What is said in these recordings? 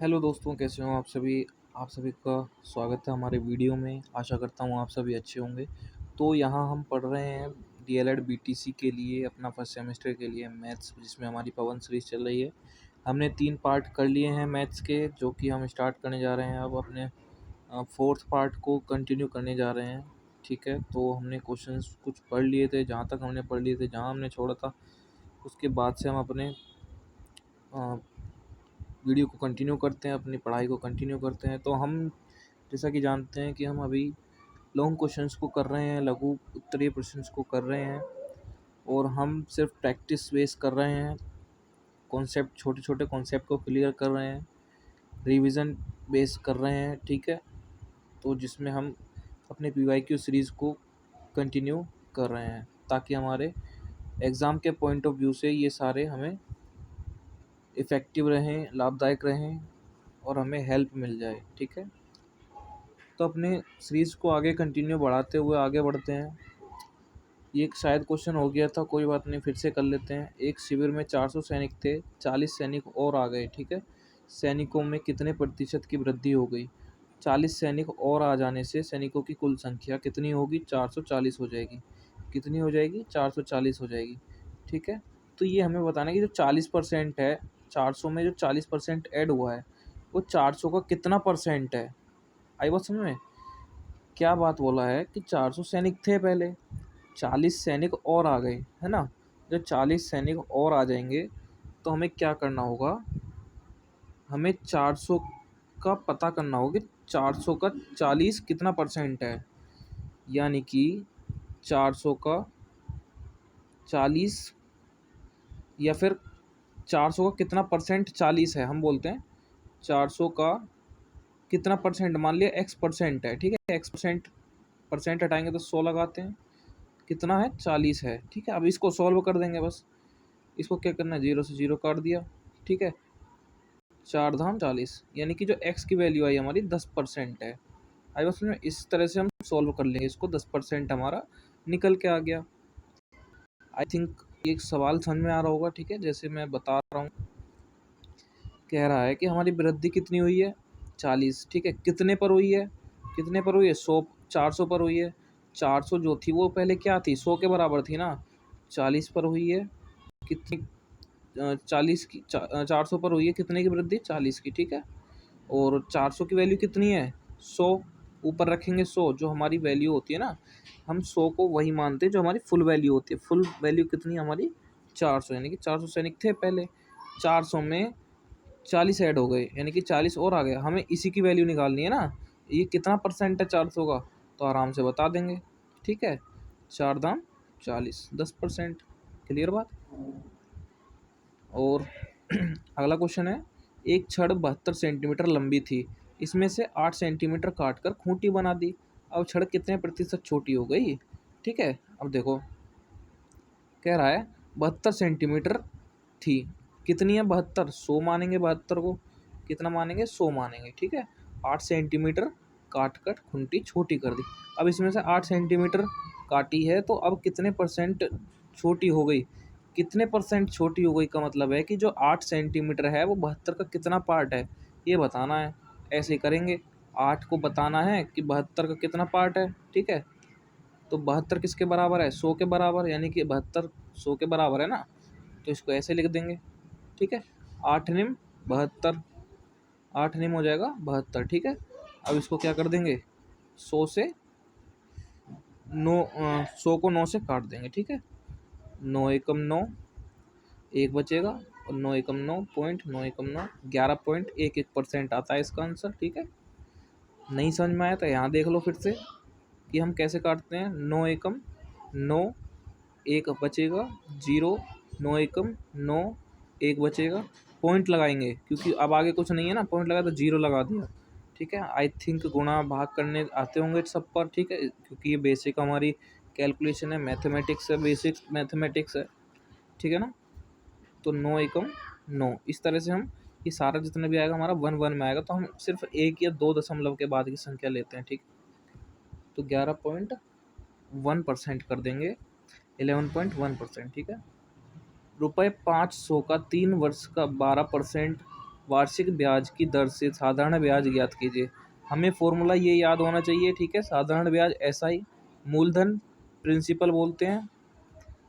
Hello दोस्तों, कैसे हो आप सभी का स्वागत है हमारे वीडियो में। आशा करता हूँ आप सभी अच्छे होंगे। तो यहाँ हम पढ़ रहे हैं डीएलएड बीटीसी के लिए, अपना फर्स्ट सेमेस्टर के लिए मैथ्स, जिसमें हमारी पवन सीरीज़ चल रही है। हमने 3 पार्ट कर लिए हैं मैथ्स के, जो कि हम स्टार्ट करने जा रहे हैं अब अपने 4th पार्ट को कंटिन्यू करने जा रहे हैं। ठीक है, तो हमने क्वेश्चंस कुछ पढ़ लिए थे, जहाँ तक हमने पढ़ लिए थे, जहाँ हमने छोड़ा था उसके बाद से हम अपने वीडियो को कंटिन्यू करते हैं, अपनी पढ़ाई को कंटिन्यू करते हैं। तो हम जैसा कि जानते हैं कि हम अभी लॉन्ग क्वेश्चंस को कर रहे हैं, लघु उत्तरीय प्रश्नों को कर रहे हैं, और हम सिर्फ प्रैक्टिस बेस कर रहे हैं, कॉन्सेप्ट, छोटे छोटे कॉन्सेप्ट को क्लियर कर रहे हैं, रिवीजन बेस कर रहे हैं। ठीक है, तो जिसमें हम अपने पीवाईक्यू सीरीज़ को कंटिन्यू कर रहे हैं, ताकि हमारे एग्ज़ाम के पॉइंट ऑफ व्यू से ये सारे हमें इफ़ेक्टिव रहें, लाभदायक रहें और हमें हेल्प मिल जाए। ठीक है, तो अपने सीरीज़ को आगे कंटिन्यू बढ़ाते हुए आगे बढ़ते हैं। ये एक शायद क्वेश्चन हो गया था, कोई बात नहीं, फिर से कर लेते हैं। एक शिविर में 400 सैनिक थे, 40 सैनिक और आ गए। ठीक है, सैनिकों में कितने प्रतिशत की वृद्धि हो गई? 40 सैनिक और आ जाने से सैनिकों की कुल संख्या कितनी होगी? 440 हो जाएगी। कितनी हो जाएगी? 440 हो जाएगी। ठीक है, तो ये हमें बताना है कि जो 40% है, 400 में जो 40% ऐड हुआ है, वो 400 का कितना परसेंट है? आई बात समझ में? क्या बात बोला है कि 400 सैनिक थे पहले, 40 सैनिक और आ गए, है ना? जब 40 सैनिक और आ जाएंगे तो हमें क्या करना होगा? हमें 400 का पता करना होगा कि 400 का 40 कितना परसेंट है। यानी कि 400 का 40, या फिर 400 का कितना परसेंट 40 है, हम बोलते हैं 400 का कितना परसेंट, मान लिया x परसेंट है। ठीक है, x परसेंट, परसेंट हटाएंगे तो 100 लगाते हैं, कितना है? 40 है। ठीक है, अब इसको सॉल्व कर देंगे बस। इसको क्या करना है? 0 से 0 काट दिया। ठीक है, 4 धाम 40, यानी कि जो x की वैल्यू आई हमारी 10% है। आई बस में इस तरह से हम सॉल्व कर लेंगे इसको, 10% हमारा निकल के आ गया। आई थिंक ये एक सवाल समझ में आ रहा होगा। ठीक है, जैसे मैं बता रहा हूँ, कह रहा है कि हमारी वृद्धि कितनी हुई है? 40। ठीक है, कितने पर हुई है? कितने पर हुई है? 100, 400 पर हुई है। 400 जो थी वो पहले क्या थी? 100 के बराबर थी ना। 40 पर हुई है, कितनी? 40 की, 400 पर हुई है, कितने की वृद्धि? 40 की। ठीक है, और 400 की वैल्यू कितनी है? 100। ऊपर रखेंगे 100, जो हमारी वैल्यू होती है ना, हम 100 को वही मानते हैं जो हमारी फुल वैल्यू होती है। फुल वैल्यू कितनी है हमारी? 400, यानी कि 400 सैनिक थे पहले, 400 में 40 ऐड हो गए, यानी कि 40 और आ गया। हमें इसी की वैल्यू निकालनी है ना, ये कितना परसेंट है 400 का, तो आराम से बता देंगे। ठीक है, 4 दाम 40, 10%। क्लियर बात? और अगला क्वेश्चन है, एक छड़ 72 सेंटीमीटर लंबी थी, इसमें से 8 सेंटीमीटर काट कर खूंटी बना दी। अब छड़ कितने प्रतिशत छोटी हो गई? ठीक है, अब देखो, कह रहा है 72 सेंटीमीटर थी, कितनी है? 72, 100 मानेंगे 72 को, कितना मानेंगे? 100 मानेंगे। ठीक है, 8 सेंटीमीटर काट कर खूंटी छोटी कर दी। अब इसमें से 8 सेंटीमीटर काटी है, तो अब कितने परसेंट छोटी हो गई? कितने परसेंट छोटी हो गई का मतलब है कि जो 8 सेंटीमीटर है वो 72 का कितना पार्ट है, ये बताना है। ऐसे करेंगे, 8 को बताना है कि 72 का कितना पार्ट है। ठीक है, तो 72 किसके बराबर है? 100 के बराबर, यानी कि 72 100 के बराबर है ना, तो इसको ऐसे लिख देंगे। ठीक है, 8 निम 72, 8 निम हो जाएगा 72। ठीक है, अब इसको क्या कर देंगे? 100 से 9, 100 को 9 से काट देंगे। ठीक है, 9 एकम 9, एक बचेगा, और 9 एकम 9 पॉइंट, 9 एकम 9, 11.11% आता है इसका आंसर। ठीक है, नहीं समझ में आया तो यहाँ देख लो फिर से कि हम कैसे काटते हैं। 9 एकम 9, एक बचेगा, 0, 9 एकम 9, एक बचेगा, पॉइंट लगाएंगे क्योंकि अब आगे कुछ नहीं है ना, पॉइंट लगा तो 0 लगा दिया। ठीक है, आई थिंक गुणा भाग करने आते होंगे सब पर। ठीक है, क्योंकि ये बेसिक हमारी कैलकुलेशन है, मैथमेटिक्स है, बेसिक मैथमेटिक्स है। ठीक है ना, तो 9 एकम 9, इस तरह से हम ये सारा जितना भी आएगा हमारा 1 1 में आएगा, तो हम सिर्फ 1 या 2 दशमलव के बाद की संख्या लेते हैं। ठीक, तो 11.1% कर देंगे, 11.1%। ठीक है, रुपये 500 का 3 वर्ष का 12% वार्षिक ब्याज की दर से साधारण ब्याज ज्ञात कीजिए। हमें फॉर्मूला ये याद होना चाहिए, ठीक है। साधारण ब्याज SI, मूलधन प्रिंसिपल बोलते हैं,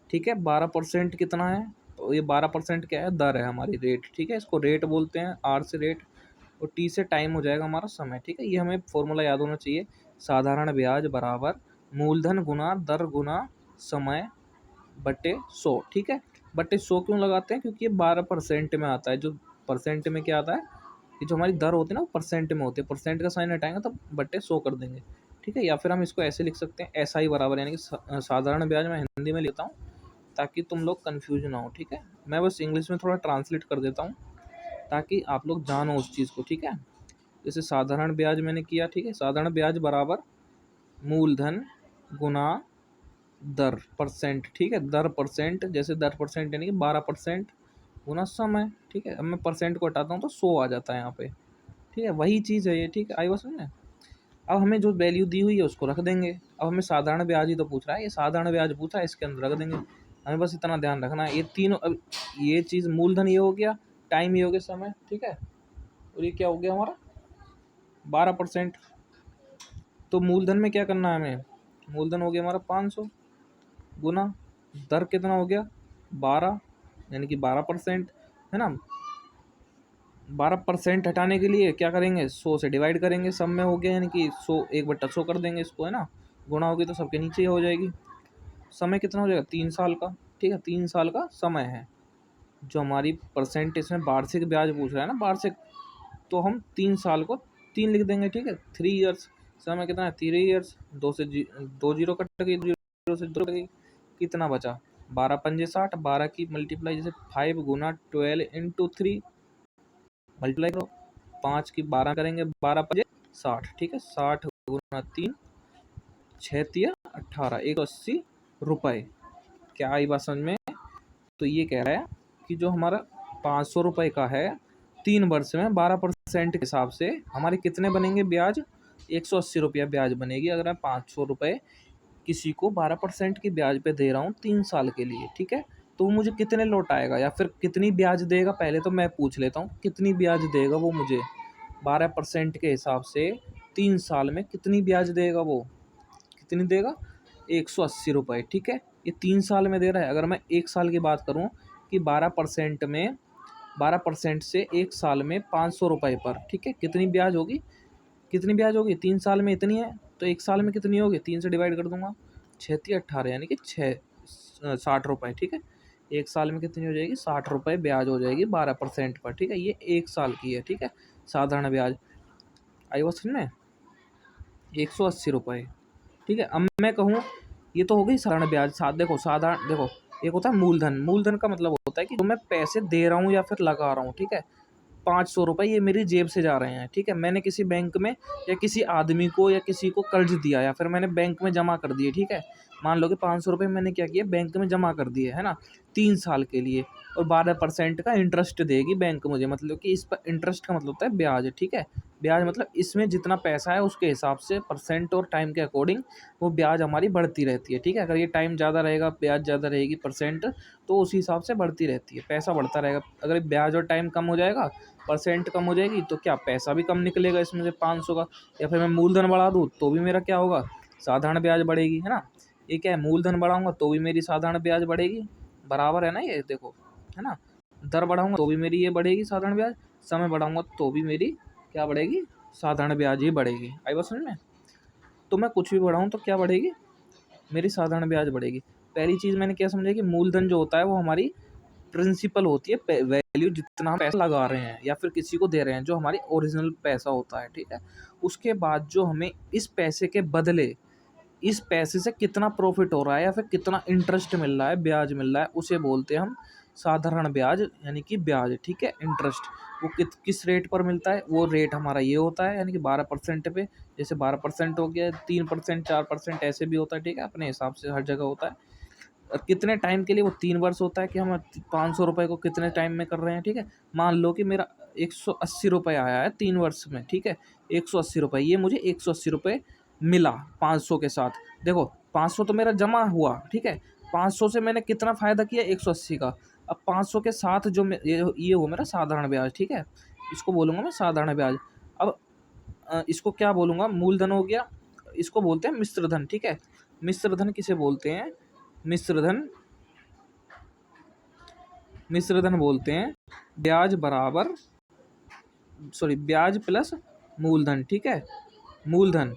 ठीक है। 12% कितना है, तो ये 12% क्या है, दर है हमारी, रेट, ठीक है। इसको रेट बोलते हैं, R से रेट और T से टाइम हो जाएगा हमारा समय, ठीक है। ये हमें फॉर्मूला याद होना चाहिए। साधारण ब्याज बराबर मूलधन गुना दर गुना समय बटे 100, ठीक है। बटे 100 क्यों लगाते हैं, क्योंकि ये 12% में आता है। जो परसेंट में क्या आता है, कि जो हमारी दर होती है ना, वो परसेंट में होती है। परसेंट का साइन हटाएंगे तो बटे 100 कर देंगे, ठीक है। या फिर हम इसको ऐसे लिख सकते हैं, SI बराबर, यानी कि साधारण ब्याज मैं हिंदी में लेता हूँ ताकि तुम लोग कन्फ्यूज ना हो, ठीक है। मैं बस इंग्लिश में थोड़ा ट्रांसलेट कर देता हूँ ताकि आप लोग जानो उस चीज़ को, ठीक है। जैसे साधारण ब्याज मैंने किया, ठीक है। साधारण ब्याज बराबर मूलधन गुना दर परसेंट, ठीक है। दर परसेंट, जैसे दर परसेंट यानी कि 12% गुना समय, ठीक है। अब मैं परसेंट को हटाता हूँ तो 100 आ जाता है यहाँ पे, ठीक है। वही चीज़ है ये, ठीक है। आई बात समझ में। अब हमें जो वैल्यू दी हुई है उसको रख देंगे। अब हमें साधारण ब्याज ही तो पूछ रहा है, ये साधारण ब्याज पूछा है, इसके अंदर रख देंगे। हमें बस इतना ध्यान रखना है, ये तीनों, अब ये चीज़ मूलधन ये हो गया, टाइम ये हो गया, समय, ठीक है। और ये क्या हो गया हमारा 12%। तो मूलधन में क्या करना है हमें, मूलधन हो गया हमारा 500 गुना दर कितना हो गया 12, यानी कि 12%, है ना। 12% हटाने के लिए क्या करेंगे, 100 से डिवाइड करेंगे, सब में हो गया, यानी कि 100 1/100 कर देंगे इसको, है ना। गुणा होगी तो सबके नीचे ही हो जाएगी। समय कितना हो जाएगा, 3 साल का, ठीक है। 3 साल का समय है। जो हमारी परसेंट इसमें वार्षिक ब्याज पूछ रहा है ना, वार्षिक, तो हम 3 साल को 3 लिख देंगे, ठीक है। 3 ईयर्स, समय कितना है 3 ईयर्स, 2 जीरो कट गई, 2 जीरो से 2 गई, कितना बचा 12 पंजे 60, 12 की मल्टीप्लाई, जैसे 5 गुना 12 इंटू 3 मल्टीप्लाई करो, 5 की 12 करेंगे, 12 पंजे 60, ठीक है। 60 गुना 3 6 तिया 18, 180 रुपये। क्या आई बात समझ में। तो ये कह रहा है कि जो हमारा 500 रुपये का है, 3 वर्ष में 12% के हिसाब से हमारे कितने बनेंगे ब्याज, 180 रुपया ब्याज बनेगी। अगर मैं 500 रुपये किसी को 12% की ब्याज पे दे रहा हूँ 3 साल के लिए, ठीक है। तो वो मुझे कितने लौट आएगा, या फिर कितनी ब्याज देगा, पहले तो मैं पूछ लेता हूँ कितनी ब्याज देगा वो मुझे 12% के हिसाब से 3 साल में कितनी ब्याज देगा वो, कितनी देगा 180 रुपये, ठीक है। ये 3 साल में दे रहा है। अगर मैं 1 साल की बात करूँ कि 12% से 1 साल में 500 रुपये पर, ठीक है, कितनी ब्याज होगी, कितनी ब्याज होगी 3 साल में इतनी है, तो 1 साल में कितनी होगी, 3 से डिवाइड कर दूंगा, 6 तिया 18, यानी कि 60 रुपये, ठीक है। 1 साल में कितनी हो जाएगी 60 रुपये ब्याज हो जाएगी 12% पर, ठीक है। ये 1 साल की है, ठीक है, साधारण ब्याज। आई बात समझ में, 180 रुपये, ठीक है। अब मैं कहूँ, ये तो हो गई साधारण ब्याज। देखो साधारण, देखो एक होता है मूलधन। मूलधन का मतलब होता है कि जो मैं पैसे दे रहा हूँ या फिर लगा रहा हूँ, ठीक है। 500 रुपये ये मेरी जेब से जा रहे हैं, ठीक है। मैंने किसी बैंक में या किसी आदमी को या किसी को कर्ज दिया, या फिर मैंने बैंक में जमा कर दिए, ठीक है। मान लो कि 500 रुपये मैंने क्या किया, बैंक में जमा कर दिए, है ना, 3 साल के लिए। और 12% का इंटरेस्ट देगी बैंक मुझे, मतलब कि इस पर इंटरेस्ट का मतलब होता है ब्याज, ठीक है। ब्याज मतलब इसमें जितना पैसा है उसके हिसाब से परसेंट और टाइम के अकॉर्डिंग वो ब्याज हमारी बढ़ती रहती है, ठीक है। अगर ये टाइम ज़्यादा रहेगा, ब्याज ज़्यादा रहेगी, परसेंट, तो उसी हिसाब से बढ़ती रहती है, पैसा बढ़ता रहेगा। अगर ब्याज और टाइम कम हो जाएगा, परसेंट कम हो जाएगी, तो क्या पैसा भी कम निकलेगा इसमें से 500 का। या फिर मैं मूलधन बढ़ा दूँ तो भी मेरा क्या होगा, साधारण ब्याज बढ़ेगी, है ना। ये क्या है, मूलधन बढ़ाऊंगा तो भी मेरी साधारण ब्याज बढ़ेगी, बराबर है ना, ये देखो, है ना। दर बढ़ाऊंगा तो भी मेरी ये बढ़ेगी साधारण ब्याज, समय बढ़ाऊंगा तो भी मेरी क्या बढ़ेगी, साधारण ब्याज ही बढ़ेगी। आई बात समझ में। तो मैं कुछ भी बढ़ाऊँ तो क्या बढ़ेगी, मेरी साधारण ब्याज बढ़ेगी। पहली चीज़ मैंने क्या समझा कि मूलधन जो होता है वो हमारी प्रिंसिपल होती है, वैल्यू जितना हम पैसा लगा रहे हैं या फिर किसी को दे रहे हैं, जो हमारी ओरिजिनल पैसा होता है, ठीक है। उसके बाद जो हमें इस पैसे के बदले, इस पैसे से कितना प्रॉफिट हो रहा है या फिर कितना इंटरेस्ट मिल रहा है, ब्याज मिल रहा है, उसे बोलते हैं हम साधारण ब्याज, यानी कि ब्याज, ठीक है। इंटरेस्ट वो किस रेट पर मिलता है, वो रेट हमारा ये होता है, यानी कि 12% पे, जैसे 12% हो गया, 3%, 4% ऐसे भी होता है, ठीक है। अपने हिसाब से हर जगह होता है। और कितने टाइम के लिए, वो 3 वर्ष होता है कि हम 500 रुपये को कितने टाइम में कर रहे हैं, ठीक है। मान लो कि मेरा 180 रुपये आया है 3 वर्ष में, ठीक है। 180 रुपये, ये मुझे 180 रुपये मिला 500 के साथ। देखो 500 तो मेरा जमा हुआ, ठीक है। 500 से मैंने कितना फ़ायदा किया, 180 का। अब 500 के साथ जो ये हो मेरा साधारण ब्याज, ठीक है। इसको बोलूँगा मैं साधारण ब्याज। अब इसको क्या बोलूँगा, मूलधन हो गया, इसको बोलते हैं मिश्र धन, ठीक है। मिश्र धन किसे बोलते हैं, मिश्र धन, मिश्र धन बोलते हैं ब्याज बराबर, सॉरी ब्याज प्लस मूलधन, ठीक है, मूलधन।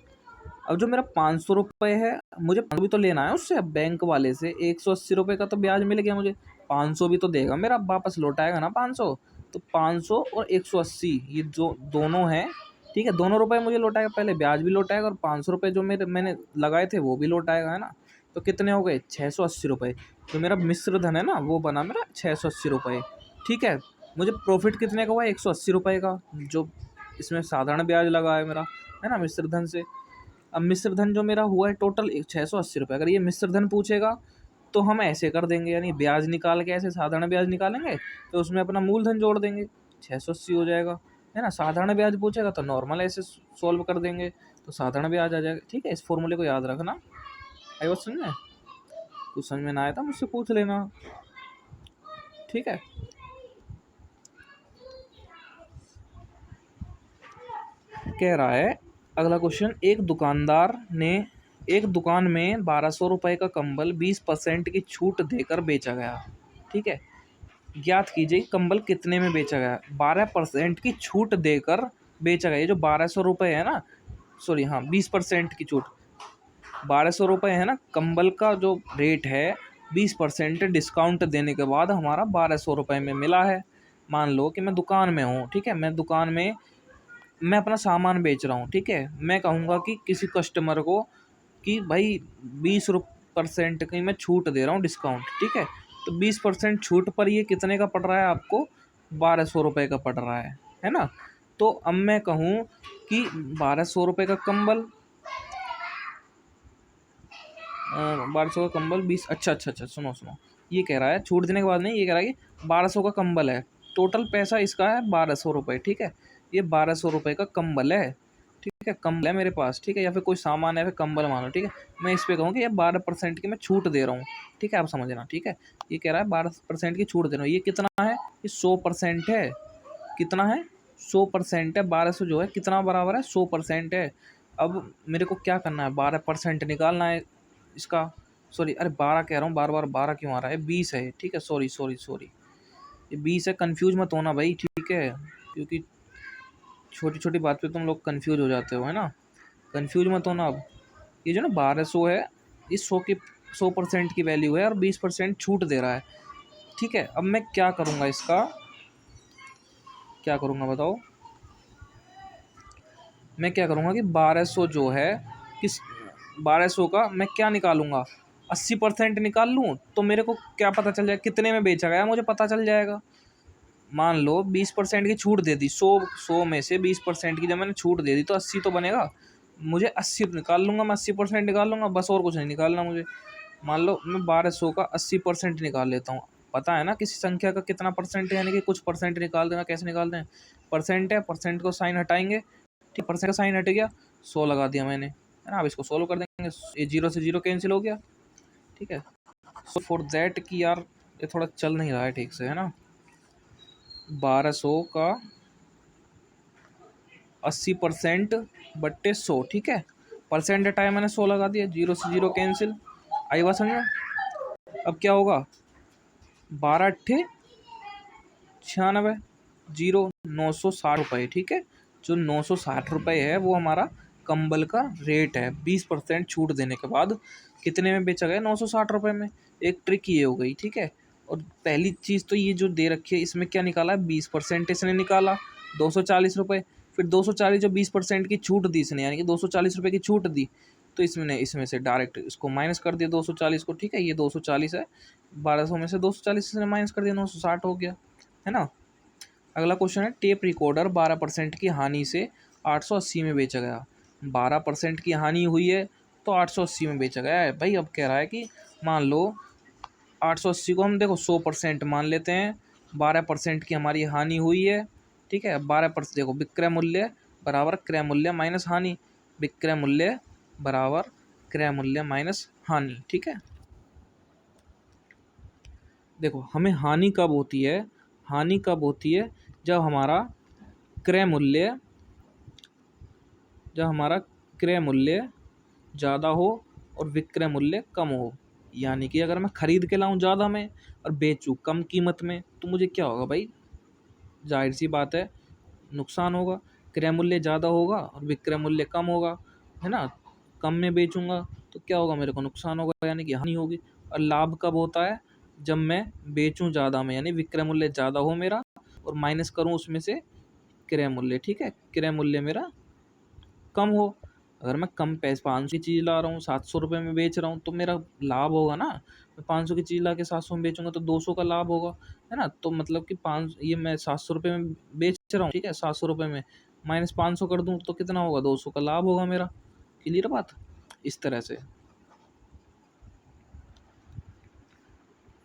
अब जो मेरा 500 रुपये है, मुझे भी तो लेना है उससे, बैंक वाले से 180 रुपये का तो ब्याज मिल गया मुझे, 500 भी तो देगा मेरा, वापस लौटाएगा ना 500। तो 500 और 180 ये जो दोनों हैं, ठीक है, दोनों रुपए मुझे लौटाएगा, पहले ब्याज भी लौटाएगा और 500 रुपये जो मैंने लगाए थे वो भी लौटाएगा, है ना। तो कितने हो गए, 680 रुपये। तो मेरा मिश्र धन है ना, वो बना मेरा 680 रुपये, ठीक है। मुझे प्रॉफिट कितने का हुआ, 180 रुपये का, जो इसमें साधारण ब्याज लगा है मेरा, है ना, मिश्र धन से। अब मिश्र धन जो मेरा हुआ है टोटल 680 रुपये। अगर ये मिश्र धन पूछेगा तो हम ऐसे कर देंगे, यानी ब्याज निकाल के ऐसे साधारण ब्याज निकालेंगे, तो उसमें अपना मूलधन जोड़ देंगे, 680 हो जाएगा, है ना। साधारण ब्याज पूछेगा तो नॉर्मल ऐसे सॉल्व कर देंगे, तो साधारण ब्याज आ जाएगा, ठीक है। इस फॉर्मूले को याद रखना। आई बात समझ में, कुछ समझ में ना आया था मुझसे पूछ लेना, ठीक है। कह रहा है अगला क्वेश्चन, एक दुकान में 1200 रुपये का कंबल 20% की छूट देकर बेचा गया, ठीक है। ज्ञात कीजिए कंबल कितने में बेचा गया, 12% की छूट देकर बेचा गया। ये जो 1200 रुपये है ना, सॉरी हाँ 20% की छूट, 1200 रुपये है ना, कंबल का जो रेट है 20% डिस्काउंट देने के बाद हमारा 1200 रुपये में मिला है। मान लो कि मैं दुकान में हूँ, ठीक है, मैं दुकान में मैं अपना सामान बेच रहा हूँ, ठीक है। मैं कहूँगा कि किसी कस्टमर को कि भाई 20% की मैं छूट दे रहा हूँ, डिस्काउंट, ठीक है। तो 20% छूट पर ये कितने का पड़ रहा है आपको, 1200 रुपये का पड़ रहा है ना। तो अब मैं कहूँ कि 1200 रुपये का कंबल, 1200 का कंबल 20, अच्छा सुनो, ये कह रहा है छूट देने के बाद नहीं, ये कह रहा है कि 1200 का कंबल है, टोटल पैसा इसका है 1200 रुपये, ठीक है। ये 1200 रुपये का कंबल है, ठीक है, कंबल है मेरे पास, ठीक है, या फिर कोई सामान है, फिर कंबल मान लो, ठीक है। मैं इस पे कहूँ कि ये 12% की मैं छूट दे रहा हूँ, ठीक है, आप समझना, ठीक है। ये कह रहा है 12% की छूट दे रहा हूँ, ये कितना है, ये 100% है, कितना है, 100% है, 1200 जो है कितना बराबर है, 100% है। अब मेरे को क्या करना है, 12% निकालना है इसका, सॉरी अरे 12 कह रहा हूँ, बार बार 12 क्यों आ रहा है, 20 है, ठीक है, सॉरी ये 20 है, कन्फ्यूज मत होना भाई, ठीक है, क्योंकि छोटी छोटी बात पे तुम लोग कन्फ्यूज हो जाते हो, है ना, कन्फ्यूज मत होना। अब ये जो ना 1200 है, इस 100% की वैल्यू है और 20% छूट दे रहा है, ठीक है। अब मैं क्या करूँगा, इसका क्या करूँगा बताओ, मैं क्या करूँगा कि 1200 जो है, किस 1200 का मैं क्या निकालूंगा, 80% निकाल लूँ, तो मेरे को क्या पता चल जाएगा कितने में बेचा गया, मुझे पता चल जाएगा। मान लो 20% की छूट दे दी, 100 में से 20% की जब मैंने छूट दे दी तो 80 तो बनेगा, मुझे 80 निकाल लूँगा, मैं 80% निकाल लूँगा, बस और कुछ नहीं निकालना मुझे। मान लो मैं 1200 का 80% निकाल लेता हूँ, पता है ना किसी संख्या का कितना परसेंट है, यानी कि कुछ परसेंट निकाल देना, कैसे निकालते हैं, परसेंट है, परसेंट को साइन हटाएंगे, ठीक, परसेंट का साइन हट गया, 100 लगा दिया मैंने, है ना। अब इसको सोल्व कर देंगे, ये 0 से 0 कैंसिल हो गया, ठीक है। सो फॉर दैट कि यार ये थोड़ा चल नहीं रहा है ठीक से, है ना, 1200 का 80% बट्टे 100, ठीक है, परसेंट हटाया मैंने, 100 लगा दिया, 0 से 0 कैंसिल, आई बात समझ में। अब क्या होगा, 12 अट्ठे 96, 0 960 रुपये, ठीक है। जो 960 रुपये है वो हमारा कंबल का रेट है, 20% छूट देने के बाद कितने में बेचा गया, 960 रुपये में। एक ट्रिक ये हो गई, ठीक है। और पहली चीज़ तो ये जो दे रखी है, इसमें क्या निकाला है, 20% इसने निकाला, 240 रुपये, फिर 240 जो 20% की छूट दी इसने, यानी कि 240 रुपये की छूट दी, तो इसमें से डायरेक्ट इसको माइनस कर दिया 240 को, ठीक है, ये 240 है, 1200 में से 240 इसने माइनस कर दिया, 960 हो गया, है ना। अगला क्वेश्चन है, टेप रिकॉर्डर 12% की हानि से 880 में बेचा गया, 12% की हानि हुई है तो 880 में बेचा गया है भाई। अब कह रहा है कि मान लो 880 को हम देखो 100% मान लेते हैं, 12% की हमारी हानि हुई है, ठीक है। 12% देखो, विक्रय मूल्य बराबर क्रय मूल्य माइनस हानि, विक्रय मूल्य बराबर क्रय मूल्य माइनस हानि, ठीक है। देखो हमें हानि कब होती है, हानि कब होती है, जब हमारा क्रय मूल्य, जब हमारा क्रय मूल्य ज़्यादा हो और विक्रय मूल्य कम हो, यानी कि अगर मैं खरीद के लाऊं ज़्यादा में और बेचूं कम कीमत में, तो मुझे क्या होगा भाई, जाहिर सी बात है नुकसान होगा। क्रय मूल्य ज़्यादा होगा और विक्रय मूल्य कम होगा, है ना। कम में बेचूंगा तो क्या होगा, मेरे को नुकसान होगा, यानी कि हानि होगी। और लाभ कब होता है, जब मैं बेचूं ज़्यादा में, यानी विक्रय मूल्य ज़्यादा हो मेरा और माइनस करूं उसमें से क्रय मूल्य, ठीक है, क्रय मूल्य मेरा कम हो। अगर मैं कम पैसे 500 की चीज़ ला रहा हूँ 700 रुपये में बेच रहा हूँ, तो मेरा लाभ होगा ना। मैं 500 की चीज़ ला के 700 में बेचूंगा तो 200 का लाभ होगा, है ना। तो मतलब कि ये मैं 700 रुपये में बेच रहा हूँ, ठीक है, 700 रुपये में माइनस 500 कर दूँ तो कितना होगा, 200 का लाभ होगा मेरा। क्लियर बात। इस तरह से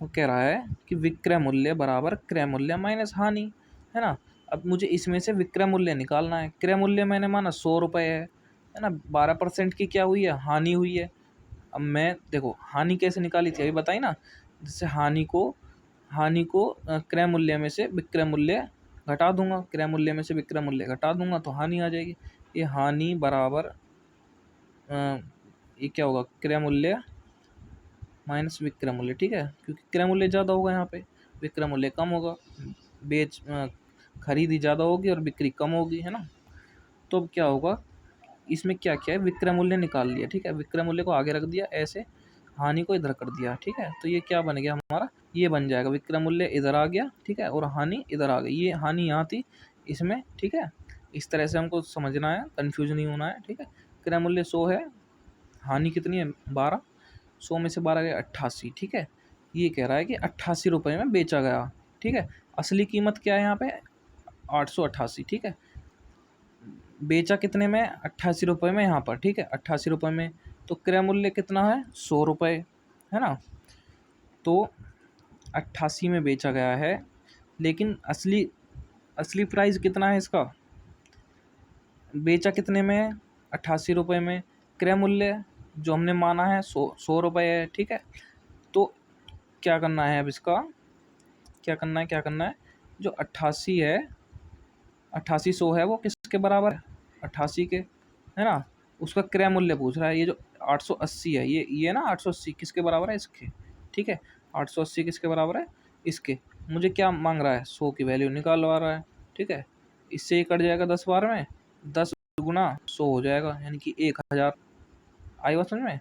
वो कह रहा है कि विक्रय मूल्य बराबर क्रय मूल्य माइनस हानि, है ना। अब मुझे इसमें से विक्रय मूल्य निकालना है। क्रय मूल्य मैंने माना 100 रुपये है ना। 12% की क्या हुई है, हानि हुई है। अब मैं देखो हानि कैसे निकाली थी अभी बताई ना। जैसे हानि को क्रय मूल्य में से विक्रय मूल्य घटा दूंगा, क्रय मूल्य में से विक्रय मूल्य घटा दूंगा तो हानि आ जाएगी। ये हानि बराबर ये क्या होगा, क्रय मूल्य माइनस विक्रय मूल्य, ठीक है, क्योंकि क्रय मूल्य ज़्यादा होगा यहाँ पे, विक्रय मूल्य कम होगा। खरीदी ज़्यादा होगी और बिक्री कम होगी, है ना। तो अब क्या होगा, इसमें क्या क्या है, विक्रय मूल्य निकाल लिया, ठीक है, विक्रय मूल्य को आगे रख दिया ऐसे, हानि को इधर कर दिया, ठीक है। तो ये क्या बन गया हमारा, ये बन जाएगा, विक्रय मूल्य इधर आ गया, ठीक है, और हानि इधर आ गई। ये हानि यहाँ थी इसमें, ठीक है। इस तरह से हमको समझना है, कन्फ्यूज नहीं होना है, ठीक है। क्रय मूल्य 100 है, हानि कितनी है 12, 100 में से 12 गया 88, ठीक है। ये कह रहा है कि 88 रुपये में बेचा गया, ठीक है। असली कीमत क्या है यहाँ पे, 888, ठीक है। बेचा कितने में, 88 रुपये में यहाँ पर, ठीक है, 88 रुपये में। तो क्रय मूल्य कितना है, 100 रुपये, है ना। तो 88 में बेचा गया है, लेकिन असली असली प्राइस कितना है इसका, बेचा कितने में है, 88 रुपये में। क्रय मूल्य जो हमने माना है 100 रुपये है, ठीक है। तो क्या करना है अब इसका, क्या करना है, जो 88 है, 88 100 है, वो किसके बराबर है, 88 के, है ना। उसका क्रय मूल्य पूछ रहा है। ये जो 880 है, ये ना 880 किसके बराबर है, इसके, ठीक है। 880 किसके बराबर है, इसके। मुझे क्या मांग रहा है, 100 की वैल्यू निकालवा रहा है, ठीक है। इससे ही कट जाएगा 10 बार में, 10 गुना 100 हो जाएगा, यानी कि 1000। आई बात समझ में,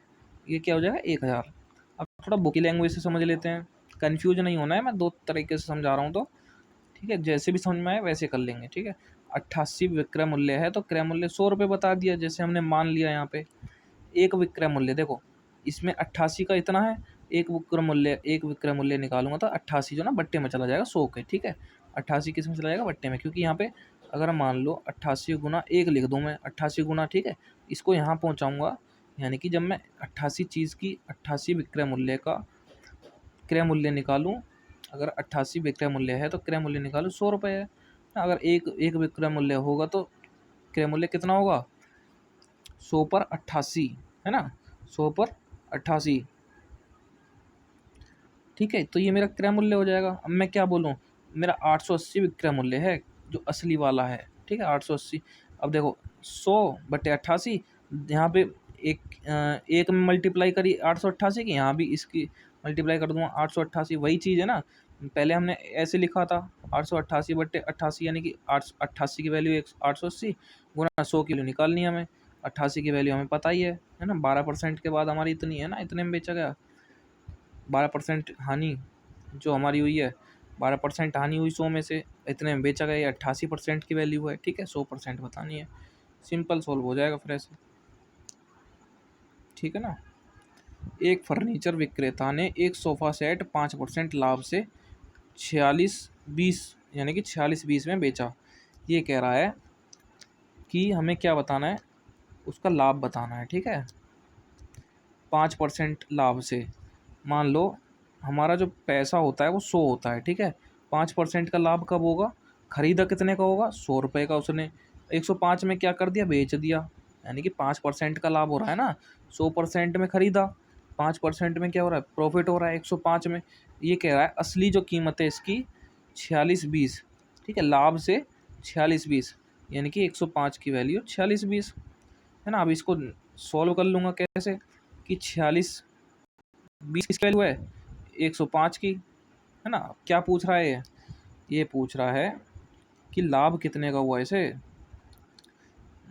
ये क्या हो जाएगा 1000। अब थोड़ा बुकी लैंग्वेज से समझ लेते हैं, कन्फ्यूज नहीं होना है, मैं 2 तरीके से समझा रहा हूँ तो, ठीक है, जैसे भी समझ में आए वैसे कर लेंगे, ठीक है। 88 विक्रय मूल्य है तो क्रय मूल्य 100 रुपये बता दिया, जैसे हमने मान लिया यहाँ पे। एक विक्रय मूल्य देखो, इसमें 88 का इतना है, एक विक्रय मूल्य निकालूंगा तो 88 जो ना बट्टे में चला जाएगा 100 के, ठीक है। 88 किस में चला जाएगा, बट्टे में, क्योंकि यहाँ पे अगर मान लो 88 गुना 1 लिख दूँ मैं, 88 गुना, ठीक है, इसको यहाँ पहुँचाऊँगा, यानी कि जब मैं 88 चीज़ की 88 विक्रय मूल्य का क्रय मूल्य निकालूं, अगर 88 विक्रय मूल्य है तो क्रय मूल्य निकालूं 100 रुपये है। अगर एक एक विक्रय मूल्य होगा तो क्रय मूल्य कितना होगा, 100 पर 88, है ना, 100 पर 88, ठीक है। तो ये मेरा क्रय मूल्य हो जाएगा। अब मैं क्या बोलूँ, मेरा 880 विक्रय मूल्य है जो असली वाला है, ठीक है, 880। अब देखो 100/88, यहाँ पे एक में मल्टीप्लाई करी 888 की, यहाँ भी इसकी मल्टीप्लाई कर दूंगा 888, वही चीज़ है ना। पहले हमने ऐसे लिखा था 888/88, यानी कि 88 की वैल्यू 880 गुना 100 की वैल्यू निकालनी है हमें। 88 की वैल्यू हमें पता ही है ना, 12% के बाद हमारी इतनी है ना, इतने में बेचा गया। 12% हानि जो हमारी हुई है, 12% हानि हुई 100 में से, इतने में बेचा गया। ये 88% की वैल्यू है, ठीक है, 100% बतानी है। सिंपल सॉल्व हो जाएगा फिर ऐसे, ठीक है ना। एक फर्नीचर विक्रेता ने एक सोफ़ा सेट 5% लाभ से 4620, यानी कि 4620 में बेचा। ये कह रहा है कि हमें क्या बताना है, उसका लाभ बताना है, ठीक है। 5% लाभ से, मान लो हमारा जो पैसा होता है वो 100 होता है, ठीक है। 5% का लाभ कब होगा, खरीदा कितने का होगा, 100 रुपये का, उसने 105 में क्या कर दिया, बेच दिया, यानी कि 5% का लाभ हो रहा है ना। 100% में खरीदा, 5% में क्या हो रहा है, प्रॉफिट हो रहा है 105 में। ये कह रहा है असली जो कीमत है इसकी 4620, ठीक है, लाभ से 4620, यानी कि 105 की वैल्यू 46/20 है ना। अब इसको सॉल्व कर लूँगा कैसे कि 46/20 किसकी वैल्यू है 105 की, है ना। क्या पूछ रहा है ये पूछ रहा है कि लाभ कितने का हुआ इसे,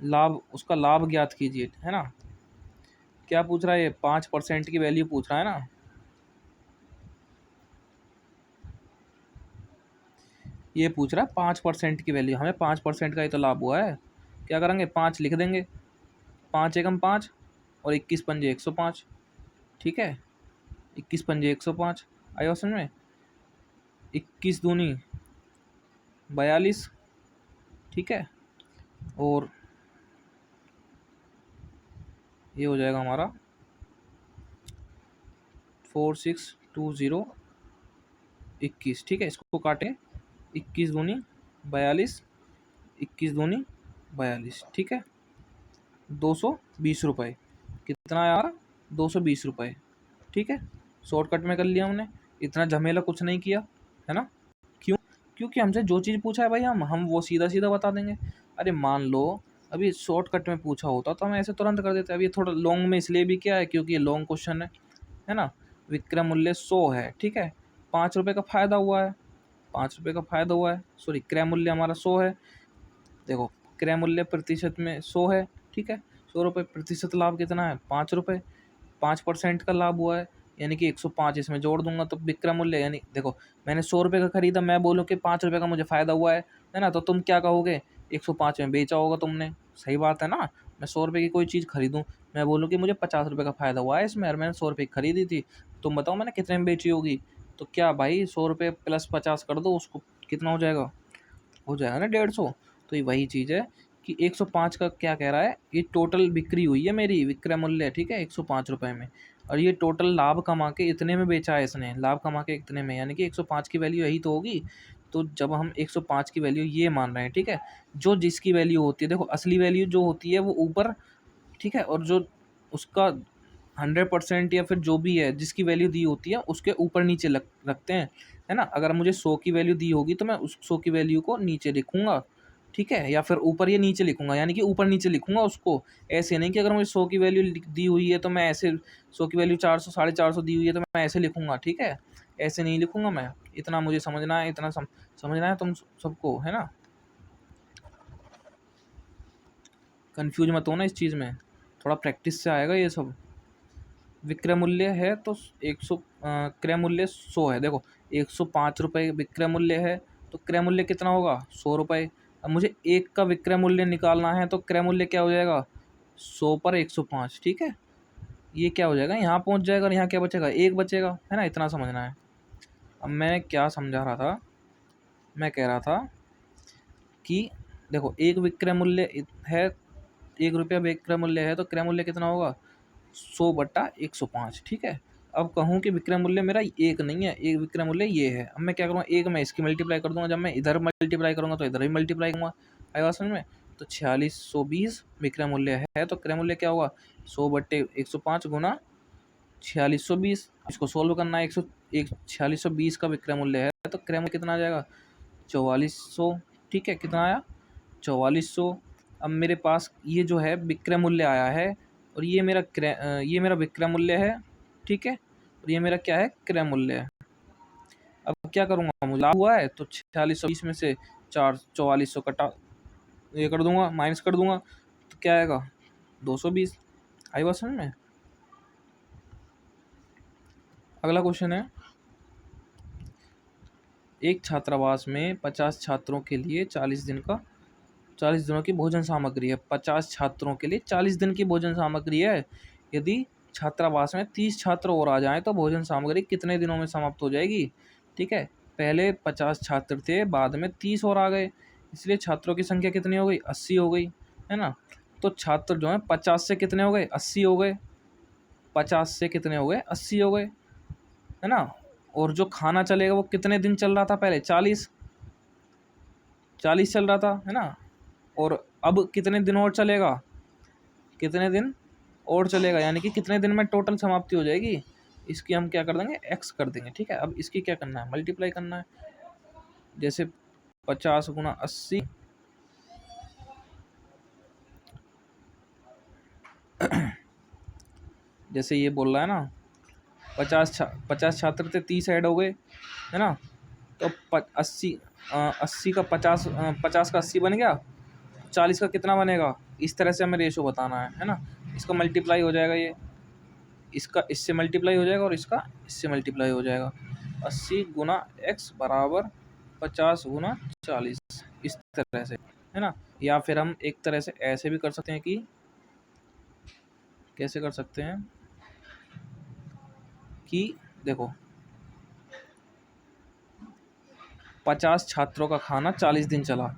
लाभ उसका लाभ ज्ञात कीजिए, है ना। क्या पूछ रहा है ये 5% की वैल्यू पूछ रहा है ना। ये पूछ रहा है 5% की वैल्यू, हमें 5% का ही तो लाभ हुआ है। क्या करेंगे 5 लिख देंगे, 5 एकम 5 और 21 पंजे 105, ठीक है। 21 पंजे 105 आया समझ में। 21 दूनी 42, ठीक है। और ये हो जाएगा हमारा 4620 ठीक है। इसको काटें 21 दूनी 42, 21 दूनी 42, ठीक है। 220 रुपये कितना यार 220 रुपये, ठीक है। शॉर्टकट में कर लिया हमने, इतना झमेला कुछ नहीं किया, है ना। क्यों? क्योंकि हमसे जो चीज़ पूछा है भाई हम वो सीधा सीधा बता देंगे। अरे मान लो अभी शॉर्टकट में पूछा होता तो हम ऐसे तुरंत कर देते। अभी ये थोड़ा लॉन्ग में इसलिए भी क्या है क्योंकि ये लॉन्ग क्वेश्चन है ना। विक्रय मूल्य 100 है, ठीक है। 5 रुपये का फ़ायदा हुआ है, 5 रुपये का फ़ायदा हुआ है, सॉरी क्रय मूल्य हमारा 100 है। देखो क्रय मूल्य प्रतिशत में 100 है, ठीक है। 100 रुपये प्रतिशत लाभ कितना है 5 रुपये, 5% का लाभ हुआ है यानी कि 105 इसमें जोड़ दूंगा तो विक्रय मूल्य यानी देखो मैंने 100 रुपये का खरीदा, मैं बोलूँ कि 5 रुपये का मुझे फ़ायदा हुआ है ना। तो तुम क्या कहोगे 105 में बेचा होगा तुमने, सही बात है ना। मैं 100 रुपये की कोई चीज़ खरीदूँ, मैं बोलूँ कि मुझे 50 रुपये का फ़ायदा हुआ है इसमें और मैंने 100 रुपये की खरीदी थी, तुम बताओ मैंने कितने में बेची होगी। तो क्या भाई 100 रुपये प्लस 50 कर दो उसको कितना हो जाएगा ना 150। तो ये वही चीज़ है कि 105 का क्या कह रहा है, ये टोटल बिक्री हुई है मेरी, विक्रय मूल्य, ठीक है 105 रुपये में, और ये टोटल लाभ कमा के इतने में बेचा है इसने, लाभ कमा के इतने में, यानी कि 105 की वैल्यू यही तो होगी। तो जब हम 105 की वैल्यू ये मान रहे हैं, ठीक है, जो जिसकी वैल्यू होती है देखो असली वैल्यू जो होती है वो ऊपर, ठीक है, और जो उसका 100% या फिर जो भी है जिसकी वैल्यू दी होती है उसके ऊपर नीचे रखते हैं, है ना। अगर मुझे 100 की वैल्यू दी होगी तो मैं उस 100 की वैल्यू को नीचे लिखूंगा, ठीक है, या फिर ऊपर या नीचे लिखूंगा, यानी कि ऊपर नीचे लिखूंगा उसको। ऐसे नहीं कि अगर मुझे 100 की वैल्यू दी हुई है तो मैं ऐसे 100 की वैल्यू 400 450 दी हुई है तो मैं ऐसे लिखूंगा, ठीक है, ऐसे नहीं लिखूंगा मैं। इतना मुझे समझना है, इतना समझना है तुम सबको, है ना। कंफ्यूज मत होना इस चीज़ में, थोड़ा प्रैक्टिस से आएगा ये सब। विक्रय मूल्य है तो 100, क्रय मूल्य 100 है। देखो 105 रुपये विक्रय मूल्य है तो क्रय मूल्य कितना होगा 100 रुपये। अब मुझे एक का विक्रय मूल्य निकालना है तो क्रय मूल्य क्या हो जाएगा 100 पर 105, ठीक है। ये क्या हो जाएगा यहाँ पहुँच जाएगा और यहाँ क्या बचेगा एक बचेगा, है ना। इतना समझना है। अब मैं क्या समझा रहा था, मैं कह रहा था कि देखो एक विक्रय मूल्य है, 1 रुपया विक्रय मूल्य है तो क्रय मूल्य कितना होगा 100/105, ठीक है। अब कहूँ कि विक्रय मूल्य मेरा एक नहीं है, एक विक्रय मूल्य ये है। अब मैं क्या करूँगा एक मैं इसकी मल्टीप्लाई कर दूंगा, जब मैं इधर मल्टीप्लाई करूँगा तो इधर भी मल्टीप्लाई करूँगा, आएगा समझ में। तो 4620 विक्रय मूल्य है तो क्रय मूल्य क्या होगा 100/105 गुना 4620। इसको सोल्व करना है, 4620 का विक्रय मूल्य है तो क्रय मूल्य कितना आ जाएगा 4400, ठीक है। कितना आया 4400। अब मेरे पास ये जो है विक्रय मूल्य आया है और ये ये मेरा विक्रय मूल्य है, ठीक है, और ये मेरा क्या है क्रय मूल्य है। अब क्या करूँगा मुझे लाभ हुआ है तो 4620 में से 4400 कटा ये कर दूंगा, माइनस कर दूंगा, तो क्या आएगा 220। आई बात समझ में। अगला क्वेश्चन है, एक छात्रावास में 50 छात्रों के लिए 40 दिनों की भोजन सामग्री है। 50 छात्रों के लिए 40 दिन की भोजन सामग्री है। यदि छात्रावास में 30 छात्र और आ जाएं तो भोजन सामग्री कितने दिनों में समाप्त हो जाएगी, ठीक है। पहले 50 छात्र थे, बाद में 30 और आ गए, इसलिए छात्रों की संख्या कितनी हो गई 80 हो गई, है ना। तो छात्र जो हैं 50 से कितने हो गए 80 हो गए, 50 से कितने हो गए 80 हो गए, है ना। और जो खाना चलेगा वो कितने दिन चल रहा था पहले 40 चल रहा था, है ना। और अब कितने दिन और चलेगा, कितने दिन और चलेगा, यानी कि कितने दिन में टोटल समाप्ति हो जाएगी। इसकी हम क्या कर देंगे एक्स कर देंगे, ठीक है। अब इसकी क्या करना है मल्टीप्लाई करना है, जैसे 50 गुना 80 जैसे ये बोल रहा है ना 50 छात्र थे, 30 ऐड हो गए, है ना। तो 80 80 का 50, 50 का 80 बन गया, 40 का कितना बनेगा, इस तरह से हमें रेशो बताना है ना। इसका मल्टीप्लाई हो जाएगा, ये इसका इससे मल्टीप्लाई हो जाएगा और इसका इससे मल्टीप्लाई हो जाएगा। 80 गुना x बराबर 50 गुना 40, इस तरह से, है ना। या फिर हम एक तरह से ऐसे भी कर सकते हैं कि कैसे कर सकते हैं कि देखो 50 छात्रों का खाना 40 दिन चला,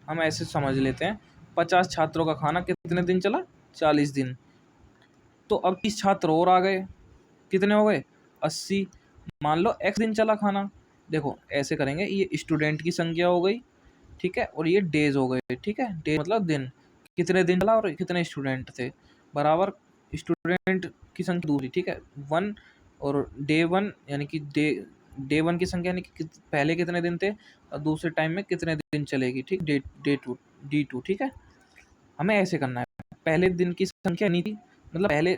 हम ऐसे समझ लेते हैं 50 छात्रों का खाना कितने दिन चला, 40 दिन। तो अब 30 छात्र और आ गए, कितने हो गए, 80। मान लो x दिन चला खाना, देखो ऐसे करेंगे, ये स्टूडेंट की संख्या हो गई, ठीक है, और ये डेज हो गए, ठीक है, डे मतलब दिन, कितने दिन चला और कितने स्टूडेंट थे, बराबर स्टूडेंट की संख्या दूसरी, ठीक है, 1, और डे 1 यानी कि डे 1 की संख्या यानी कि पहले कितने दिन थे और दूसरे टाइम में कितने दिन चलेगी, ठीक, डे 2, ठीक है। हमें ऐसे करना है, पहले दिन की संख्या नहीं थी, मतलब पहले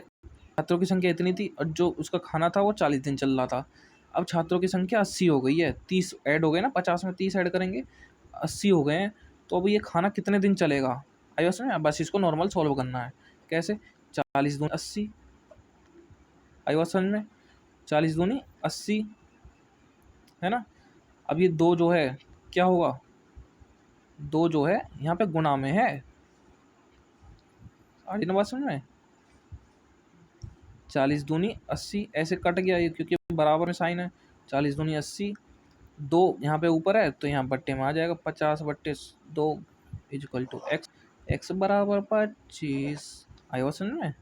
छात्रों की संख्या इतनी थी और जो उसका खाना था वो 40 दिन चल रहा था। अब छात्रों की संख्या 80 हो गई है, 30 ऐड हो गए ना, 50 में 30 ऐड करेंगे, 80 हो गए हैं। तो अब ये खाना कितने दिन चलेगा, आई बात समझ, बस इसको नॉर्मल सॉल्व करना है। कैसे, 40 दूनी 80, आई बात समझ में, 40 दूनी 80, है ना। अब ये दो जो है क्या होगा, दो जो है यहाँ पे गुणा में है, आ रही ना बात समझ में, 40 दूनी 80 ऐसे कट गया ये, क्योंकि बराबर में साइन है, 40 दूनी 80, दो यहाँ पे ऊपर है तो यहाँ बट्टे में आ जाएगा, 50/2 इजक्वल टू एक्स, एक्स बराबर 25। आई बात समझ में,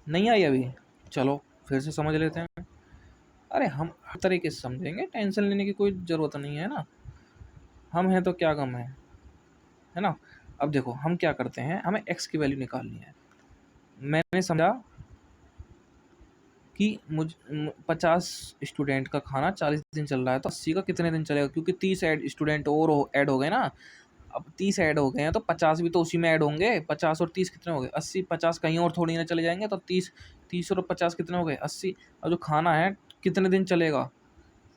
नहीं आई अभी, चलो फिर से समझ लेते हैं। अरे हम हर तरीके से समझेंगे, टेंशन लेने की कोई ज़रूरत नहीं है ना, हम हैं तो क्या गम है ना। अब देखो हम क्या करते हैं, हमें एक्स की वैल्यू निकालनी है। मैंने समझा कि 50 स्टूडेंट का खाना 40 दिन चल रहा है, तो 80 का कितने दिन चलेगा, क्योंकि 30 स्टूडेंट और ऐड हो गए ना। अब 30 ऐड हो गए हैं तो 50 भी तो उसी में ऐड होंगे, 50 और 30 कितने हो गए, 80, 50 कहीं और थोड़ी ना चले जाएंगे, तो 30 30 और 50 कितने हो गए, 80। अब जो खाना है कितने दिन चलेगा,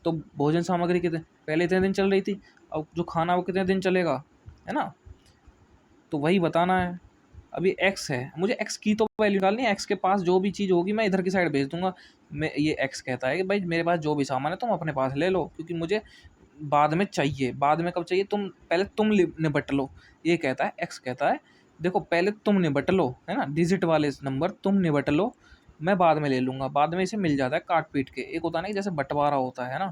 तो भोजन सामग्री कितने, पहले इतने दिन चल रही थी, अब जो खाना वो कितने दिन चलेगा, है ना, तो वही बताना है। अभी एक्स है, मुझे एक्स की तो वैल्यू निकालनी है, एक्स के पास जो भी चीज़ होगी मैं इधर की साइड भेज दूंगा। मैं ये एक्स कहता है कि भाई मेरे पास जो भी सामान है तुम अपने पास ले लो, क्योंकि मुझे बाद में चाहिए, बाद में कब चाहिए, तुम पहले तुम निबट लो, ये कहता है, एक्स कहता है देखो पहले तुम निबट लो, है ना, डिजिट वाले नंबर तुम निबट लो, मैं बाद में ले लूँगा, बाद में इसे मिल जाता है काट पीट के। एक होता है ना कि जैसे बंटवारा होता है ना,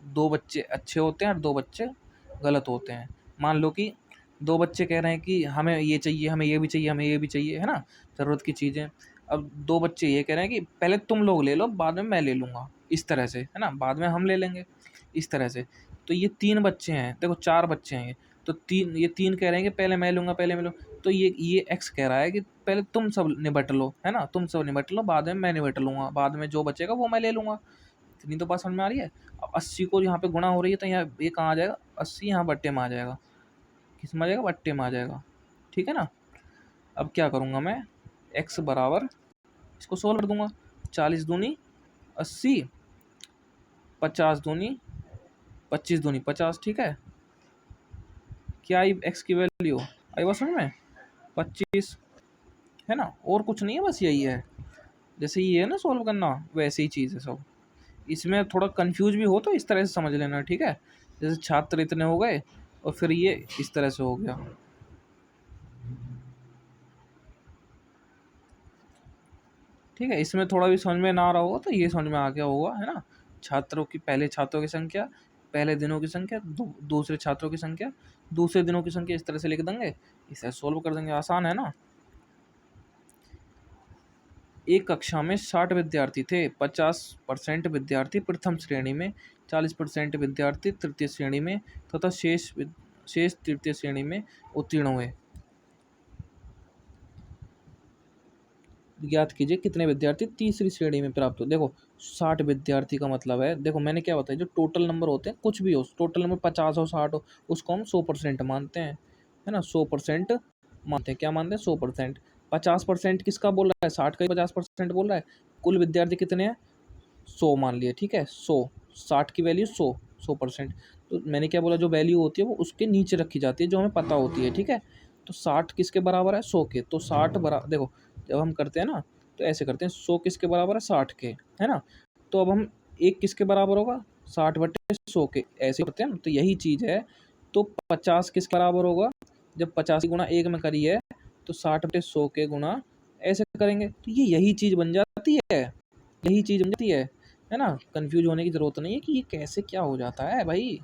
दो बच्चे अच्छे होते हैं और दो बच्चे गलत होते हैं। मान लो कि दो बच्चे कह रहे हैं कि हमें ये चाहिए, हमें ये भी चाहिए, हमें ये भी चाहिए, है ना, ज़रूरत की चीज़ें। अब दो बच्चे ये कह रहे हैं कि पहले तुम लोग ले लो, बाद में मैं ले लूँगा, इस तरह से, है ना, बाद में हम ले लेंगे, इस तरह से। तो ये 3 बच्चे हैं, देखो 4 बच्चे हैं ये, तो ये 3 कह रहे हैं कि पहले मैं लूँगा, पहले मैं लूँ। तो ये एक्स कह रहा है कि पहले तुम सब निबट लो, है ना, तुम सब निबट लो, बाद में मैं निबट लूँगा, बाद में जो बचेगा वो मैं ले लूँगा। इतनी तो बात समझ में आ रही है। अब 80 को यहाँ पे गुणा हो रही है, तो यहाँ ये कहाँ आ जाएगा, 80 यहाँ बट्टे में आ जाएगा, किस में आ जाएगा, बट्टे में आ जाएगा, ठीक है ना। अब क्या करूँगा मैं, एक्स बराबर इसको सोल्व कर दूंगा, 40 दूनी 80, 50 दूनी 25 दूनी 50, ठीक है। क्या आई एक्स की वैल्यू, आई बात समझ में, 25, है ना, और कुछ नहीं है, बस यही है। जैसे ये है ना सोल्व करना, वैसे ही चीज़ है सब। इसमें थोड़ा कंफ्यूज भी हो तो इस तरह से समझ लेना, ठीक है। जैसे छात्र इतने हो गए और फिर ये इस तरह से हो गया, ठीक है। इसमें थोड़ा भी समझ में ना आ रहा होगा तो ये समझ में आ गया होगा, है ना। छात्रों की, पहले छात्रों की संख्या, पहले दिनों की संख्या, दूसरे छात्रों की संख्या, दूसरे दिनों की संख्या, इस तरह से लिख देंगे, इसे सोल्व कर देंगे, आसान है ना। एक कक्षा में 60 विद्यार्थी थे, 50% विद्यार्थी प्रथम श्रेणी में, 40% विद्यार्थी तृतीय श्रेणी में तथा शेष तृतीय श्रेणी में उत्तीर्ण हुए। ज्ञात कीजिए कितने विद्यार्थी तीसरी श्रेणी में प्राप्त हो। देखो 60 विद्यार्थी का मतलब है, देखो मैंने क्या बताया, जो टोटल नंबर होते हैं, कुछ भी हो, टोटल नंबर 50 हो 60 हो, उसको हम 100% मानते हैं, है ना, 100% मानते हैं, क्या मानते हैं, 100%। 50% किसका बोल रहा है, 60 का ही 50% बोल रहा है, कुल विद्यार्थी कितने हैं, 100 मान लिए, ठीक है, 100, 60 की वैल्यू 100%। तो मैंने क्या बोला, जो वैल्यू होती है वो उसके नीचे रखी जाती है जो हमें पता होती है, ठीक है। तो 60 किसके बराबर है, 100 के। तो 60 बराबर, देखो जब हम करते हैं ना तो ऐसे करते हैं, 100 किसके बराबर है, 60 के, है ना। तो अब हम एक किसके बराबर होगा, 60/100 के, ऐसे करते हैं ना। तो यही चीज़ है। तो 50 किसके बराबर होगा, जब 50 गुना एक में करी है तो 60/100 के गुना ऐसे करेंगे, तो ये यही चीज़ बन जाती है, यही चीज़ बन जाती है ना। कंफ्यूज होने की ज़रूरत नहीं है कि ये कैसे क्या हो जाता है भाई,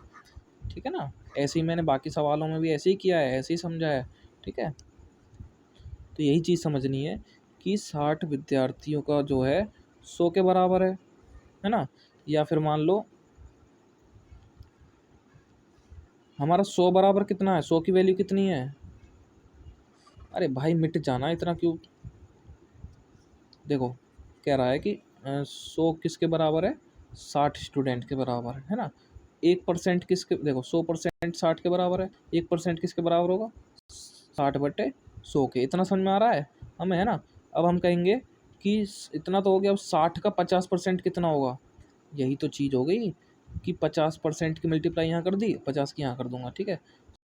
ठीक है ना। ऐसे ही मैंने बाकी सवालों में भी ऐसे ही किया है, ऐसे ही समझा है, ठीक है। तो यही चीज़ समझनी है कि 60 विद्यार्थियों का जो है 100 के बराबर है ना। या फिर मान लो हमारा 100 बराबर कितना है, 100 की वैल्यू कितनी है, अरे भाई मिट जाना इतना क्यों। देखो कह रहा है कि 100 किसके बराबर है, 60 स्टूडेंट के बराबर है ना। 1% किसके, देखो 100% 60 के बराबर है, 1% किसके बराबर होगा, 60/100 के। इतना समझ में आ रहा है हमें, है ना। अब हम कहेंगे कि इतना तो हो गया, अब 60 का 50% कितना होगा, यही तो चीज़ हो गई कि 50% की मल्टीप्लाई यहाँ कर दी, 50 की यहाँ कर दूंगा, ठीक है,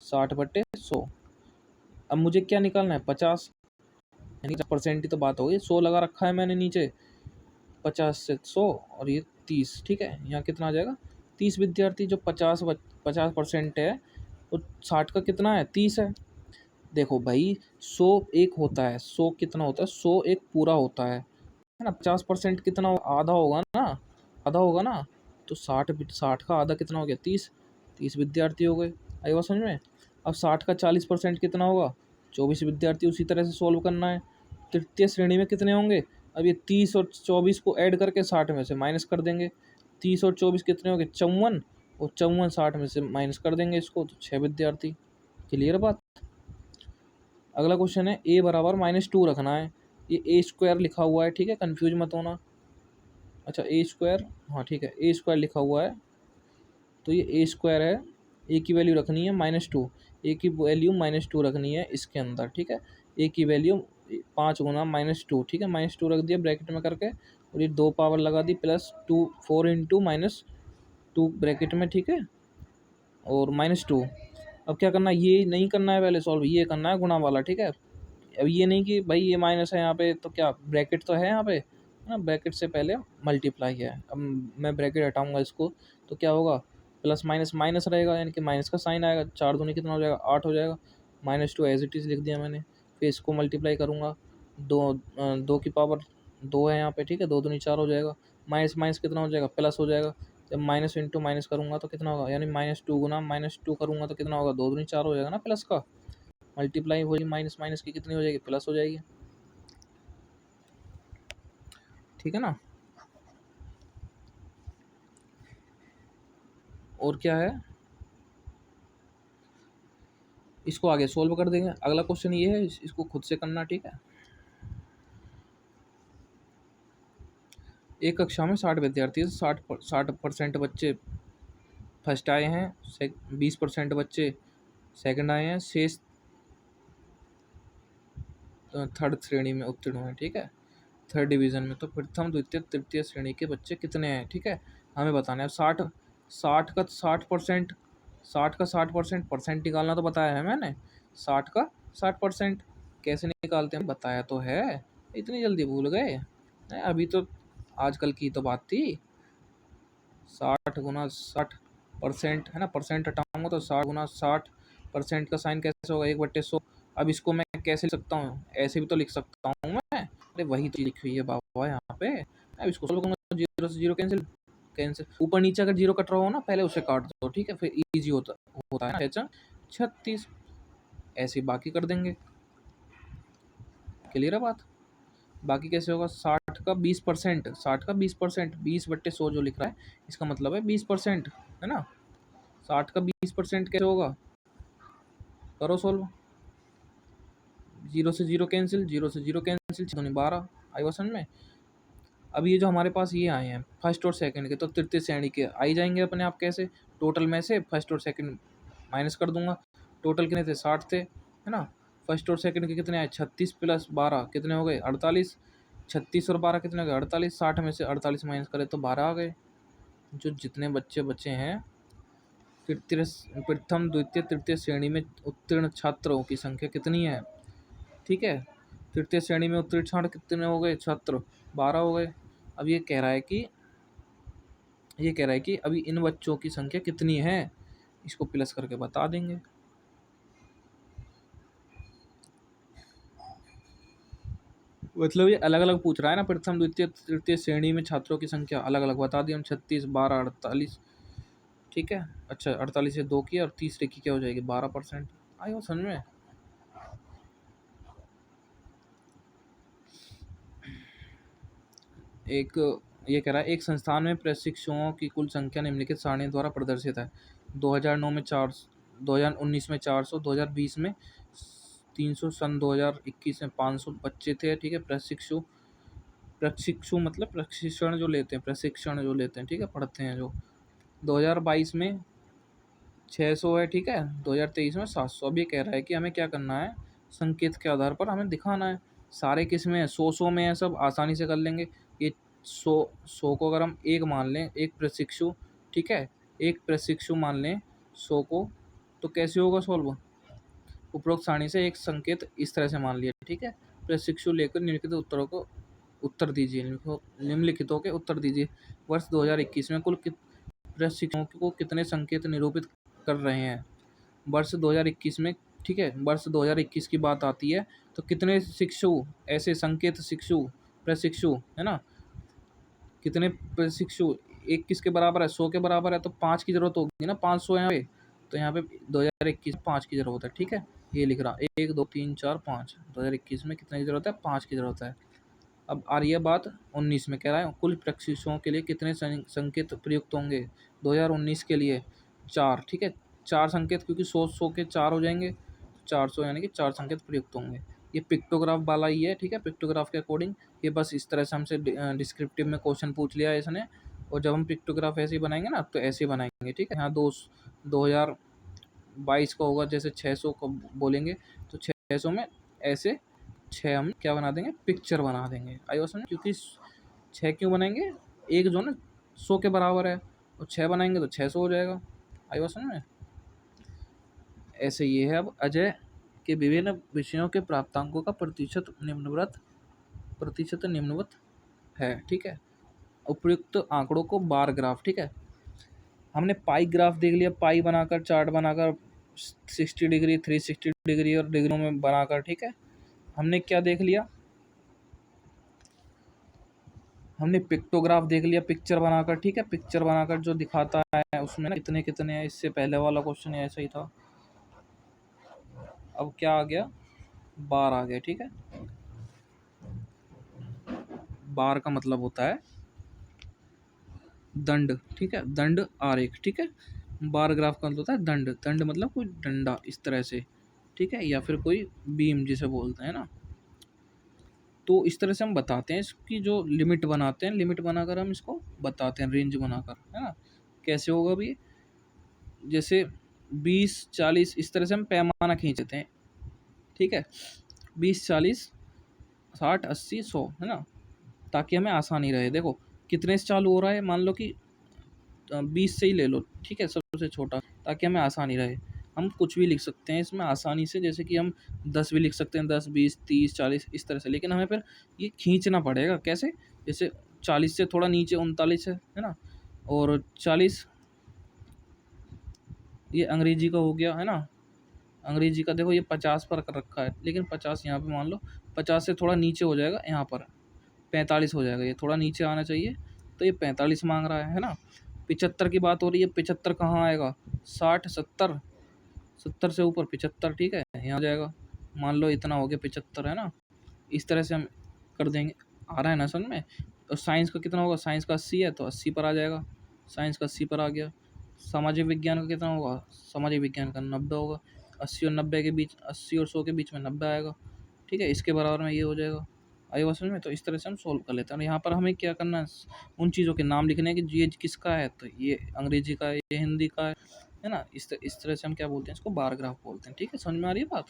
60/100। अब मुझे क्या निकालना है, 50, यानी 50% की तो बात हो गई, 100 लगा रखा है मैंने नीचे, 50 से 100 और ये 30, ठीक है। यहाँ कितना आ जाएगा, 30 विद्यार्थी, जो 50% है, तो 60 का कितना है, 30 है। देखो भाई 100 एक होता है, 100 कितना होता है, 100 एक पूरा होता है ना। 50% कितना आधा होगा ना, आधा होगा ना। तो 60 का आधा कितना हो गया, 30, 30 विद्यार्थी हो गए, आई बात समझ में। अब 60 का 40% कितना होगा, 24 विद्यार्थी। उसी तरह से सोल्व करना है। तृतीय श्रेणी में कितने होंगे, अब ये 30 और 24 को ऐड करके 60 में से माइनस कर देंगे। 30 और 24 कितने हो गए, 54, और 54 60 में से माइनस कर देंगे इसको, तो 6 विद्यार्थी। क्लियर बात। अगला क्वेश्चन है, ए बराबर -2 रखना है। ये ए स्क्वायर लिखा हुआ है, ठीक है, कन्फ्यूज मत होना। अच्छा ए स्क्वायर, हाँ ठीक है, ए स्क्वायर लिखा हुआ है, तो ये ए स्क्वायर है। ए की वैल्यू रखनी है -2, ए की वैल्यू -2 रखनी है इसके अंदर, ठीक है। ए की वैल्यू 5 गुना -2, ठीक है, -2 रख दिया ब्रैकेट में करके, और ये 2 पावर लगा दी, +2, 4 इंटू -2 ब्रैकेट में, ठीक है, और -2। अब क्या करना है, ये नहीं करना है पहले सॉल्व, ये करना है गुणा वाला, ठीक है। अब ये नहीं कि भाई ये माइनस है यहाँ पे, तो क्या ब्रैकेट तो है यहाँ पे, है ना, ब्रैकेट से पहले मल्टीप्लाई है। अब मैं ब्रैकेट हटाऊंगा इसको, तो क्या होगा, प्लस माइनस माइनस रहेगा, यानी कि माइनस का साइन आएगा, 4 दूनी कितना हो जाएगा, 8 हो जाएगा। -2 एज इट इज़ लिख दिया मैंने। फिर इसको मल्टीप्लाई करूँगा, 2 की पावर 2 है यहाँ पे, ठीक है, 2 दूनी 4 हो जाएगा। माइनस माइनस कितना हो जाएगा, प्लस हो जाएगा। जब माइनस इंटू माइनस करूँगा तो कितना होगा, यानी -2 गुना -2 करूँगा तो कितना होगा, 2 दूनी 4 हो जाएगा ना प्लस का। मल्टीप्लाई होगी माइनस माइनस की कितनी हो जाएगी, प्लस हो जाएगी, ठीक है ना। और क्या है, इसको आगे सोल्व कर देंगे। अगला क्वेश्चन ये है, इसको खुद से करना, ठीक है। एक कक्षा में 60 विद्यार्थी हैं, 60% बच्चे फर्स्ट आए हैं, 20% बच्चे सेकंड आए हैं, शेष थर्ड श्रेणी में उत्तीर्ण हुए हैं, ठीक है, थर्ड डिवीजन में। तो प्रथम द्वितीय तृतीय श्रेणी के बच्चे कितने हैं, ठीक है, हमें बताना है। 60, 60 का 60%, 60 का 60% परसेंट निकालना तो बताया है मैंने। 60 का 60% कैसे निकालते हैं बताया तो है, इतनी जल्दी भूल गए अभी तो, आजकल की तो बात थी। 60 गुना 60% है ना, परसेंट हटाऊंगा तो 60 गुना 60% का साइन कैसे होगा, 1/100। अब इसको मैं कैसे लिख सकता हूँ, ऐसे भी तो लिख सकता हूँ मैं, अरे वही चीज लिखी हुई है बाबा यहाँ पे। अब इसको सोल्व करूंगा, 0 से 0 कैंसिल, कैंसिल, ऊपर नीचे अगर 0 कट रहा हो ना पहले उसे काट दो, ठीक है, फिर इजी होता होता है ना। अच्छा 36, ऐसे बाकी कर देंगे। क्लियर है बात। बाकी कैसे होगा, 60 का 20%, 60 का 20%, 20/100 जो लिख रहा है इसका मतलब है 20%, है ना। 60 का 20% कैसे होगा, करो सोल्व। 0 से 0 कैंसिल, 0 से 0 कैंसिल, 12, आई बात समझ में। अब ये जो हमारे पास ये आए हैं फर्स्ट और सेकंड के, तो तृतीय श्रेणी के आई जाएंगे अपने आप कैसे, टोटल में से फर्स्ट और सेकंड माइनस कर दूंगा। टोटल कितने थे, 60 थे, है ना। फर्स्ट और सेकंड के कितने आए, 36 + 12 कितने हो गए, 48। 36 और 12 कितने हो गए? 48। 60 में से 48 माइनस करें तो 12 आ गए। जो जितने बच्चे बचे हैं तृतीय प्रथम द्वितीय तृतीय श्रेणी में उत्तीर्ण छात्रों की संख्या कितनी है? ठीक है, तृतीय श्रेणी में उत्तीर्ण छात्र कितने हो गए? छात्र 12 हो गए। अब ये कह रहा है कि अभी इन बच्चों की संख्या कितनी है, इसको प्लस करके बता देंगे। मतलब ये अलग अलग पूछ रहा है ना, प्रथम द्वितीय तृतीय श्रेणी में छात्रों की संख्या अलग अलग बता दी हम, 36, 12, 48। ठीक है, अच्छा 48 से 2 किया और तीसरे की क्या हो जाएगी? 12%। आई हो समझ में? एक ये कह रहा है एक संस्थान में प्रशिक्षुओं की कुल संख्या निम्नलिखित सारणी द्वारा प्रदर्शित है। 2009 में 4, 2019 में 400, 2020 में 300, सन 2021 में 500 बच्चे थे। ठीक है, प्रशिक्षु मतलब प्रशिक्षण जो लेते हैं, प्रशिक्षण जो लेते हैं, ठीक है, पढ़ते हैं जो। 2022 में 600 है। ठीक है, 2023 में 700। अब ये कह रहा है कि हमें क्या करना है, संकेत के आधार पर हमें दिखाना है। सारे किस में है? 100 में है, सब आसानी से कर लेंगे। ये 100 को अगर हम एक मान लें, एक प्रशिक्षु, ठीक है, एक प्रशिक्षु मान लें 100 को, तो कैसे होगा सॉल्व? उपरोक्त सारणी से एक संकेत इस तरह से मान लिया। ठीक है, प्रशिक्षु लेकर निम्नलिखित उत्तरों को उत्तर दीजिए, निम्नलिखितों के उत्तर दीजिए। वर्ष 2021 में कुल प्रशिक्षुओं को कितने संकेत निरूपित कर रहे हैं? वर्ष 2021 में, ठीक है, वर्ष 2021 की बात आती है तो कितने शिक्षु, ऐसे संकेत शिक्षु, प्रशिक्षु, है ना, कितने प्रशिक्षु? एक किसके बराबर है? 100 के बराबर है, तो 5 की जरूरत होगी ना, 500 यहाँ पे। तो यहाँ पे 2021 5 की जरूरत है। ठीक है, ये लिख रहा 1 2 3 4 5। 2021 में कितने की जरूरत है? 5 की जरूरत है। अब आ रही है बात 19 में, कह रहा है कुल प्रशिक्षुओं के लिए कितने संकेत प्रयुक्त होंगे? 2019 के लिए 4। ठीक है, 4 संकेत, क्योंकि 100 के 4 हो जाएंगे, 400 यानी कि 4 संकेत प्रयुक्त होंगे। ये पिक्टोग्राफ वाला ही है। ठीक है, पिक्टोग्राफ के अकॉर्डिंग ये बस इस तरह से हमसे डिस्क्रिप्टिव में क्वेश्चन पूछ लिया है इसने, और जब हम पिक्टोग्राफ ऐसे ही बनाएंगे ना तो ऐसे ही बनाएंगे। ठीक है, यहाँ 2022 का होगा, जैसे 600 को बोलेंगे तो 600 में ऐसे 6 हम क्या बना देंगे? पिक्चर बना देंगे। आई बात समझ? क्योंकि 6 क्यों बनाएंगे? एक जो ना 100 के बराबर है, और 6 बनाएंगे तो 600 हो जाएगा। आई बात समझ में? ऐसे ये है। अब अजय के विभिन्न विषयों के प्राप्तांकों का प्रतिशत निम्नवत है। ठीक है, उपयुक्त आंकड़ों को बार ग्राफ। ठीक है, हमने पाई ग्राफ देख लिया, पाई बनाकर, चार्ट बनाकर 60 डिग्री, 360 डिग्री और डिग्रियों में बनाकर। ठीक है, हमने क्या देख लिया? हमने पिक्टोग्राफ देख लिया, पिक्चर बनाकर। ठीक है, पिक्चर बनाकर जो दिखाता है उसमें ना कितने कितने हैं। इससे पहले वाला क्वेश्चन ऐसा ही था। अब क्या आ गया? बार आ गया। ठीक है, बार का मतलब होता है दंड। ठीक है, दंड आरेख। ठीक है, बार ग्राफ का मतलब होता है दंड। दंड मतलब कोई डंडा इस तरह से, ठीक है, या फिर कोई बीम जिसे बोलते हैं ना। तो इस तरह से हम बताते हैं, इसकी जो लिमिट बनाते हैं, लिमिट बनाकर हम इसको बताते हैं, रेंज बनाकर, है ना। कैसे होगा भी? जैसे 20, 40 इस तरह से हम पैमाना खींचते हैं। ठीक है, 20, 40, 60, 80, 100, है ना, ताकि हमें आसानी रहे। देखो कितने से चालू हो रहा है, मान लो कि 20 से ही ले लो। ठीक है, सबसे छोटा, ताकि हमें आसानी रहे। हम कुछ भी लिख सकते हैं इसमें आसानी से, जैसे कि हम 10 भी लिख सकते हैं, 10, 20, 30, 40 इस तरह से। लेकिन हमें फिर ये खींचना पड़ेगा। कैसे? जैसे 40 से थोड़ा नीचे 39 है ना, और 40 ये अंग्रेजी का हो गया, है ना। अंग्रेजी का देखो ये 50 पर कर रखा है, लेकिन 50 यहाँ पे मान लो 50 से थोड़ा नीचे हो जाएगा, यहाँ पर 45 हो जाएगा, ये थोड़ा नीचे आना चाहिए, तो ये 45 मांग रहा है ना। 75 की बात हो रही है, 75 कहाँ आएगा? 60, 70, 70 से ऊपर 75। ठीक है, यहाँ आ जाएगा, मान लो इतना हो गया 75, है ना। इस तरह से हम कर देंगे। आ रहा है ना समझ में? और साइंस का कितना होगा? साइंस का 80 है तो 80 पर आ जाएगा, साइंस का 80 पर आ गया। सामाजिक विज्ञान का कितना होगा? सामाजिक विज्ञान का 90 होगा। 80 और 90 के बीच, 80 और 100 के बीच में 90 आएगा। ठीक है, इसके बराबर में ये हो जाएगा। आई बात समझ में? तो इस तरह से हम सोल्व कर लेते हैं। और यहाँ पर हमें क्या करना है? उन चीज़ों के नाम लिखने हैं कि ये किसका है, तो ये अंग्रेजी का है, ये हिंदी का है ना। इस तरह से हम क्या बोलते हैं? इसको बार ग्राफ बोलते हैं। ठीक है, समझ में आ रही है बात?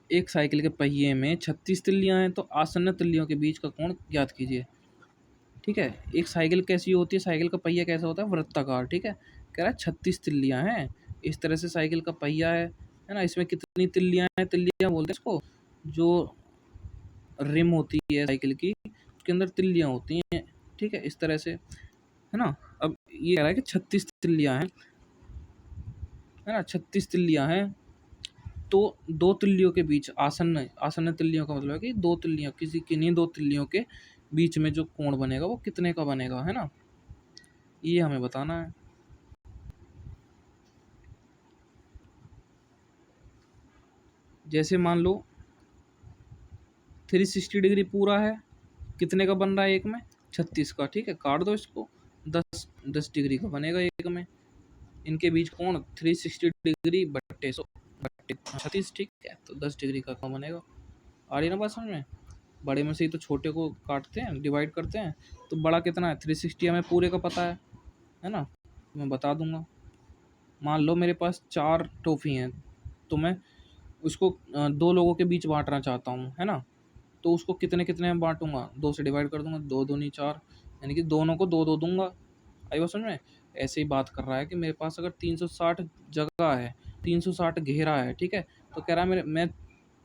एक साइकिल के पहिए में 36 तिल्लियाँ हैं, तो आसन्न तिल्लियों के बीच का कोण ज्ञात कीजिए। ठीक है, एक साइकिल कैसी होती है, साइकिल का पहिया कैसा होता है, वृत्ताकार। ठीक है, कह रहा है 36 तिल्लियाँ हैं, इस तरह से साइकिल का पहिया है ना। इसमें कितनी तिल्लियाँ हैं, तिल्लियाँ बोलते हैं इसको, जो रिम होती है साइकिल की, उसके अंदर तिल्लियाँ होती हैं। ठीक है, इस तरह से, है ना। अब ये कह रहा है कि 36 तिल्लियाँ हैं, है ना, 36 तिल्लियाँ हैं, तो दो तिल्लियों के बीच, आसन्न आसन्न तिल्लियों का मतलब है कि दो तिल्लियों, किसी किन्हीं दो तिल्लियों के बीच में जो कोण बनेगा वो कितने का बनेगा, है ना, ये हमें बताना है। जैसे मान लो 360 डिग्री पूरा है, कितने का बन रहा है एक में, 36 का। ठीक है, काट दो इसको, 10 डिग्री का बनेगा एक में। इनके बीच कोण 360 डिग्री बट्टे 100 बट्टे 36। ठीक है, तो 10 डिग्री का कोण बनेगा। आ रही ना बात समझ में। बड़े में से ही तो छोटे को काटते हैं, डिवाइड करते हैं, तो बड़ा कितना है, 360 हमें पूरे का पता है ना, मैं बता दूंगा। मान लो मेरे पास 4 टॉफ़ी हैं, तो मैं उसको 2 लोगों के बीच बांटना चाहता हूँ, है ना। तो उसको कितने कितने में बांटूंगा, 2 से डिवाइड कर दूंगा, 2 दूनी 4, यानी कि दोनों को 2 2 दूंगा। आई बात समझ में। ऐसे ही बात कर रहा है कि मेरे पास अगर 360 जगह है, 360 घेरा है, ठीक है, तो कह रहा है मैं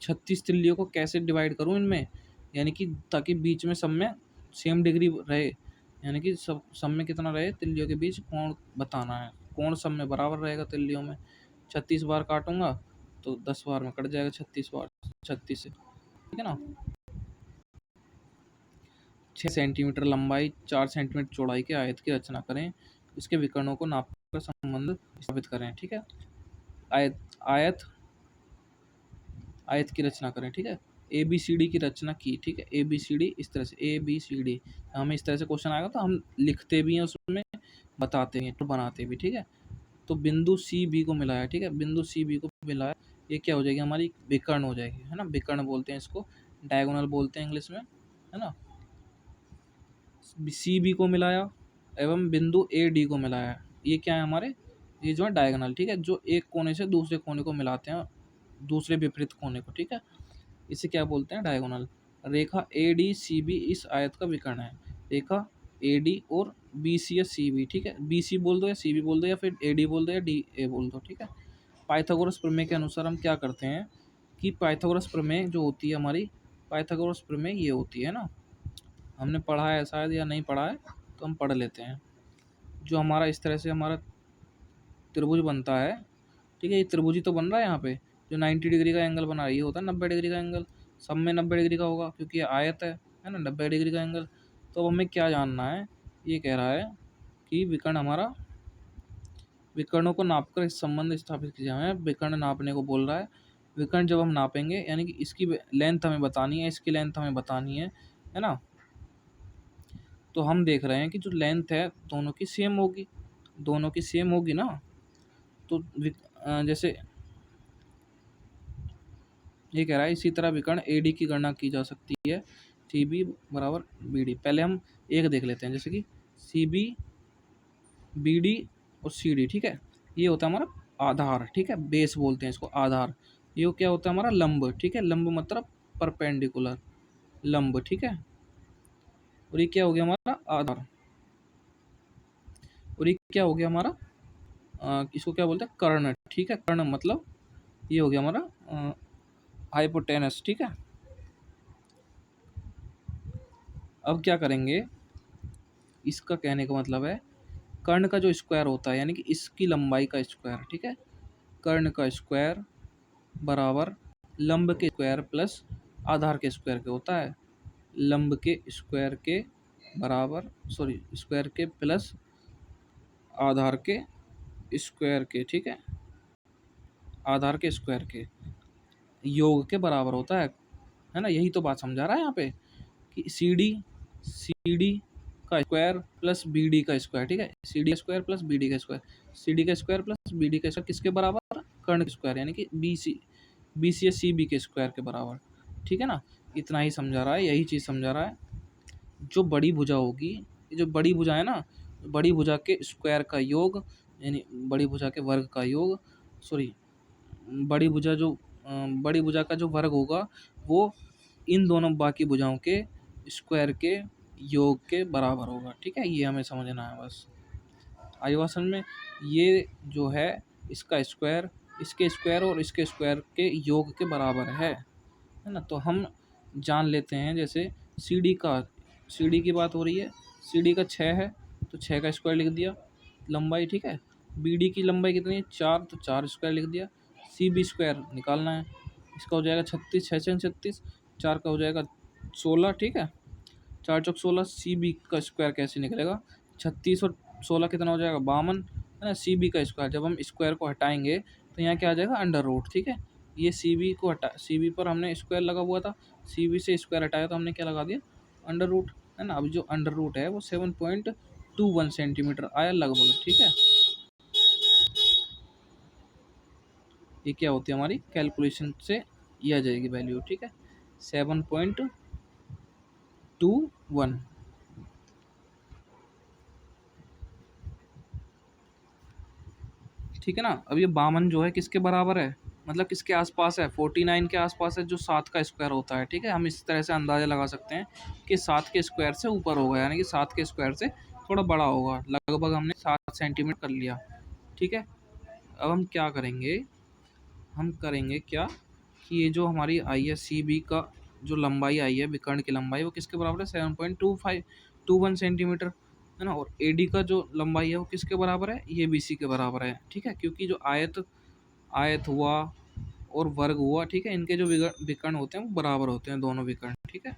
36 तिल्लियों को कैसे डिवाइड करूँ इनमें, यानी कि ताकि बीच में सब में सेम डिग्री रहे, यानी कि सब में कितना रहे, तिल्लियों के बीच कोण बताना है। कोण सब में बराबर रहेगा तिल्लियों में। 36 बार काटूंगा तो 10 बार में कट जाएगा, 36 बार 36 से। ठीक है ना। 6 सेंटीमीटर लंबाई, 4 सेंटीमीटर चौड़ाई के आयत की रचना करें, इसके विकर्णों को नापकर संबंध स्थापित करें। ठीक है, आयत आयत आयत की रचना करें। ठीक है, ए बी सी डी की रचना की। ठीक है, ए बी सी डी इस तरह से, ए बी सी डी, हमें इस तरह से क्वेश्चन आएगा तो हम लिखते भी हैं उसमें, बताते हैं, तो बनाते भी। ठीक है, तो बिंदु सी बी को मिलाया। ठीक है, बिंदु सी बी को मिलाया, ये क्या हो जाएगी, हमारी विकर्ण हो जाएगी, है ना। विकर्ण बोलते हैं इसको, डायगोनल बोलते हैं इंग्लिश में, है ना। सी बी को मिलाया एवं बिंदु ए डी को मिलाया, ये क्या है हमारे, ये जो है डायगोनल। ठीक है, जो एक कोने से दूसरे कोने को मिलाते हैं, दूसरे विपरीत कोने को। ठीक है, इसे क्या बोलते हैं, डायगोनल। रेखा ए डी सी बी इस आयत का विकर्ण है। रेखा ए डी और बी सी या सी बी। ठीक है, बी सी बोल दो या सी बी बोल दो या फिर ए डी बोल दो या डी ए बोल दो। ठीक है, पाइथागोरस प्रमेय के अनुसार हम क्या करते हैं कि पाइथागोरस प्रमेय जो होती है हमारी, पाइथागोरस प्रमेय ये होती है ना, हमने पढ़ा है शायद या नहीं पढ़ा है, तो हम पढ़ लेते हैं। जो हमारा इस तरह से हमारा त्रिभुज बनता है, ठीक है, ये त्रिभुज ही तो बन रहा है यहाँ पे, जो 90 डिग्री का एंगल बना रही है, होता है 90 डिग्री का एंगल, सब में 90 डिग्री का होगा क्योंकि ये आयत है ना, 90 डिग्री का एंगल। तो अब हमें क्या जानना है, ये कह रहा है कि विकर्ण हमारा, विकर्णों को नापकर इस संबंध स्थापित किया है। विकर्ण नापने को बोल रहा है। विकर्ण जब हम नापेंगे, यानी कि इसकी लेंथ हमें बतानी है, इसकी लेंथ हमें बतानी है ना। तो हम देख रहे हैं कि जो लेंथ है दोनों की सेम होगी, दोनों की सेम होगी ना। तो जैसे ये कह रहा है, इसी तरह विकर्ण ए डी की गणना की जा सकती है, सी बी बराबर बी डी। पहले हम एक देख लेते हैं, जैसे कि सी बी, बी डी और सी डी। ठीक है, ये होता है हमारा आधार। ठीक है, बेस बोलते हैं इसको, आधार। ये क्या होता है हमारा लंब। ठीक है, लंब मतलब परपेंडिकुलर, लंब। ठीक है, और ये क्या हो गया हमारा आधार, और ये क्या हो गया हमारा इसको क्या बोलते हैं, कर्ण। ठीक है, कर्ण मतलब ये हो गया हमारा हाइपोटेनस। ठीक है, अब क्या करेंगे, इसका कहने का मतलब है कर्ण का जो स्क्वायर होता है, यानी कि इसकी लंबाई का स्क्वायर। ठीक है, कर्ण का स्क्वायर बराबर लंब के स्क्वायर प्लस आधार के स्क्वायर के होता है। लंब के स्क्वायर के बराबर, सॉरी, स्क्वायर के प्लस आधार के स्क्वायर के। ठीक है, आधार के स्क्वायर के योग के बराबर होता है ना। यही तो बात समझा रहा है यहाँ पे कि सी डी का स्क्वायर प्लस बी डी का स्क्वायर। ठीक है, सी डी का स्क्वायर प्लस बी डी का स्क्वायर, सी डी का स्क्वायर प्लस बी डी का स्क्वायर किसके बराबर, कर्ण के स्क्वायर, यानी कि बी सी या सी बी के स्क्वायर के बराबर। ठीक है ना, इतना ही समझा रहा है, यही चीज़ समझा रहा है। जो बड़ी भुजा होगी, ये जो बड़ी भुजा है ना, बड़ी भुजा के स्क्वायर का योग, यानी बड़ी भुजा के वर्ग का योग, सॉरी, बड़ी भुजा जो बड़ी भुजा का जो वर्ग होगा वो इन दोनों बाकी भुजाओं के स्क्वायर के योग के बराबर होगा। ठीक है, ये हमें समझना है बस। आई बात समझ में? ये जो है इसका स्क्वायर इसके स्क्वायर और इसके स्क्वायर के योग के बराबर है ना। तो हम जान लेते हैं, जैसे सी डी की बात हो रही है, सी डी का 6 है तो 6 का स्क्वायर लिख दिया लंबाई। ठीक है, बी डी की लंबाई कितनी है 4, तो 4 स्क्वायर लिख दिया। सी बी स्क्वायर निकालना है, इसका हो जाएगा 36, 6 छः 36, 4 का हो जाएगा 16। ठीक है, 4 चौक 16। सी बी का स्क्वायर कैसे निकलेगा, 36 और 16 कितना हो जाएगा 52, है ना। सी बी का स्क्वायर, जब हम स्क्वायर को हटाएंगे तो यहाँ क्या आ जाएगा अंडर रूट। ठीक है, ये सी बी को हटा, सी बी पर हमने स्क्वायर लगा हुआ था, सी बी से स्क्वायर हटाया तो हमने क्या लगा दिया अंडर रूट, है ना। अब जो अंडर रूट है वो 7.21 सेंटीमीटर आया लगभग। ठीक है, ये क्या होती है हमारी कैलकुलेशन से ये आ जाएगी वैल्यू। ठीक है, 7.21। ठीक है ना। अब ये 52 जो है किसके बराबर है, मतलब किसके आसपास है, 49 के आसपास है, जो 7 का स्क्वायर होता है। ठीक है, हम इस तरह से अंदाज़ा लगा सकते हैं कि 7 के स्क्वायर से ऊपर होगा, यानी कि 7 के स्क्वायर से थोड़ा बड़ा होगा। लगभग हमने 7 सेंटीमीटर कर लिया। ठीक है, अब हम क्या करेंगे, हम करेंगे क्या कि ये जो हमारी आई है सी बी का जो लंबाई आई है, विकर्ण की लंबाई, वो किसके बराबर है 7.21 सेंटीमीटर, है ना। और ए डी का जो लंबाई है वो किसके बराबर है, ये बी सी के बराबर है। ठीक है, क्योंकि जो आयत हुआ और वर्ग हुआ, ठीक है, इनके जो विकर्ण होते हैं वो बराबर होते हैं, दोनों विकर्ण। ठीक है,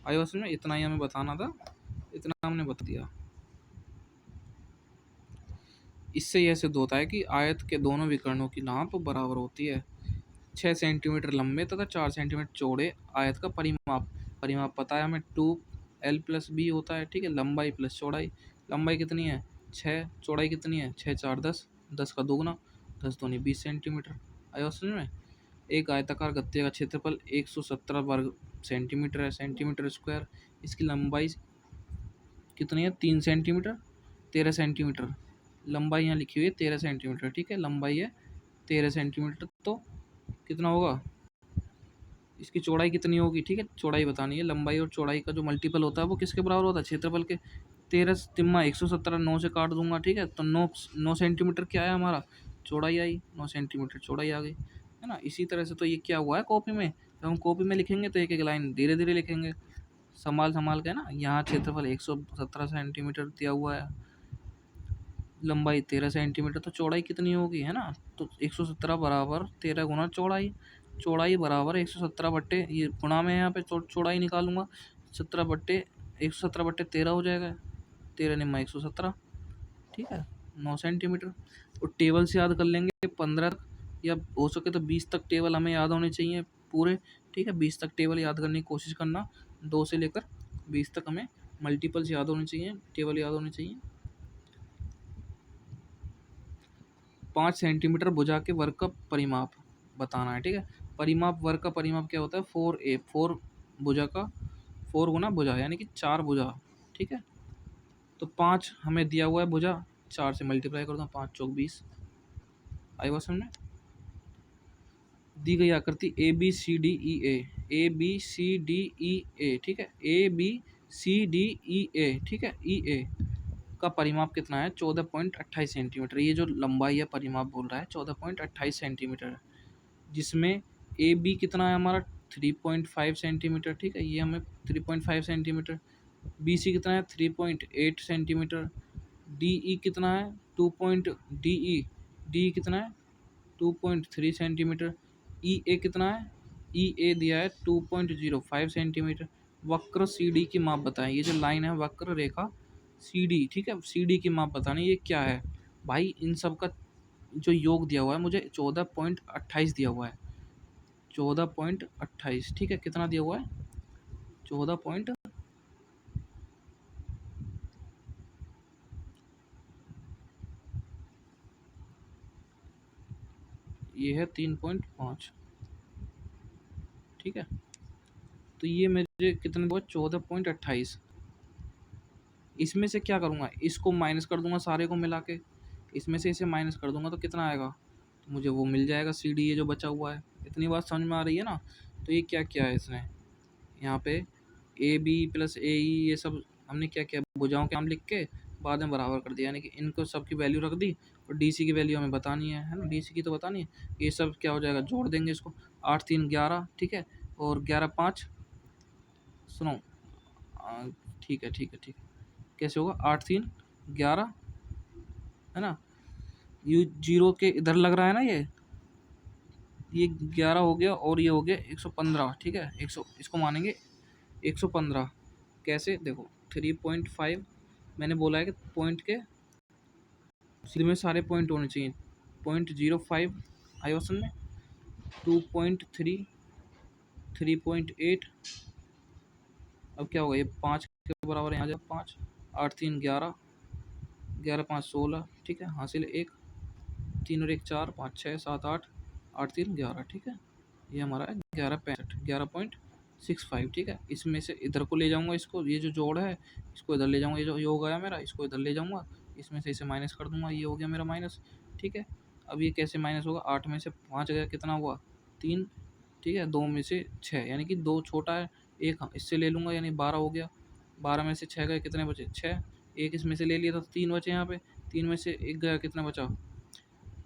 आई बात समझ में? इतना ही हमें बताना था, इतना हमने बता दिया। इससे यह सिद्ध होता है कि आयत के दोनों विकर्णों की नाप बराबर होती है। 6 सेंटीमीटर लंबे तथा 4 सेंटीमीटर चौड़े आयत का परिमाप पता है हमें, 2l+b होता है। ठीक है, लंबाई प्लस चौड़ाई। लंबाई कितनी है 6, चौड़ाई कितनी है 6 4 10, 10 का दोगुना, 10 दूनी 20 सेंटीमीटर। आया समझ में? एक आयताकार गत्ते का क्षेत्रफल 117 वर्ग सेंटीमीटर है, सेंटीमीटर स्क्वायर। इसकी लंबाई कितनी है 3 सेंटीमीटर, 13 सेंटीमीटर। लंबाई यहाँ लिखी हुई है 13 सेंटीमीटर। ठीक है, लंबाई है 13 सेंटीमीटर, तो कितना होगा, इसकी चौड़ाई कितनी होगी। ठीक है, चौड़ाई बतानी है। लंबाई और चौड़ाई का जो मल्टीपल होता है वो किसके बराबर होता है, क्षेत्रफल के। 13 तिम्मा 117, 9 से काट दूंगा। ठीक है, तो 9 सेंटीमीटर क्या है हमारा चौड़ाई आई, 9 सेंटीमीटर चौड़ाई आ गई, है ना। इसी तरह से तो ये क्या हुआ है कॉपी में, जब हम कॉपी में लिखेंगे तो एक एक लाइन धीरे धीरे लिखेंगे, संभाल के ना। यहाँ क्षेत्रफल 117 सेंटीमीटर दिया हुआ है, लंबाई 13 सेंटीमीटर, तो चौड़ाई कितनी होगी, है ना। तो 117 बराबर 13 गुना चौड़ाई, चौड़ाई बराबर 117 बट्टे, ये गुणा में यहाँ पे चौड़ाई निकालूंगा, 117 बट्टे 13 हो जाएगा, 13 निम्मा 117। ठीक है, 9 सेंटीमीटर। और टेबल से याद कर लेंगे 15 तक, या हो सके तो 20 तक टेबल हमें याद होने चाहिए पूरे। ठीक है, 20 तक टेबल याद करने की कोशिश करना, 2 से लेकर 20 तक हमें मल्टीपल्स याद होने चाहिए, टेबल याद होने चाहिए। 5 सेंटीमीटर भुजा के वर्ग का परिमाप बताना है। ठीक है, परिमाप वर्ग का परिमाप क्या होता है 4a, 4 भुजा का 4 गुना भुजा, यानी कि 4 भुजा। ठीक है, तो 5 हमें दिया हुआ है भुजा, 4 से मल्टीप्लाई कर दो, 5 चौक 20। आई बात समझ में? दी गई आकृति A B C D E A B C D E A, ठीक है, ए B C D E A, ठीक है, ई ए का परिमाप कितना है 14.28 सेंटीमीटर। ये जो लंबाई है परिमाप बोल रहा है 14.28 सेंटीमीटर, जिसमें ए बी कितना है हमारा 3.5 सेंटीमीटर। ठीक है, ये हमें 3.5 सेंटीमीटर। बी सी कितना है 3.8 सेंटीमीटर। डी ई कितना है डी कितना है 2.3 सेंटीमीटर। ई ए कितना है, ई ए दिया है 2.05 सेंटीमीटर। वक्र सी डी की माप बताएं, ये जो लाइन है वक्र रेखा सी डी, ठीक है, सी डी की माप बतानी, ये क्या है भाई। इन सब का जो योग दिया हुआ है मुझे 14.28 दिया हुआ है, 14.28। ठीक है, कितना दिया हुआ है 14 पॉइंट, ये है 3.5। ठीक है, तो ये मेरे कितने हुआ 14.28। इसमें से क्या करूँगा, इसको माइनस कर दूंगा सारे को मिला के, इसमें से इसे माइनस कर दूंगा तो कितना आएगा, तो मुझे वो मिल जाएगा सी डी, ये जो बचा हुआ है इतनी बात समझ में आ रही है ना। तो ये क्या किया है इसने, यहाँ पे ए बी प्लस ए ई ये सब हमने क्या किया, भुजाओं के नाम लिख के बाद में बराबर कर दिया, यानी कि इनको सब की वैल्यू रख दी और डी सी की वैल्यू हमें बतानी है ना, डी सी की तो बतानी है। ये सब क्या हो जाएगा, जोड़ देंगे इसको, 8 3 11, ठीक है, और 11 5, सुनो ठीक है ठीक है ठीक है, कैसे होगा, 8 3 11 है ना, यू जीरो के इधर लग रहा है ना, ये 11 हो गया और ये हो गया 115, ठीक है, 100 इसको मानेंगे 115। कैसे देखो, 3.5 मैंने बोला है कि पॉइंट के सीधे में सारे पॉइंट होने चाहिए, 0.05 आई ऑप्शन में, 2.3, 3.8, अब क्या होगा, ये 5 के बराबर यहाँ जाए 5, 8 3 11, 11 5 16, ठीक है, हासिल 1, 3 और 1 4, 5 6 7 8, 8 3 11, ठीक है, ये हमारा है 11.65, 11.65, ठीक है। इसमें से इधर को ले जाऊंगा इसको, ये जो जोड़ है इसको इधर ले जाऊंगा, ये जो योग आया मेरा इसको इधर ले जाऊंगा, इसमें से इसे माइनस कर दूंगा, ये हो गया मेरा माइनस, ठीक है। अब ये कैसे माइनस होगा, 8 में से 5 गया, कितना हुआ 3, ठीक है, 2 में से 6, यानी कि 2 छोटा है, एक इससे ले लूँगा यानी 12 हो गया, 12 में से 6 गए, कितने बचे 6, एक इसमें से ले लिया था तो 3 बचे यहाँ पे, 3 में से 1 गया, कितना बचा,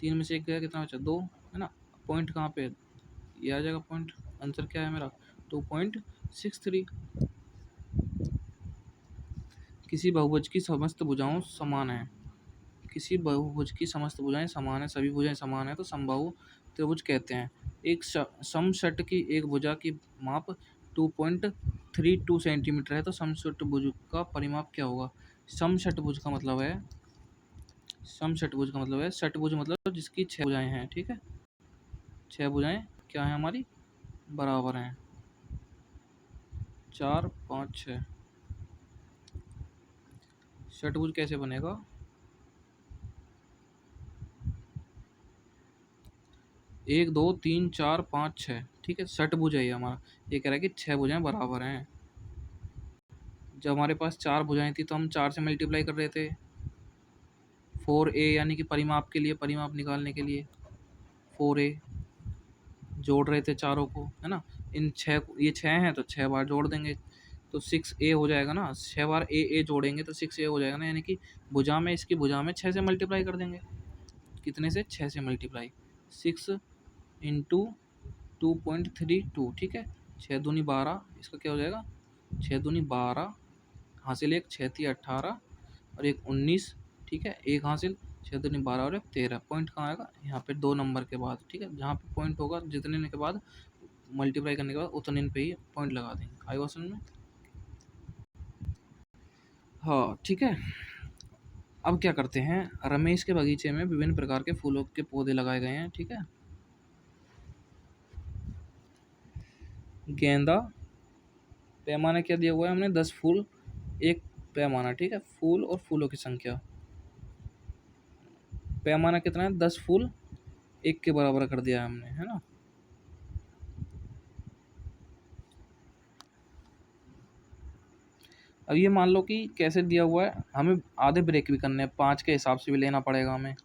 3 में से 1 गया, कितना बचा 2, है ना। पॉइंट कहाँ पे, ये आ जाएगा पॉइंट, आंसर क्या है मेरा 2.63। किसी बहुभुज की समस्त भुजाओं समान है, किसी बहुभुज की समस्त भुजाएं समान है, सभी भुजाएं समान है तो समबाहु त्रिभुज कहते हैं। एक समषट की एक भुजा की माप 2.32 सेंटीमीटर है तो समषट भुज का परिमाप क्या होगा। समषटभुज का मतलब है, समषटभुज का मतलब है, षटभुज मतलब जिसकी 6 भुजाएं हैं, ठीक है, 6 भुजाएं क्या है हमारी, बराबर हैं, 4 5 6। षटभुज कैसे बनेगा, 1 2 3 4 5 6, ठीक है, षटभुज है ये हमारा, ये कह रहा है कि 6 भुजाएं बराबर हैं। जब हमारे पास 4 भुजाएं थी तो हम 4 से मल्टीप्लाई कर रहे थे, 4a यानी कि परिमाप के लिए, परिमाप निकालने के लिए 4a जोड़ रहे थे चारों को, है ना, इन 6 ये 6 हैं तो 6 बार जोड़ देंगे तो 6a हो जाएगा ना, 6 बार a जोड़ेंगे तो 6a हो जाएगा ना, यानी कि भुजा में, इसकी भुजा में 6 से मल्टीप्लाई कर देंगे, कितने से, 6 से मल्टीप्लाई, 6 इंटू 2.32, ठीक है, 6 दूनी 12, इसका क्या हो जाएगा 6 दूनी 12, हासिल 1, 6 3 18 और 1 19, ठीक है, एक हासिल, 6 दूनी 12 और 1 13, पॉइंट कहाँ आएगा, यहाँ पे 2 नंबर के बाद, ठीक है, जहाँ पे पॉइंट होगा जितने के बाद मल्टीप्लाई करने के बाद उतने पे ही पॉइंट लगा देंगे, आई क्वेश्चन में। हाँ ठीक है, अब क्या करते हैं, रमेश के बगीचे में विभिन्न प्रकार के फूलों के पौधे लगाए गए हैं, ठीक है, गेंदा, पैमाना क्या दिया हुआ है हमने, 10 फूल एक पैमाना, ठीक है, फूल और फूलों की संख्या, पैमाना कितना है 10 फूल एक के बराबर कर दिया है हमने, है ना। अब ये मान लो कि कैसे दिया हुआ है, हमें आधे ब्रेक भी करने हैं, 5 के हिसाब से भी लेना पड़ेगा हमें,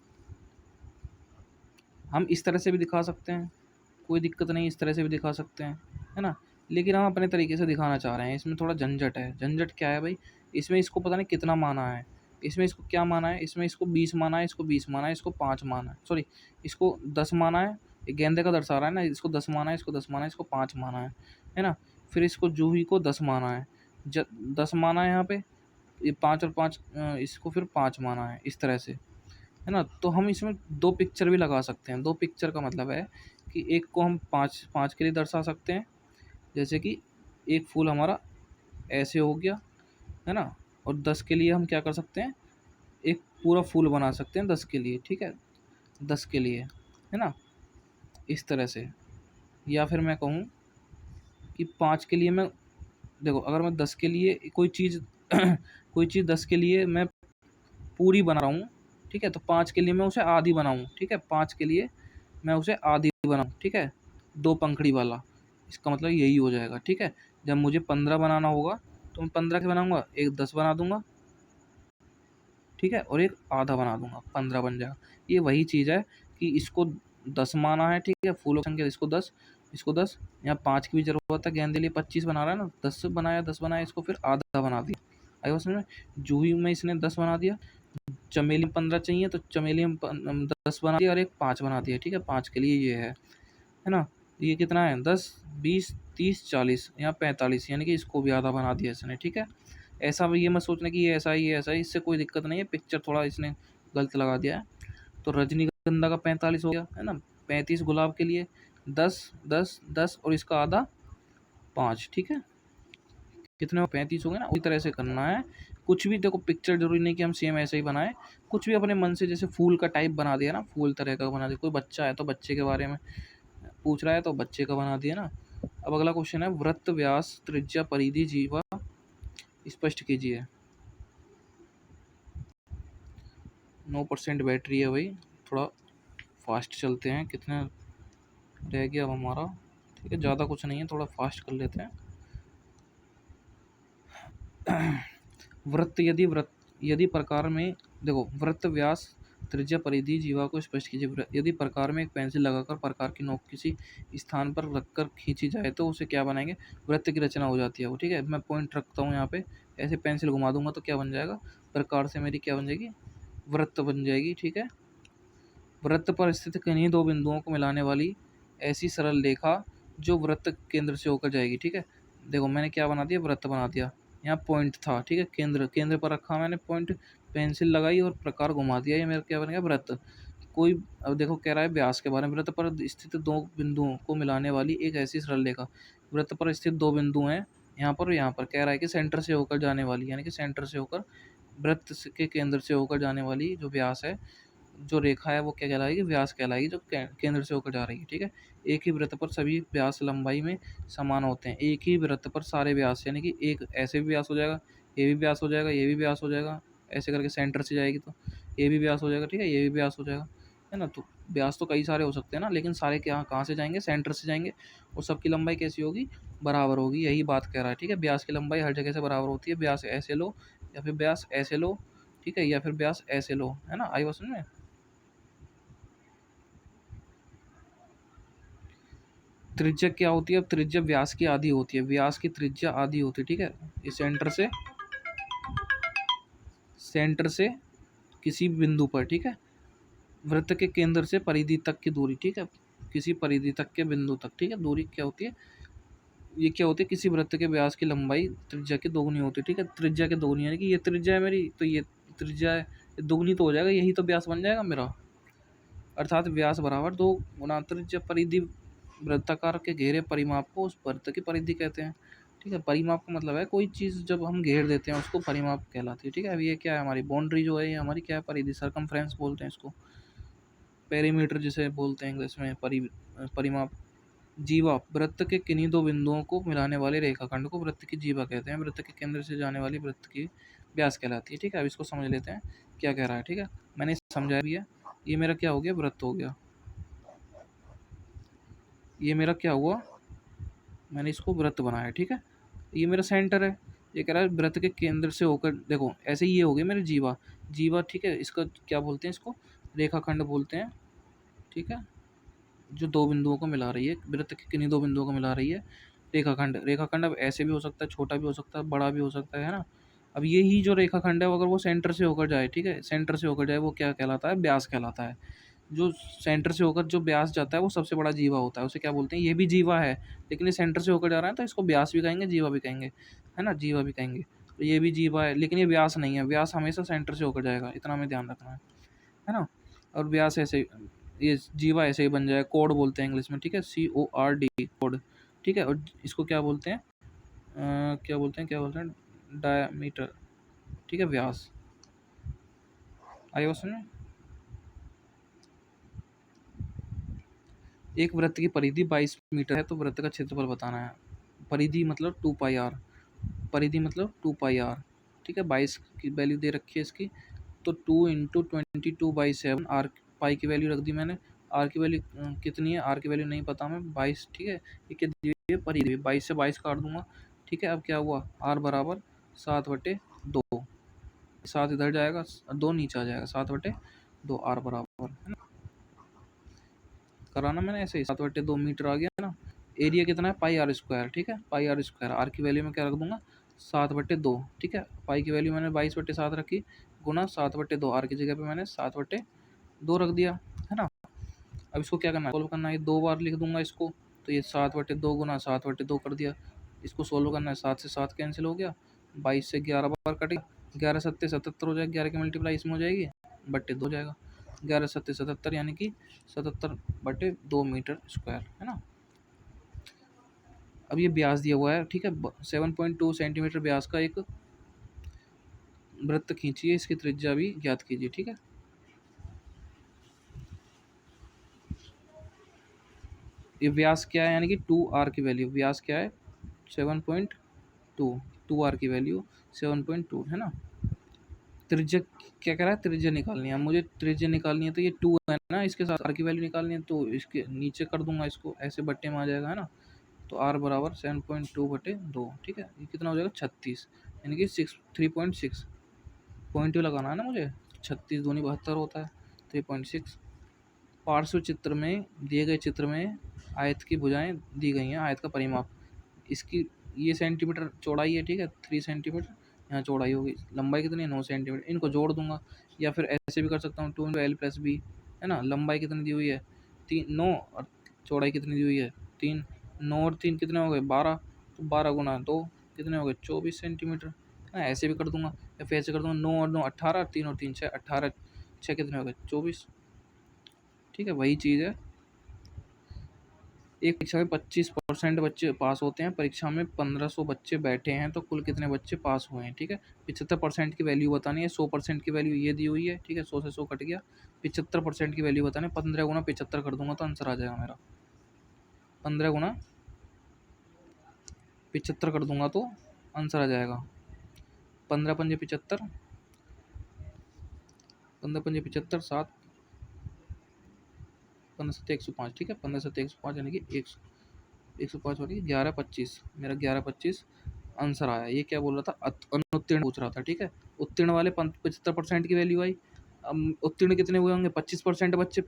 हम इस तरह से भी दिखा सकते हैं, कोई दिक्कत नहीं, इस तरह से भी दिखा सकते हैं, है ना, लेकिन हम अपने तरीके से दिखाना चाह रहे हैं, इसमें थोड़ा झंझट है। झंझट क्या है भाई, इसमें इसको पता नहीं कितना माना है, इसमें इसको क्या माना है, इसमें इसको 20 माना है, इसको 20 माना है, इसको 5 माना है, सॉरी इसको 10 माना है, ये गेंदे का दर्शा रहा है ना, इसको 10 माना है, इसको 10 माना है, इसको 5 माना है ना, फिर इसको जूही को 10 माना है, 10 माना है यहाँ पे, ये 5 और 5 इसको फिर 5 माना है, इस तरह से, है ना। तो हम इसमें 2 पिक्चर भी लगा सकते हैं, 2 पिक्चर का मतलब है कि एक को हम 5 5 के लिए दर्शा सकते हैं, जैसे कि एक फूल हमारा ऐसे हो गया, है ना, और 10 के लिए हम क्या कर सकते हैं, एक पूरा फूल बना सकते हैं 10 के लिए, ठीक है, 10 के लिए, है ना, इस तरह से। या फिर मैं कहूँ कि 5 के लिए मैं, देखो अगर मैं 10 के लिए कोई चीज़ कोई चीज़ 10 के लिए मैं पूरी बना रहा हूँ, ठीक है, तो 5 के लिए मैं उसे आधी बनाऊँ, ठीक है, 5 के लिए मैं उसे आधी बनाऊँ, ठीक है, 2 पंखड़ी वाला, इसका मतलब यही हो जाएगा, ठीक है। जब मुझे 15 बनाना होगा तो मैं 15 के बनाऊँगा, एक 10 बना दूँगा, ठीक है, और एक आधा बना दूँगा, 15 बन जाएगा। ये वही चीज़ है कि इसको 10 माना है, ठीक है, फूलों की संख्या इसको 10, यहाँ 5 की भी ज़रूरत है, गेंद के लिए 25 बना रहा है ना, 10 बनाया, इसको फिर आधा बना दिया। आई बात समझ में? जूही में इसने 10 बना दिया, चमेली में 15 चाहिए तो चमेली में 10 बना दिया और एक 5 बना दिया, ठीक है, 5 के लिए ये है ना? ये कितना है? 10, 20, 30, 40, यहाँ 45, यानी कि इसको भी आधा बना दिया इसने, ठीक है। ऐसा भी ये मत सोचना कि ये ऐसा ही है, ऐसा ही, इससे कोई दिक्कत नहीं है, पिक्चर थोड़ा इसने गलत लगा दिया है। तो रजनीगंधा का 45 हो गया, है ना, 35 गुलाब के लिए, 10, 10, 10 और इसका आधा 5, ठीक है, कितने 35 हो गए ना। उसी तरह से करना है, कुछ भी देखो, पिक्चर जरूरी नहीं कि हम सेम ऐसे ही बनाए, कुछ भी अपने मन से, जैसे फूल का टाइप बना दिया ना, फूल तरह का बना दिया, कोई बच्चा है तो बच्चे के बारे में पूछ रहा है तो बच्चे का बना दिया ना। अब अगला क्वेश्चन है, वृत्त, व्यास, त्रिज्या, परिधि, जीवा स्पष्ट कीजिए। 9% बैटरी है भाई, थोड़ा फास्ट चलते हैं, कितना रह गया अब हमारा, ठीक है, ज़्यादा कुछ नहीं है, थोड़ा फास्ट कर लेते हैं। वृत्त, यदि प्रकार में, देखो, वृत्त, व्यास, त्रिज्या, परिधि, जीवा को स्पष्ट कीजिए। यदि प्रकार में एक पेंसिल लगाकर प्रकार की नोक किसी स्थान पर रखकर खींची जाए तो उसे क्या बनाएंगे? वृत्त की रचना हो जाती है वो, ठीक है। मैं पॉइंट रखता हूँ यहाँ पे, ऐसे पेंसिल घुमा दूंगा तो क्या बन जाएगा? प्रकार से मेरी क्या बन जाएगी? वृत्त बन जाएगी, ठीक है। वृत्त पर स्थित किन्हीं दो बिंदुओं को मिलाने वाली ऐसी सरल रेखा जो वृत्त केंद्र से होकर जाएगी, ठीक है। देखो मैंने क्या बना दिया? वृत्त बना दिया, यहाँ पॉइंट था, ठीक है, केंद्र पर रखा मैंने पॉइंट, पेंसिल लगाई और प्रकार घुमा दिया, ये मेरा क्या बन गया? वृत्त। कोई, अब देखो कह रहा है व्यास के बारे में, वृत्त पर स्थित दो बिंदुओं को मिलाने वाली एक ऐसी सरल रेखा, वृत्त पर स्थित दो बिंदु हैं, यहाँ पर और यहाँ पर, कह रहा है कि सेंटर से होकर जाने वाली, यानी कि सेंटर से होकर वृत्त के केंद्र से होकर जाने वाली जो व्यास है, जो रेखा है वो क्या कहलाएगी? व्यास कहलाएगी, जो केंद्र से होकर जा रही है, ठीक है। एक ही वृत्त पर सभी व्यास लंबाई में समान होते हैं, एक ही वृत्त पर सारे व्यास, यानी कि एक ऐसे भी व्यास हो जाएगा, ये भी व्यास हो जाएगा, ये भी व्यास हो जाएगा, ऐसे करके सेंटर से जाएगी तो ये भी व्यास हो जाएगा, ठीक है, ये भी व्यास हो जाएगा, है ना। तो व्यास तो कई सारे हो सकते हैं ना, लेकिन सारे क्या कहाँ से जाएंगे? सेंटर से जाएंगे, और सबकी लंबाई कैसी होगी? बराबर होगी, यही बात कह रहा है, ठीक है। व्यास की लंबाई हर जगह से बराबर होती है, व्यास ऐसे लो या फिर व्यास ऐसे लो, ठीक है, या फिर व्यास ऐसे लो, है ना। आई बात समझ में? त्रिज्या क्या होती है? अब त्रिज्या व्यास की आधी होती है, व्यास की त्रिज्या आधी होती है, ठीक है। इस सेंटर से किसी बिंदु पर, ठीक है, वृत्त के केंद्र से परिधि तक की दूरी, ठीक है, किसी परिधि तक के बिंदु तक, ठीक है, दूरी क्या होती है? ये क्या होती है? किसी वृत्त के व्यास की लंबाई त्रिज्या की दोगुनी होती है, ठीक है, त्रिज्या के दोगुनी, यानी कि ये त्रिज्या है मेरी, तो ये त्रिज्या है, दोगुनी तो हो जाएगा, यही तो व्यास बन जाएगा मेरा, अर्थात व्यास बराबर 2 गुना त्रिज्या। परिधि, वृत्ताकार के घेरे परिमाप को उस वृत्त की परिधि कहते हैं, ठीक है। परिमाप का मतलब है कोई चीज़ जब हम घेर देते हैं उसको परिमाप कहलाती है, ठीक है। अब ये क्या है? हमारी बाउंड्री जो है, ये हमारी क्या है? परिधि, सरकमफ्रेंस बोलते हैं इसको, पेरीमीटर जिसे बोलते हैं इंग्लिश में, परिमाप। जीवा, वृत्त के किन्हीं दो बिंदुओं को मिलाने वाले रेखाखंड को वृत्त की जीवा कहते हैं, वृत्त के केंद्र से जाने वाली वृत्त की व्यास कहलाती है, ठीक है। अब इसको समझ लेते हैं क्या कह रहा है, ठीक है। मैंने समझाया भी है। ये मेरा क्या हो गया? वृत्त हो गया। ये मेरा क्या हुआ? मैंने इसको वृत्त बनाया, ठीक है। ये मेरा सेंटर है, ये कह रहा है वृत्त के केंद्र से होकर, देखो ऐसे ही ये हो गया मेरे जीवा, जीवा, ठीक है। इसका क्या बोलते हैं? इसको रेखाखंड बोलते हैं, ठीक है, जो दो बिंदुओं को मिला रही है, वृत्त के किन्हीं दो बिंदुओं को मिला रही है, रेखाखंड। रेखाखंड अब ऐसे भी हो सकता है, छोटा भी हो सकता है, बड़ा भी हो सकता है ना। अब ये ही जो रेखाखंड है, अगर वो सेंटर से होकर जाए, ठीक है, सेंटर से होकर जाए, वो क्या कहलाता है? व्यास कहलाता है। जो सेंटर से होकर जो व्यास जाता है वो सबसे बड़ा जीवा होता है, उसे क्या बोलते हैं? ये भी जीवा है, लेकिन ये सेंटर से होकर जा रहा है तो इसको व्यास भी कहेंगे, जीवा भी कहेंगे, है ना, जीवा भी कहेंगे। तो ये भी जीवा है, लेकिन ये व्यास नहीं है, व्यास हमेशा सेंटर से होकर जाएगा, इतना हमें ध्यान रखना है ना। और व्यास ऐसे, ये जीवा ऐसे ही बन जाएगा, कोड बोलते हैं इंग्लिश में, ठीक है, CORD, कोड, ठीक है। और इसको क्या बोलते हैं? क्या बोलते हैं? डायमीटर, ठीक है, व्यास। आई बात समझ में? एक वृत्त की परिधि 22 मीटर है तो वृत्त का क्षेत्रफल बताना है। परिधि मतलब 2 पाई आर, परिधि मतलब 2 पाई आर, ठीक है। 22 की वैल्यू दे रखी है इसकी, तो 2 × 22/7, आर पाई की वैल्यू रख दी मैंने, आर की वैल्यू कितनी है? आर की वैल्यू नहीं पता हमें, 22, ठीक है। ये क्या दी हुई है? परिधि, 22 से 22 काट दूंगा, ठीक है। अब क्या हुआ? आर बराबर 7/2, 7 इधर जाएगा, 2 नीचे आ जाएगा, 7/2, आर बराबर, है ना। कराना मैंने ऐसे ही, 7/2 मीटर आ गया ना। एरिया कितना है, पाई आर स्क्वायर, ठीक है, पाई आर स्क्वायर। आर की वैल्यू में क्या रख दूंगा, 7/2, ठीक है। पाई की वैल्यू मैंने 22/7 रखी, गुना 7/2, आर की जगह पे मैंने 7/2 रख दिया, है ना। अब इसको क्या करना है, सोल्व करना है। ये 2 बार लिख दूंगा इसको, तो ये 7/2 गुना 7/2 कर दिया। इसको सोल्व करना है, 7 से 7 कैंसिल हो गया, 22 से 11 बार कटेगा, 11 सत्ते 77 हो जाएगा, 11 की मल्टीप्लाई इसमें हो जाएगी, बट्टे 2 हो जाएगा, 11 सत्ते 77, यानी कि 77/2 मीटर स्क्वायर, है ना। अब ये व्यास दिया हुआ है, ठीक है, 7.2 सेंटीमीटर व्यास का एक वृत्त खींचिए, इसकी त्रिज्या भी ज्ञात कीजिए, ठीक है। ये व्यास क्या है, यानी कि 2r की वैल्यू, व्यास क्या है 7.2, 2r की वैल्यू 7.2, है ना। त्रिज्या क्या कह रहा है, त्रिज्या निकालनी है। अब मुझे त्रिज्या निकालनी है, तो ये 2 है ना, इसके साथ r की वैल्यू निकालनी है, तो इसके नीचे कर दूंगा इसको, ऐसे बट्टे में आ जाएगा, है ना। तो r बराबर 7.2/2, ठीक है। ये कितना हो जाएगा 36, यानी कि 3.6 पॉइंट लगाना है ना मुझे, 36 दूनी 72 होता है, 3.6। पार्श्व चित्र में दिए गए चित्र में आयत की भुजाएं दी गई हैं, आयत का परिमाप, इसकी ये सेंटीमीटर चौड़ाई है, ठीक है, 3 सेंटीमीटर यहाँ चौड़ाई होगी, लंबाई कितनी है 9 सेंटीमीटर, इनको जोड़ दूंगा, या फिर ऐसे भी कर सकता हूँ 2 × L + B, है ना। लंबाई कितनी दी हुई है 9, और चौड़ाई कितनी दी हुई है 3, 9 और 3 कितने हो गए 12, तो 12 गुना 2 कितने हो गए 24 सेंटीमीटर, हाँ ऐसे भी कर दूंगा, या फिर ऐसे कर दूंगा 9 और 9 18, 3 और 3 6, 18, 6 कितने हो गए 24, ठीक है। वही चीज़ है, एक परीक्षा में 25% बच्चे पास होते हैं, परीक्षा में 1500 बच्चे बैठे हैं, तो कुल कितने बच्चे पास हुए हैं, ठीक है। 75% की वैल्यू बतानी है, 100% की वैल्यू ये दी हुई है, ठीक है, 100 से 100 कट गया, 75% की वैल्यू बतानी है, 15 गुना 75 कर दूंगा तो आंसर आ जाएगा मेरा, 15 गुना 75 कर दूंगा तो आंसर आ जाएगा, 15 पंजे 75, 15 पंजे 75, 7 15 7 105, ठीक है, 15 7 105 यानी कि 105 वाली 11/25, मेरा 11/25 आंसर आया। ये क्या बोल रहा था, अनुत्तीर्ण पूछ रहा था, ठीक है। उत्तीर्ण वाले 75% की वैल्यू आई, अब उत्तीर्ण कितने हुए होंगे, 25% बच्चे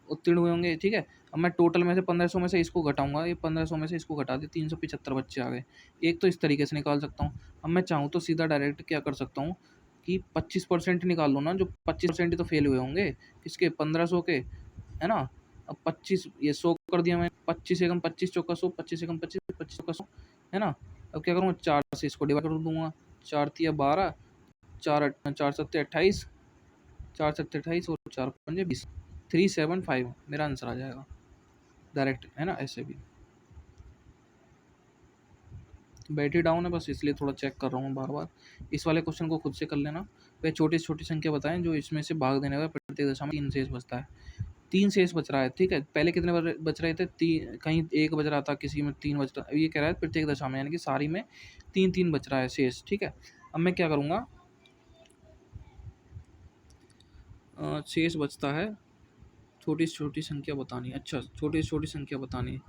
उत्तीर्ण हुए होंगे, ठीक है। अब मैं टोटल में से 1500 में से इसको घटाऊंगा, ये 1500 में से इसको घटा दिया, 375 बच्चे आ गए। एक तो इस तरीके से निकाल सकता हूँ। अब मैं चाहूँ तो सीधा डायरेक्ट क्या कर सकता हूँ कि 25% निकाल लो ना, जो 25% ही तो फेल हुए होंगे, किसके 1500 के, है ना। अब 25 ये 100 कर दिया मैं, 25 एकम 25 चौका 100, 25 एकम 25, 25 चौका 100, है ना। अब क्या करूँगा, 4 से इसको डिवाइड कर दूंगा, 4 तिया 12, 4 सत्ते 28, 4 सत्ते 28 और 4 पंजे 20, 375 मेरा आंसर आ जाएगा डायरेक्ट, है ना। ऐसे भी बैटरी डाउन है, बस इसलिए थोड़ा चेक कर रहा हूँ बार बार। इस वाले क्वेश्चन को खुद से कर लेना। वह छोटी से छोटी संख्या बताएं जो इसमें से भाग देने पर प्रत्येक दशा में 3 शेष बचता है। 3 शेष बच रहा है, ठीक है। पहले कितने बच रहे थे, कहीं 1 बच रहा था, किसी में 3 बच रहा, ये कह रहा है प्रत्येक दशा में, यानी कि सारी में 3 बच रहा है शेष, ठीक है। अब मैं क्या करूँगा, शेष बचता है, छोटी से छोटी संख्या बतानी है। अच्छा, छोटी से छोटी संख्या बतानी है,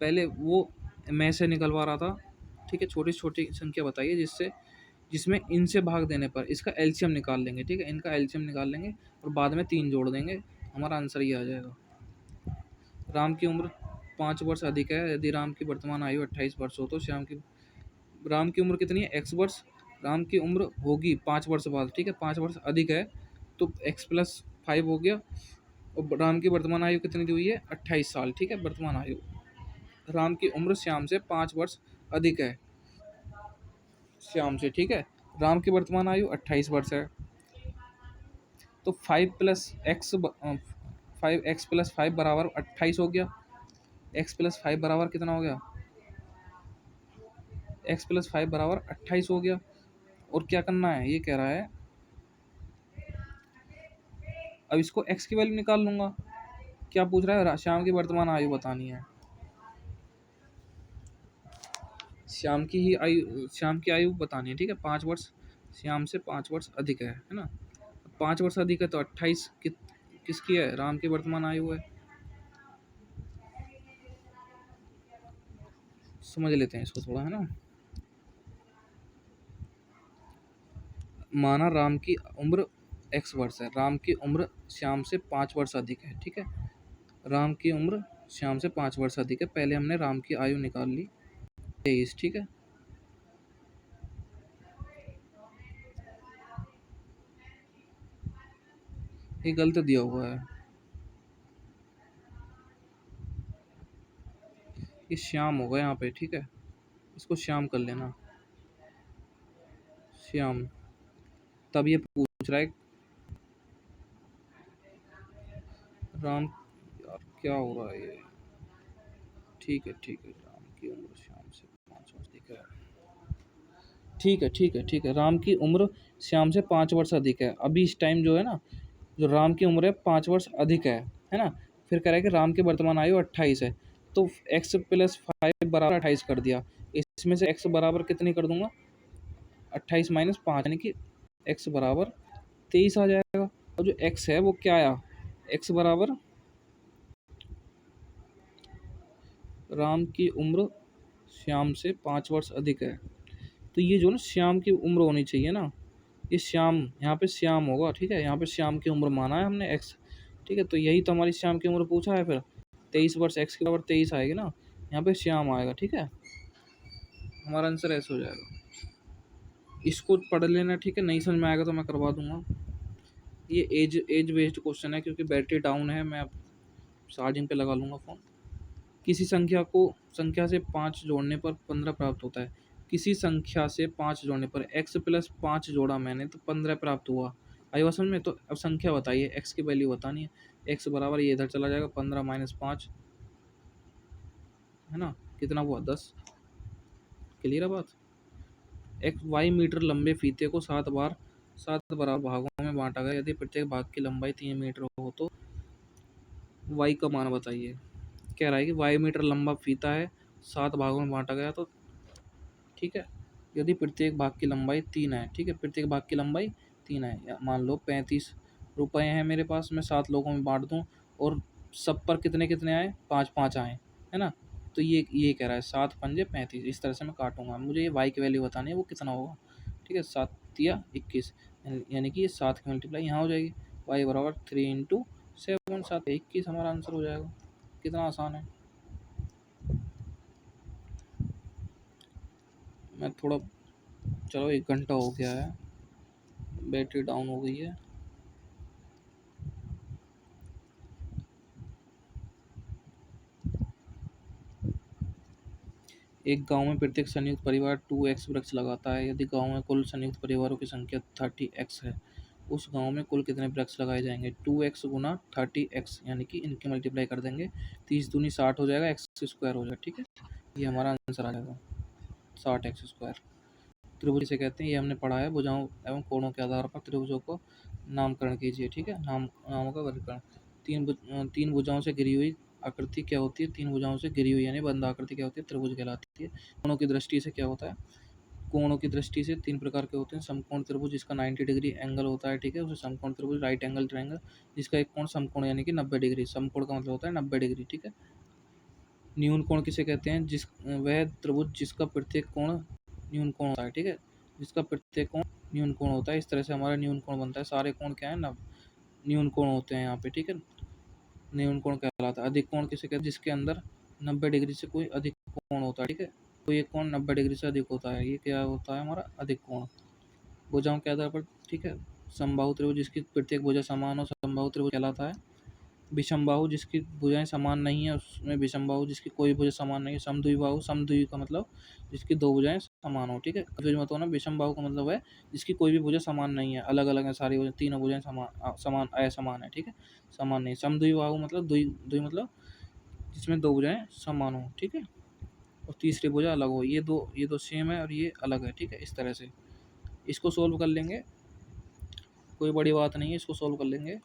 पहले वो मैं से निकलवा रहा था, ठीक है। छोटी से छोटी संख्या बताइए जिसमें इनसे भाग देने पर इसका एलसीएम निकाल लेंगे, ठीक है, इनका एलसीएम निकाल लेंगे और बाद में 3 जोड़ देंगे, हमारा आंसर ये आ जाएगा। राम की उम्र 5 वर्ष अधिक है, यदि राम की वर्तमान आयु 28 वर्ष हो तो राम की उम्र कितनी है, x वर्ष। राम की उम्र होगी 5 वर्ष बाद, ठीक है, 5 वर्ष अधिक है, तो x+5 हो गया। और राम की वर्तमान आयु कितनी दी हुई है, 28 साल, ठीक है, वर्तमान आयु। राम की उम्र श्याम से 5 वर्ष अधिक है, श्याम से, ठीक है। राम की वर्तमान आयु 28 वर्ष है, तो 5x+5 बराबर 28 हो गया। x+5 बराबर कितना हो गया, x+5 बराबर 28 हो गया। और क्या करना है, ये कह रहा है, अब इसको x की वैल्यू निकाल लूंगा। क्या पूछ रहा है, श्याम की वर्तमान आयु बतानी है, श्याम की आयु बतानी है, ठीक है, 5 वर्ष, श्याम से 5 वर्ष अधिक है ना। 5 वर्ष अधिक है तो 28 किसकी है, राम की वर्तमान आयु है। समझ लेते हैं इसको थोड़ा, है ना। माना राम की उम्र x वर्ष है, राम की उम्र श्याम से 5 वर्ष अधिक है, ठीक है। राम की उम्र श्याम से 5 वर्ष अधिक है। पहले हमने राम की आयु निकाल ली 23, ठीक है। ये गलत दिया हुआ है, ये श्याम होगा यहाँ पे, ठीक है। इसको श्याम कर लेना, श्याम। तब ये पूछ रहा है राम, यार क्या हो रहा है ये, ठीक है ठीक है, राम की उम्र श्याम से 5 वर्ष अधिक है, ठीक है ठीक है ठीक है। राम की उम्र श्याम से 5 वर्ष अधिक है। अभी इस टाइम जो है ना, जो राम की उम्र है 5 वर्ष अधिक है ना। फिर कह रहा है कि राम की वर्तमान आयु 28 है, तो x प्लस 5 बराबर 28 कर दिया। इसमें से x बराबर कितनी कर दूंगा, 28 माइनस 5, यानी कि x बराबर 23 आ जाएगा। और जो x है वो क्या आया, x बराबर राम की उम्र श्याम से 5 वर्ष अधिक है, तो ये जो ना श्याम की उम्र होनी चाहिए ना, ये श्याम, यहाँ पे श्याम होगा, ठीक है। यहाँ पे श्याम की उम्र माना है हमने x, ठीक है। तो यही तो हमारी श्याम की उम्र पूछा है, फिर 23 वर्ष, x के बराबर 23 आएगी ना, यहाँ पे श्याम आएगा, ठीक है। हमारा आंसर ऐसे हो जाएगा। इसको पढ़ लेना, ठीक है। नहीं समझ में आएगा तो मैं करवा दूंगा। ये एज बेस्ड क्वेश्चन है, क्योंकि बैटरी डाउन है, मैं चार्जिंग पे लगा लूँगा फ़ोन। किसी संख्या से 5 जोड़ने पर 15 प्राप्त होता है। किसी संख्या से 5 जोड़ने पर x प्लस 5 जोड़ा मैंने तो 15 प्राप्त हुआ। आई बात समझ में। तो अब संख्या बताइए, x की वैल्यू बतानी है। x बराबर ये इधर चला जाएगा, 15 माइनस 5 है ना, कितना हुआ 10। क्लियर है बात। एक वाई मीटर लंबे फीते को 7 बराबर भागों में बांटा गया। यदि प्रत्येक भाग की लंबाई 3 मीटर हो तो वाई का मान बताइए। कह रहा है कि वाई मीटर लंबा फीता है, 7 भागों में बांटा गया, तो ठीक है। यदि प्रत्येक भाग की लंबाई 3 है, ठीक है, प्रत्येक भाग की लंबाई 3 है, मान लो 35 रुपये हैं मेरे पास, मैं 7 लोगों में बांट दूँ और सब पर कितने कितने आए, 5 5 आए, है ना। तो ये कह रहा है 7 पंजे 35, इस तरह से मैं काटूंगा। मुझे ये वाई की वैल्यू बतानी है, वो कितना होगा, ठीक है। 7 या 21, यानी कि ये 7 की मल्टीप्लाई यहाँ हो जाएगी। वाई बराबर 3 इंटू 7, 7 21 हमारा आंसर हो जाएगा। कितना आसान है। मैं थोड़ा, चलो 1 घंटा हो गया है, बैटरी डाउन हो गई है। एक गांव में प्रत्येक संयुक्त परिवार 2x वृक्ष लगाता है। यदि गांव में कुल संयुक्त परिवारों की संख्या 30x है, उस गांव में कुल कितने वृक्ष लगाए जाएंगे। 2x गुना 30x, यानी कि इनकी मल्टीप्लाई कर देंगे, 30 दूनी 60 हो जाएगा, एक्स स्क्वायर हो जाएगा, ठीक है। ये हमारा आंसर आ जाएगा 60x²। त्रिभुज से कहते हैं, ये हमने पढ़ा है। भुजाओं एवं कोणों के आधार पर त्रिभुजों को नामकरण कीजिए, ठीक है। नामों का वर्गीकरण। तीन भुजाओं से घिरी हुई आकृति क्या होती है, 3 भुजाओं से घिरी हुई यानी बंद आकृति क्या होती है, त्रिभुज कहलाती है। कोणों की दृष्टि से क्या होता है, कोणों की दृष्टि से 3 प्रकार के होते हैं। समकोण त्रिभुज जिसका 90 डिग्री एंगल होता है, ठीक है, उसे समकोण त्रिभुज। राइट एंगल ट्रायंगल जिसका एक कोण समकोण यानी कि 90 डिग्री, समकोण का मतलब होता है 90 डिग्री, ठीक है। न्यून कोण किसे कहते हैं, वह त्रिभुज जिसका प्रत्येक कोण न्यून कोण होता है, ठीक है, जिसका प्रत्येक कोण न्यून कोण होता है। इस तरह से हमारा न्यून कोण बनता है। सारे कोण क्या है, न्यून कोण होते हैं यहाँ पे, ठीक है। न्यून कोण कहलाता है। अधिक कोण किसे कहते हैं, जिसके अंदर 90 डिग्री से कोई अधिक कोण होता है, ठीक है। कोई एक कोण 90 डिग्री से अधिक होता है, ये क्या होता है हमारा अधिक कोण। भुजाओं के आधार पर, ठीक है। समबाहु त्रिभुज जिसकी प्रत्येक भुजा समान हो, समबाहु त्रिभुज कहलाता है। विषमबाहु जिसकी भुजाएं समान नहीं है, उसमें विषमबाहु जिसकी कोई भुजा समान नहीं है। समद्विबाहु, समद्वि का मतलब जिसकी 2 भुजाएं समान हो, ठीक है। कंफ्यूज मत होना, विषमबाहु का मतलब है जिसकी कोई भी भुजा समान नहीं है, अलग अलग है सारी भुजा, तीनों भुजाएं समान असमान है, ठीक है, समान नहीं। समद्विबाहु मतलब द्वि मतलब जिसमें 2 भुजाएं समान हो, ठीक है, और तीसरी भुजा अलग हो। ये दो सेम है और ये अलग है, ठीक है। इस तरह से इसको सोल्व कर लेंगे, कोई बड़ी बात नहीं है, इसको सोल्व कर लेंगे।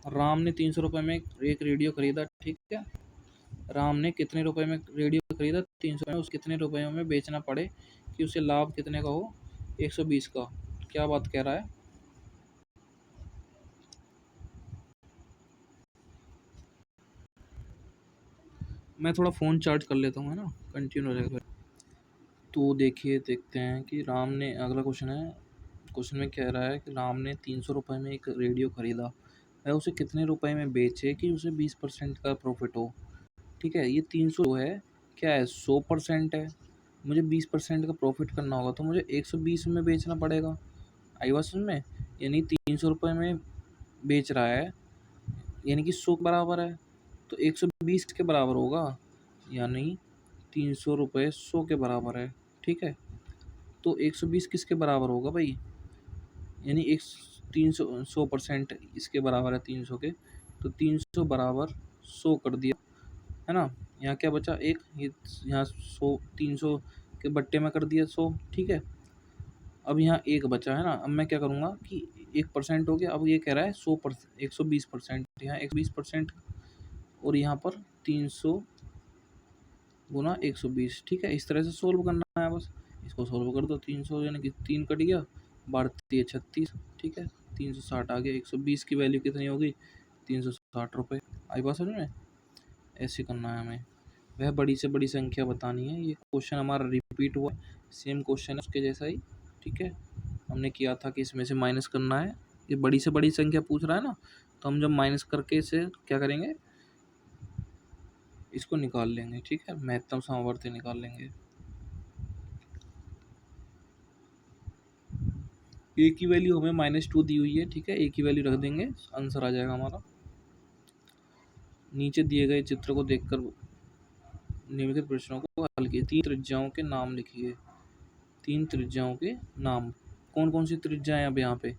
राम ने 300 रुपये में एक रेडियो खरीदा, ठीक है। राम ने कितने रुपए में रेडियो खरीदा, 300 में। उस कितने रुपयों में बेचना पड़े कि उसे लाभ कितने का हो, 120 का। क्या बात कह रहा है। मैं थोड़ा फ़ोन चार्ज कर लेता हूँ, है ना, कंटिन्यू रहेगा। तो देखिए, देखते हैं कि राम ने, अगला क्वेश्चन है। क्वेश्चन में कह रहा है कि राम ने 300 रुपये में एक रेडियो खरीदा, वह उसे कितने रुपए में बेचे कि उसे 20% का प्रॉफिट हो। ठीक है। ये 300 है, क्या है, 100% है। मुझे 20% का प्रॉफिट करना होगा तो मुझे 120 में बेचना पड़ेगा। आई बात समझ में? यानी 300 रुपये में बेच रहा है, यानी कि 100 के बराबर है, तो 120 के बराबर होगा, यानी 300 रुपये 100 के बराबर है। ठीक है, तो 120 किसके बराबर होगा भाई? यानी एक 100% इसके बराबर है 300 के, तो 300 बराबर 100 कर दिया, है ना। यहाँ क्या बचा, एक, ये यहाँ 100, 300 के बट्टे में कर दिया 100। ठीक है, अब यहाँ एक बचा है ना। अब मैं क्या करूँगा कि 1% हो गया, अब ये कह रहा है 100%, 120%, यहाँ 120%, और यहाँ पर 300 गुना 120। ठीक है, इस तरह से सोल्व करना है बस। इसको सोल्व कर दो, 300 यानी कि 3 कट गया, 12×3 = 36। ठीक है, 360 आ गया। 120 की वैल्यू कितनी होगी? 360 रुपये। आई बात समझ में? ऐसे करना है हमें। वह बड़ी से बड़ी संख्या बतानी है। ये क्वेश्चन हमारा रिपीट हुआ, सेम क्वेश्चन है उसके जैसा ही। ठीक है, हमने किया था कि इसमें से माइनस करना है। ये बड़ी से बड़ी संख्या पूछ रहा है ना, तो हम जब माइनस करके इसे क्या करेंगे, इसको निकाल लेंगे। ठीक है, महत्तम सामर्थ्य निकाल लेंगे। ए की वैल्यू हमें -2 दी हुई है। ठीक है, ए की वैल्यू रख देंगे, आंसर आ जाएगा हमारा। नीचे दिए गए चित्र को देखकर निम्नलिखित प्रश्नों को हल कीजिए। 3 त्रिज्याओं के नाम लिखिए। 3 त्रिज्याओं के नाम, कौन कौन सी त्रिज्याएं अब यहाँ पे?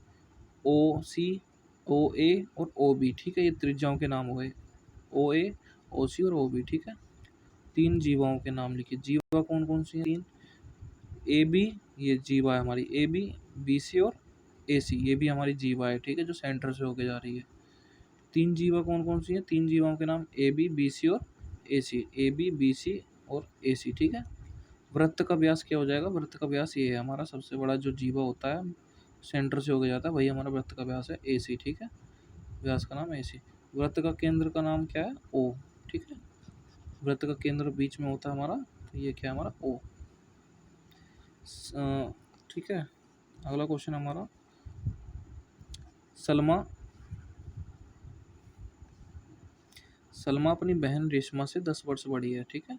ओ सी, ओ ए और ओ बी। ठीक है, ये त्रिज्याओं के नाम हो गए, ओ ए, ओ सी और ओ बी। ठीक है, 3 जीवाओं के नाम लिखिए। जीवा कौन कौन सी है? 3, ए बी, ये जीवा है हमारी, ए बी, बी सी और ए सी, ये भी हमारी जीवा है। ठीक है, जो सेंटर से होके जा रही है। 3 जीवा कौन कौन सी है? 3 जीवाओं के नाम ए बी, बी सी और ए सी, ए बी, बी सी और ए सी। ठीक है, वृत्त का व्यास क्या हो जाएगा? वृत्त का व्यास ये है हमारा, सबसे बड़ा जो जीवा होता है सेंटर से होके जाता है, वही हमारा वृत्त का व्यास है, ए सी। ठीक है, व्यास का नाम ए सी। वृत्त का केंद्र का नाम क्या है? ओ। ठीक है, वृत्त का केंद्र बीच में होता है हमारा, तो ये क्या है हमारा? ओ। ठीक है, अगला क्वेश्चन हमारा, सलमा सलमा अपनी बहन रेशमा से 10 वर्ष बड़ी है। ठीक है,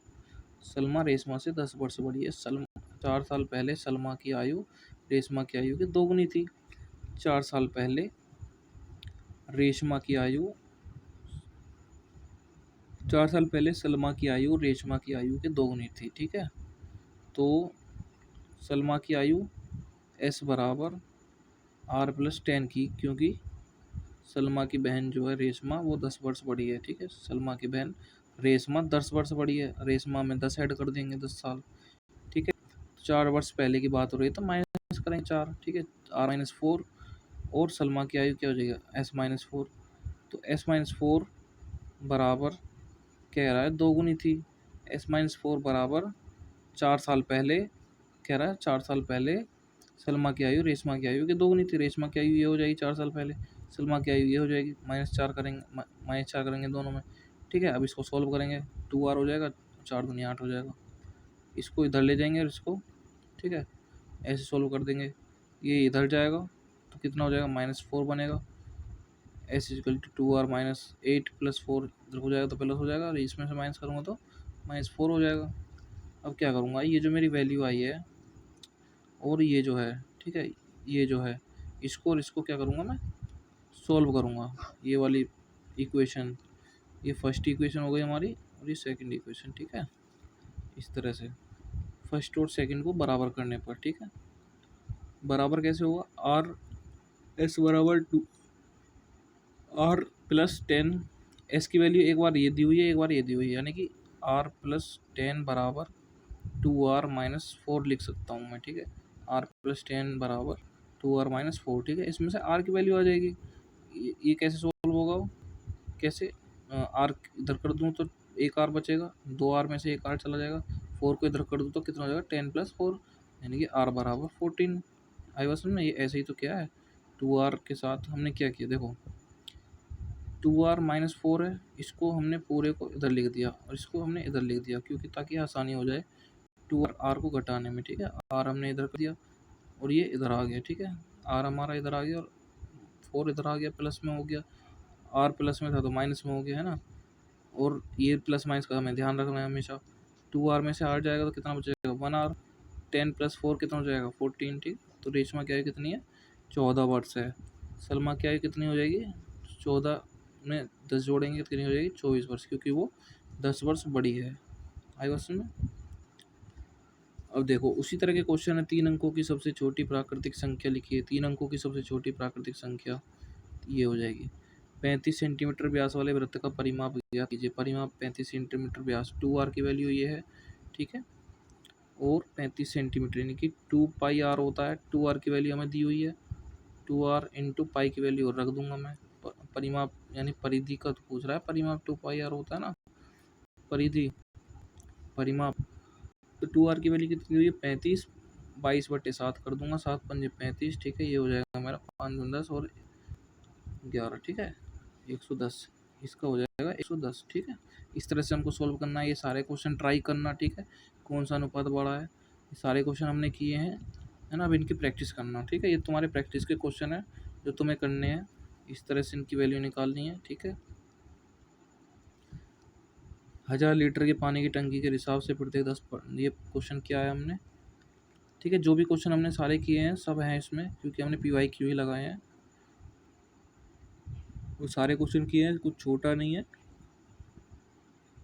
सलमा रेशमा से 10 वर्ष बड़ी है। 4 साल पहले सलमा की आयु रेशमा की आयु की दोगुनी थी। 4 साल पहले रेशमा की आयु 4 साल पहले सलमा की आयु रेशमा की आयु के दोगुनी थी। ठीक है, तो सलमा की आयु s बराबर r+10 की, क्योंकि सलमा की बहन जो है रेशमा, वो 10 वर्ष बड़ी है। ठीक है, सलमा की बहन रेशमा 10 वर्ष बड़ी है, रेशमा में 10 ऐड कर देंगे, 10 साल। ठीक है, 4 वर्ष पहले की बात हो रही है तो माइनस करेंगे 4। ठीक है, r-4, और सलमा की आयु क्या हो जाएगा? s-4। तो s-4 बराबर कह रहा है दोगुनी थी। s-4 बराबर 4 साल पहले, कह रहा है 4 साल पहले सलमा की आयु रेशमा की आयु की दोगुनी थी। रेशमा की आयु ये हो जाएगी 4 साल पहले, सलमा की आयु ये हो जाएगी। -4 करेंगे, -4 करेंगे दोनों में। ठीक है, अब इसको सॉल्व करेंगे, 2r हो जाएगा, 4 दूनी 8 हो जाएगा। इसको इधर ले जाएंगे और इसको, ठीक है, ऐसे सॉल्व कर देंगे। ये इधर जाएगा तो कितना हो जाएगा? -4 बनेगा। s=2r -8 + 4 इधर हो जाएगा तो प्लस हो जाएगा, और इसमें से माइनस करूँगा तो -4 हो जाएगा। अब क्या करूँगा, ये जो मेरी वैल्यू आई है और ये जो है, ठीक है, ये जो है, इसको और इसको क्या करूँगा, मैं सॉल्व करूँगा। ये वाली इक्वेशन, ये फर्स्ट इक्वेशन हो गई हमारी, और ये सेकंड इक्वेशन। ठीक है, इस तरह से फर्स्ट और सेकंड को बराबर करने पर। ठीक है, बराबर कैसे होगा? आर एस बराबर 2r+10, एस की वैल्यू एक बार ये दी हुई है, एक बार ये दी हुई है, यानी कि r+10 बराबर 2r-4 लिख सकता हूँ मैं। ठीक है, r+10 बराबर 2r-4। ठीक है, इसमें से r की वैल्यू आ जाएगी। ये कैसे सोल्व होगा? कैसे? आर इधर कर दूँ तो एक आर बचेगा, 2r में से एक आर चला जाएगा, 4 को इधर कर दूँ तो कितना हो जाएगा? 10 + 4, यानी कि r बराबर 14। आई बात समझ में? ये ऐसे ही तो क्या है, 2r के साथ हमने क्या किया, देखो 2r-4 है, इसको हमने पूरे को इधर लिख दिया और इसको हमने इधर लिख दिया, क्योंकि ताकि आसानी हो जाए 2 और r को घटाने में। ठीक है, r हमने इधर कर दिया और ये इधर आ गया। ठीक है, r हमारा इधर आ गया और 4 इधर आ गया, प्लस में हो गया। r प्लस में था तो माइनस में हो गया, है ना। और ये प्लस माइनस का हमें ध्यान रखना है हमेशा। 2r में से 8 जाएगा तो कितना बचेगा 1r। 10 + 4 कितना हो जाएगा 14, ठीक। तो रेशमा क्या है कितनी है 14 वर्ष है। सलमा क्या है कितनी हो जाएगी 14 में 10 जोड़ेंगे तो कितनी हो जाएगी 24 वर्ष, क्योंकि वो 10 वर्ष बड़ी है। आई वर्ष में। अब देखो उसी तरह के क्वेश्चन है, 3 अंकों की सबसे छोटी प्राकृतिक संख्या लिखिए। 3 अंकों की सबसे छोटी प्राकृतिक संख्या ये हो जाएगी 35 सेंटीमीटर व्यास वाले वृत्त का परिमाप ज्ञात कीजिए। परिमाप 35 सेंटीमीटर व्यास, 2r की वैल्यू ये है, ठीक है। और 35 सेंटीमीटर यानी कि 2πr होता है। 2r की वैल्यू हमें दी हुई है, 2r इंटू पाई की वैल्यू और रख दूंगा मैं। परिमाप यानी परिधि का तो पूछ रहा है, परिमाप 2πr होता है ना, परिधि परिमाप। तो 2r की वैल्यू कितनी हुई है 35, 22/7 कर दूंगा, 7 पंजे 35, ठीक है। ये हो जाएगा मेरा 5 दूनी 10 और 11, ठीक है, 110। इसका हो जाएगा 110, ठीक है। इस तरह से हमको सोल्व करना है, ये सारे क्वेश्चन ट्राई करना, ठीक है। कौन सा अनुपात बड़ा है, ये सारे क्वेश्चन हमने किए हैं, है ना। अब इनकी प्रैक्टिस करना, ठीक है। ये तुम्हारे प्रैक्टिस के क्वेश्चन है जो तुम्हें करने हैं। इस तरह से इनकी वैल्यू निकालनी है, ठीक है। 1000 लीटर के पानी की टंकी के हिसाब से प्रत्येक 10 ये क्वेश्चन क्या है हमने, ठीक है। जो भी क्वेश्चन हमने सारे किए हैं सब हैं इसमें, क्योंकि हमने PYQ ही लगाए हैं। वो सारे क्वेश्चन किए हैं, कुछ छोटा नहीं है।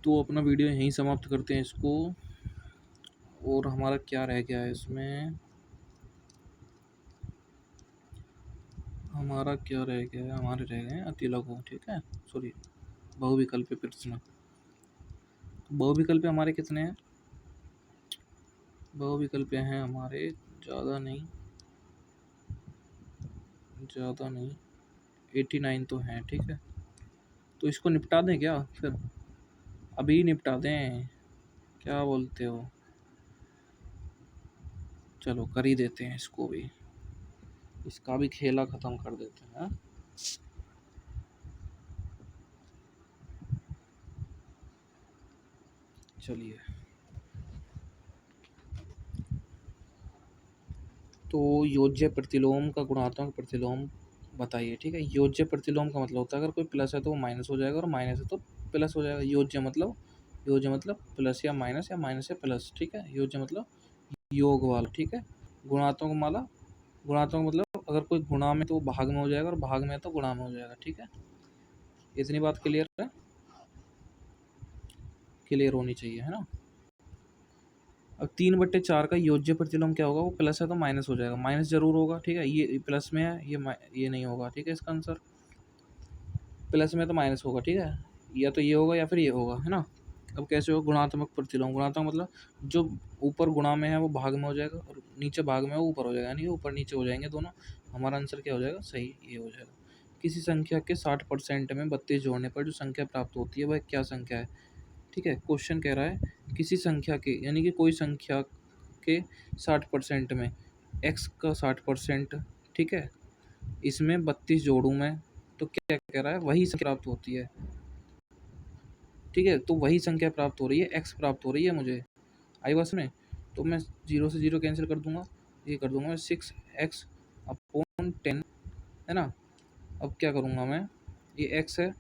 तो अपना वीडियो यहीं समाप्त करते हैं इसको। और हमारा क्या रह गया है इसमें, हमारा क्या रह गया है, हमारे रह गए हैं अति लघु, ठीक है, सॉरी, बहुविकल्पी प्रश्न। बहुविकल्प हमारे कितने हैं, बहुविकल्प हैं हमारे ज़्यादा नहीं, 89 तो हैं, ठीक है। तो इसको निपटा दें क्या फिर, अभी निपटा दें, क्या बोलते हो। चलो कर ही देते हैं इसको भी, इसका भी खेला ख़त्म कर देते हैं, हाँ? चलिए, तो योज्य प्रतिलोम का गुणात्मक प्रतिलोम बताइए, ठीक है। योज्य प्रतिलोम का मतलब होता है अगर कोई प्लस है तो वो माइनस हो जाएगा, और माइनस है तो प्लस हो जाएगा। योज्य मतलब प्लस या माइनस या प्लस, ठीक है। योज्य मतलब योग वाला, ठीक है। गुणात्मक माला, गुणात्मक मतलब अगर कोई गुणा में तो वो भाग में हो जाएगा, और भाग में है तो गुणा में हो जाएगा, ठीक है। इतनी बात क्लियर है, क्लियर होनी चाहिए, है ना। अब 3/4 का योज्य प्रतिलोम क्या होगा, वो प्लस है तो माइनस हो जाएगा, माइनस जरूर होगा, ठीक है। ये प्लस में है, ये नहीं होगा, ठीक है। इसका आंसर प्लस में तो माइनस होगा, ठीक है। या तो ये होगा या फिर ये होगा, है ना। अब कैसे होगा गुणात्मक प्रतिलोम, गुणात्मक मतलब जो ऊपर गुणा में है वो भाग में हो जाएगा, और नीचे भाग में है वो ऊपर हो जाएगा, यानी कि ऊपर नीचे हो जाएंगे दोनों। हमारा आंसर क्या हो जाएगा, सही ये हो जाएगा। किसी संख्या के 60% में 32 जोड़ने पर जो संख्या प्राप्त होती है वह क्या संख्या है, ठीक है। क्वेश्चन कह रहा है किसी संख्या के, यानी कि कोई संख्या के 60% में x का 60%, ठीक है, इसमें 32 जोड़ूँ मैं तो क्या कह रहा है, वही संख्या प्राप्त होती है, ठीक है। तो वही संख्या प्राप्त हो रही है, x प्राप्त हो रही है मुझे, आई बस में। तो मैं 0 से 0 कैंसिल कर दूंगा, ये कर दूंगा मैं 6x/10, है ना। अब क्या करूँगा मैं, ये x है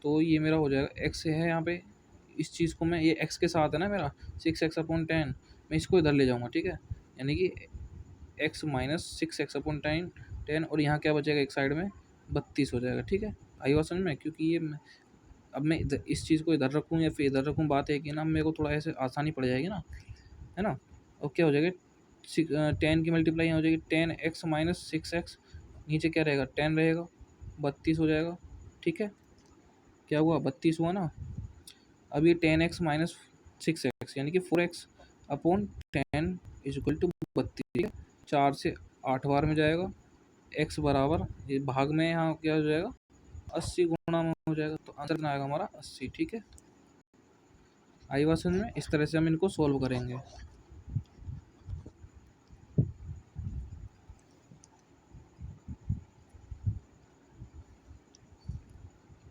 तो ये मेरा हो जाएगा, x है यहाँ पे, इस चीज़ को मैं, ये x के साथ है ना मेरा 6x/10, मैं इसको इधर ले जाऊँगा, ठीक है। यानी कि x माइनस 6x/10, और यहाँ क्या बचेगा एक साइड में 32 हो जाएगा, ठीक है। आई बात समझ में, क्योंकि ये अब मैं इस चीज़ को इधर रखूँ या फिर इधर रखूँ, बात है कि ना मेरे को थोड़ा ऐसे आसानी पड़ जाएगी ना, है ना। और क्या हो जाएगा 10 की मल्टीप्लाई हो जाएगी 10x माइनस 6x, नीचे क्या रहेगा 10 रहेगा, 32 हो जाएगा, ठीक है। क्या हुआ 32 हुआ ना। अब ये 10x माइनस 6x यानी कि 4x/10 इज इक्वल टू 32, ठीक है। 4 से 8 बार में जाएगा, x बराबर ये भाग में यहाँ क्या हो जाएगा 80 गुणा में हो जाएगा, तो आंसर आएगा हमारा 80, ठीक है। आई बात समझ में, इस तरह से हम इनको सोल्व करेंगे।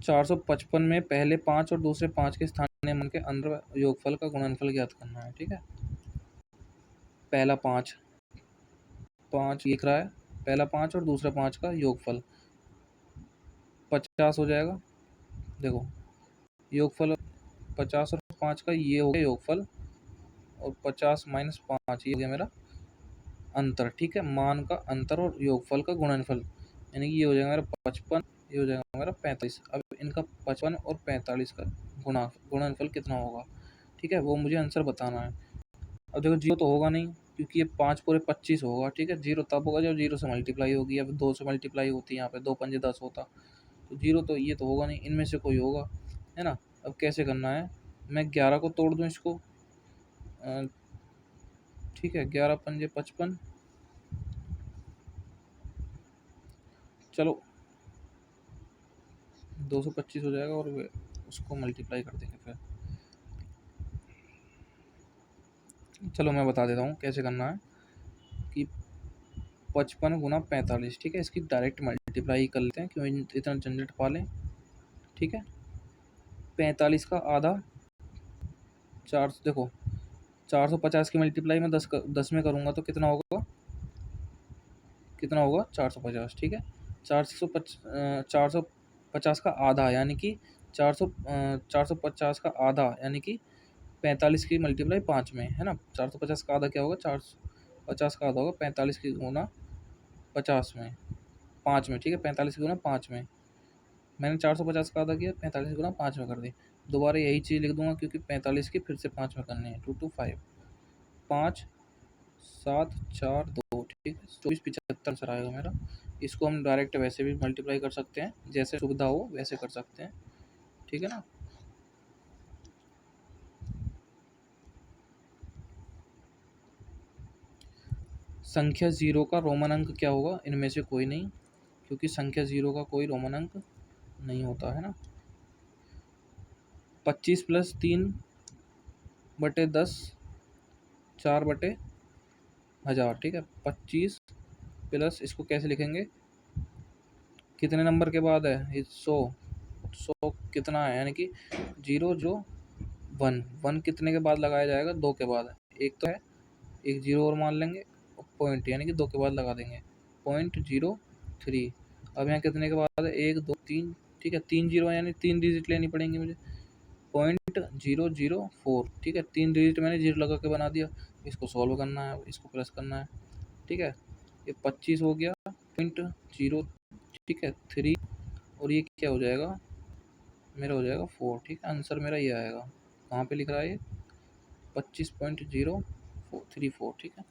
455 में पहले 5 और दूसरे 5 के स्थानीय मान के अंदर योगफल का गुणनफल ज्ञात करना है, ठीक है। पहला 5 लिख रहा है, पहला 5 और दूसरा 5 का योगफल 50 हो जाएगा। देखो योगफल 50 और 5 का ये हो गया योगफल, और 50 माइनस 5 ये हो गया मेरा अंतर, ठीक है, मान का अंतर और योगफल का गुणनफल, यानी कि ये हो जाएगा मेरा 55, ये हो जाएगा मेरा 45। अब इनका 55 और 45 का गुणनफल कितना होगा, ठीक है, वो मुझे आंसर बताना है। अब देखो जीरो तो होगा नहीं, क्योंकि ये 5 पूरे 25 होगा, ठीक है, जीरो तब होगा जब जीरो से मल्टीप्लाई होगी, या फिर 2 से मल्टीप्लाई होती है, यहाँ पे 2 पंजे 10 होता, तो जीरो तो ये तो होगा नहीं, इनमें से कोई होगा, है ना। अब कैसे करना है, मैं 11 को तोड़ दूँ इसको, अ, ठीक है, 11 पंजे 55, चलो 225 हो जाएगा, और उसको मल्टीप्लाई कर देंगे फिर। चलो मैं बता देता हूँ कैसे करना है, कि 55 × 45, ठीक है, इसकी डायरेक्ट मल्टीप्लाई कर लेते हैं, क्यों इतना झंझट पालें, ठीक है। 45 का आधा, चार, देखो 450 की मल्टीप्लाई में 10 में करूँगा तो कितना होगा, 450, ठीक है। 450 का आधा यानी कि 450 का आधा यानी कि 45 की मल्टीप्लाई 5 में, है ना। 450 का आधा क्या होगा, 450 का आधा होगा 45 की गुना 50 में, 5 में, ठीक है, 45 की गुना 5 में। मैंने 450 का आधा किया, 45 की गुना 5 में कर दी। दोबारा यही चीज़ लिख दूंगा, क्योंकि 45 की फिर से 5 में करनी है, 2 2 5, 5 7 4 2, ठीक है, 2475 आंसर आएगा मेरा। इसको हम डायरेक्ट वैसे भी मल्टीप्लाई कर सकते हैं, जैसे सुविधा हो वैसे कर सकते हैं, ठीक है ना। संख्या जीरो का रोमन अंक क्या होगा, इनमें से कोई नहीं, क्योंकि संख्या जीरो का कोई रोमन अंक नहीं होता, है ना। 25 + 3/10, 4/1000, ठीक है। 25 प्लस, इसको कैसे लिखेंगे, कितने नंबर के बाद है ये, 100 कितना है, यानी कि 0 0 1 कितने के बाद लगाया जाएगा, 2 के बाद, एक तो है, एक जीरो और मान लेंगे, पॉइंट यानी कि 2 के बाद लगा देंगे, 0.03। अब यहाँ कितने के बाद है, 1 2 3, ठीक है, 3 जीरो यानी 3 डिजिट लेनी पड़ेंगी मुझे, 0.004, ठीक है, 3 डिजिट मैंने जीरो लगा के बना दिया। इसको सॉल्व करना है, इसको प्लस करना है, ठीक है। ये 25 हो गया, 0, ठीक है, 3, और ये क्या हो जाएगा, मेरा हो जाएगा 4, ठीक है, आंसर मेरा ये आएगा। कहाँ पे लिख रहा है ये, 25.034, ठीक है।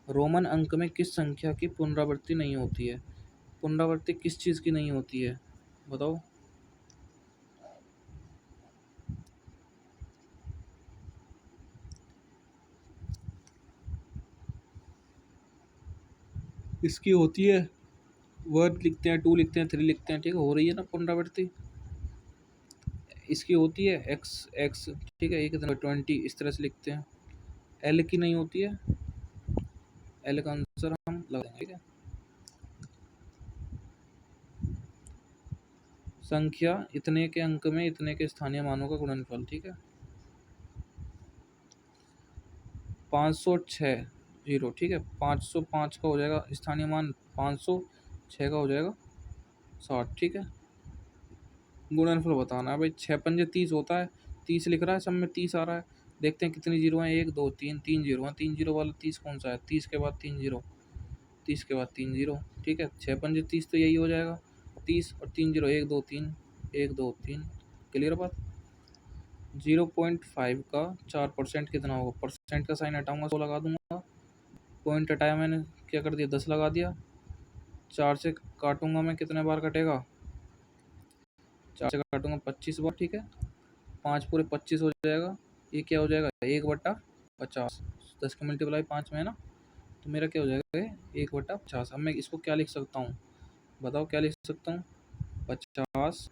रोमन अंक में किस संख्या की पुनरावृत्ति नहीं होती है, पुनरावृत्ति किस चीज़ की नहीं होती है, बताओ। इसकी होती है, 1 लिखते हैं, 2 लिखते हैं, 3 लिखते हैं, ठीक है, हो रही है ना पुनरावृत्ति। इसकी होती है एक्स एक्स, ठीक है, ये कितना 20, इस तरह से लिखते हैं। एल की नहीं होती है, एल का आंसर हम लगा देंगे, ठीक है। संख्या इतने के अंक में इतने के स्थानीय मानों का गुणनफल, ठीक है। 506 जीरो, ठीक है, 505 का हो जाएगा स्थानीय मान, 506 का हो जाएगा 60, ठीक है। गुणनफल बताना है भाई, 6 पंजे 30 होता है, 30 लिख रहा है, सब में 30 आ रहा है। देखते हैं कितनी जीरो हैं, 1 2 3, 3 जीरो हैं, 3 जीरो वाला 30 कौन सा है, 30 के बाद 3 जीरो, 30 के बाद 3 जीरो, ठीक है, 6 पंजे 30 तो यही हो जाएगा, 30 और 3 जीरो, 1 2 3, 1 2 3, क्लियर बात। 0.5 का 4% कितना होगा, परसेंट का साइन हटाऊंगा, 100 लगा दूंगा, पॉइंट हटाया मैंने, क्या कर दिया, 10 लगा दिया, 4 से काटूंगा मैं, कितने बार कटेगा, 4 से काटूंगा 25 बार, ठीक है, 5 पूरे 25 हो जाएगा, ये क्या हो जाएगा, 1/50, 10 की मल्टीप्लाई 5 में है ना, तो मेरा क्या हो जाएगा, 1/50। अब मैं इसको क्या लिख सकता हूँ, बताओ क्या लिख सकता हूँ, 50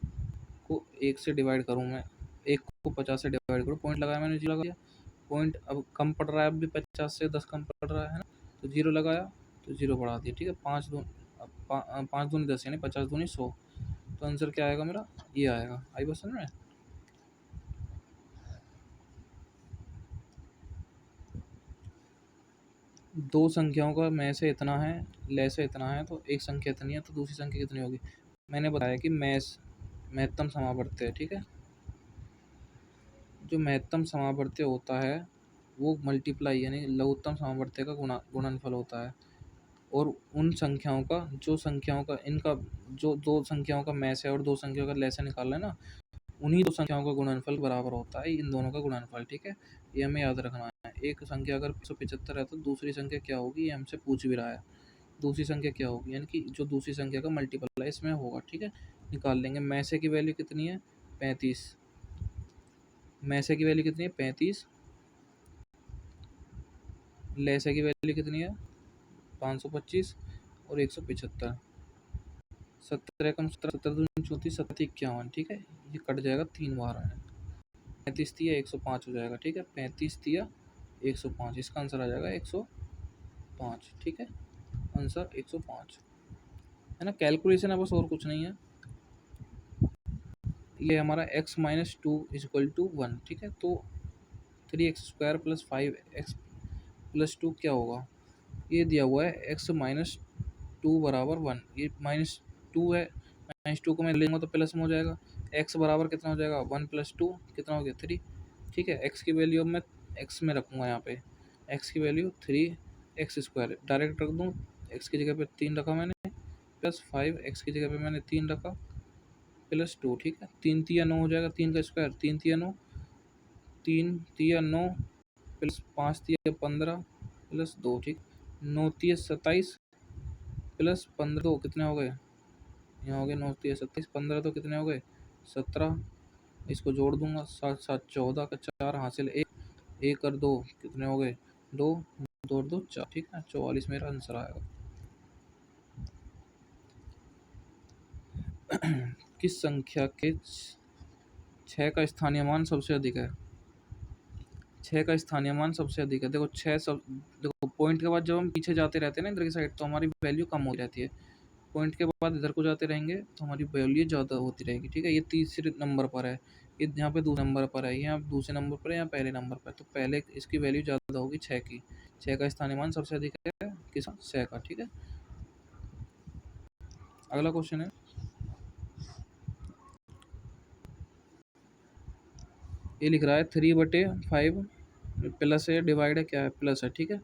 को 1 से डिवाइड करूँ मैं, 1 को 50 से डिवाइड करूँ, पॉइंट लगाया मैंने, जीरो लगा दिया, पॉइंट अब कम पड़ रहा है, अब भी 50 से 10 कम पड़ रहा है ना, तो जीरो लगाया तो जीरो बढ़ा दिया, ठीक है, 5 दूनी 10 यानी 50 दूनी 100, तो आंसर क्या आएगा मेरा, ये आएगा। आई बस समझ में। दो संख्याओं का मैं से इतना है, ले से इतना है, तो एक संख्या इतनी है, तो दूसरी संख्या कितनी होगी। मैंने बताया कि महत्तम समावर्त है, ठीक है। जो महत्तम समावर्त्य होता है वो मल्टीप्लाई यानी लघुत्तम समावर्त्य का गुणनफल होता है। और उन संख्याओं का जो संख्याओं का इनका जो दो संख्याओं का मैस है और दो संख्याओं का लैसा निकालना है ना, उन्हीं दो संख्याओं का गुणनफल बराबर होता है इन दोनों का गुणनफल। ठीक है, ये हमें याद रखना है। एक संख्या अगर 175 है तो दूसरी संख्या क्या होगी, ये हमसे पूछ भी रहा है। दूसरी संख्या क्या होगी, यानी कि जो दूसरी संख्या का मल्टीपल है इसमें होगा। ठीक है, निकाल लेंगे। मैसे की वैल्यू कितनी है, 35। मैसे की वैल्यू कितनी है, 35। लैसे की वैल्यू कितनी है, 525 और 175। 17 कम 17, 17 दूनी 34, 17 51। ठीक है, ये कट जाएगा 3 बार है। 35 दिया 105 हो जाएगा। ठीक है, 35 दिया 105, इसका आंसर आ जाएगा 105। ठीक है, आंसर 105 है ना। कैलकुलेशन है बस, और कुछ नहीं है। ये हमारा x minus two equal to 1। ठीक है, तो 3x² प्लस 5x प्लस 2 क्या होगा, ये दिया हुआ है x माइनस टू बराबर 1। ये -2 है, -2 को मैं लेंगे तो प्लस में हो जाएगा। x बराबर कितना हो जाएगा, 1 + 2 कितना हो गया, 3। ठीक है, x की वैल्यू अब मैं x में रखूँगा। यहाँ पे x की वैल्यू 3x² डायरेक्ट रख दूँ। x की जगह पे 3 रखा मैंने, प्लस 5x की जगह पे मैंने 3 रखा, प्लस 2। ठीक है, 3 तिया 9 हो जाएगा, 3 का स्क्वायर 3 तिया 9, 3 तिया 9 प्लस 5 तिया 15 प्लस 2। ठीक, 9 तिया 27 प्लस 15 दो कितने हो गए, यहाँ हो गए 9 तिया 27, 15 तो कितने हो गए 17। इसको जोड़ दूंगा, 7 7 14 का 4 हासिल 1, 1 और 2 कितने हो गए 2, 2 और 2 4। ठीक है, 44 मेरा आंसर आएगा। किस संख्या के 6 का स्थानीय मान सबसे अधिक है। 6 का स्थानीय मान सबसे अधिक है। देखो 6 सब, देखो पॉइंट के बाद जब हम पीछे जाते रहते हैं ना इधर की साइड, तो हमारी वैल्यू कम हो जाती है। पॉइंट के बाद इधर को जाते रहेंगे तो हमारी वैल्यू ज़्यादा होती रहेगी। ठीक है, ये तीसरे नंबर पर है, ये यहाँ पे दूसरे नंबर पर है, यहाँ दूसरे नंबर पर है, यहाँ पहले नंबर पर। तो पहले इसकी वैल्यू ज़्यादा होगी 6 की। 6 का स्थानीय मान सबसे अधिक है किस, 6 का। ठीक है, अगला क्वेश्चन है, ये लिख रहा है 3/5 प्लस है, डिवाइड है, क्या है, प्लस है। ठीक है,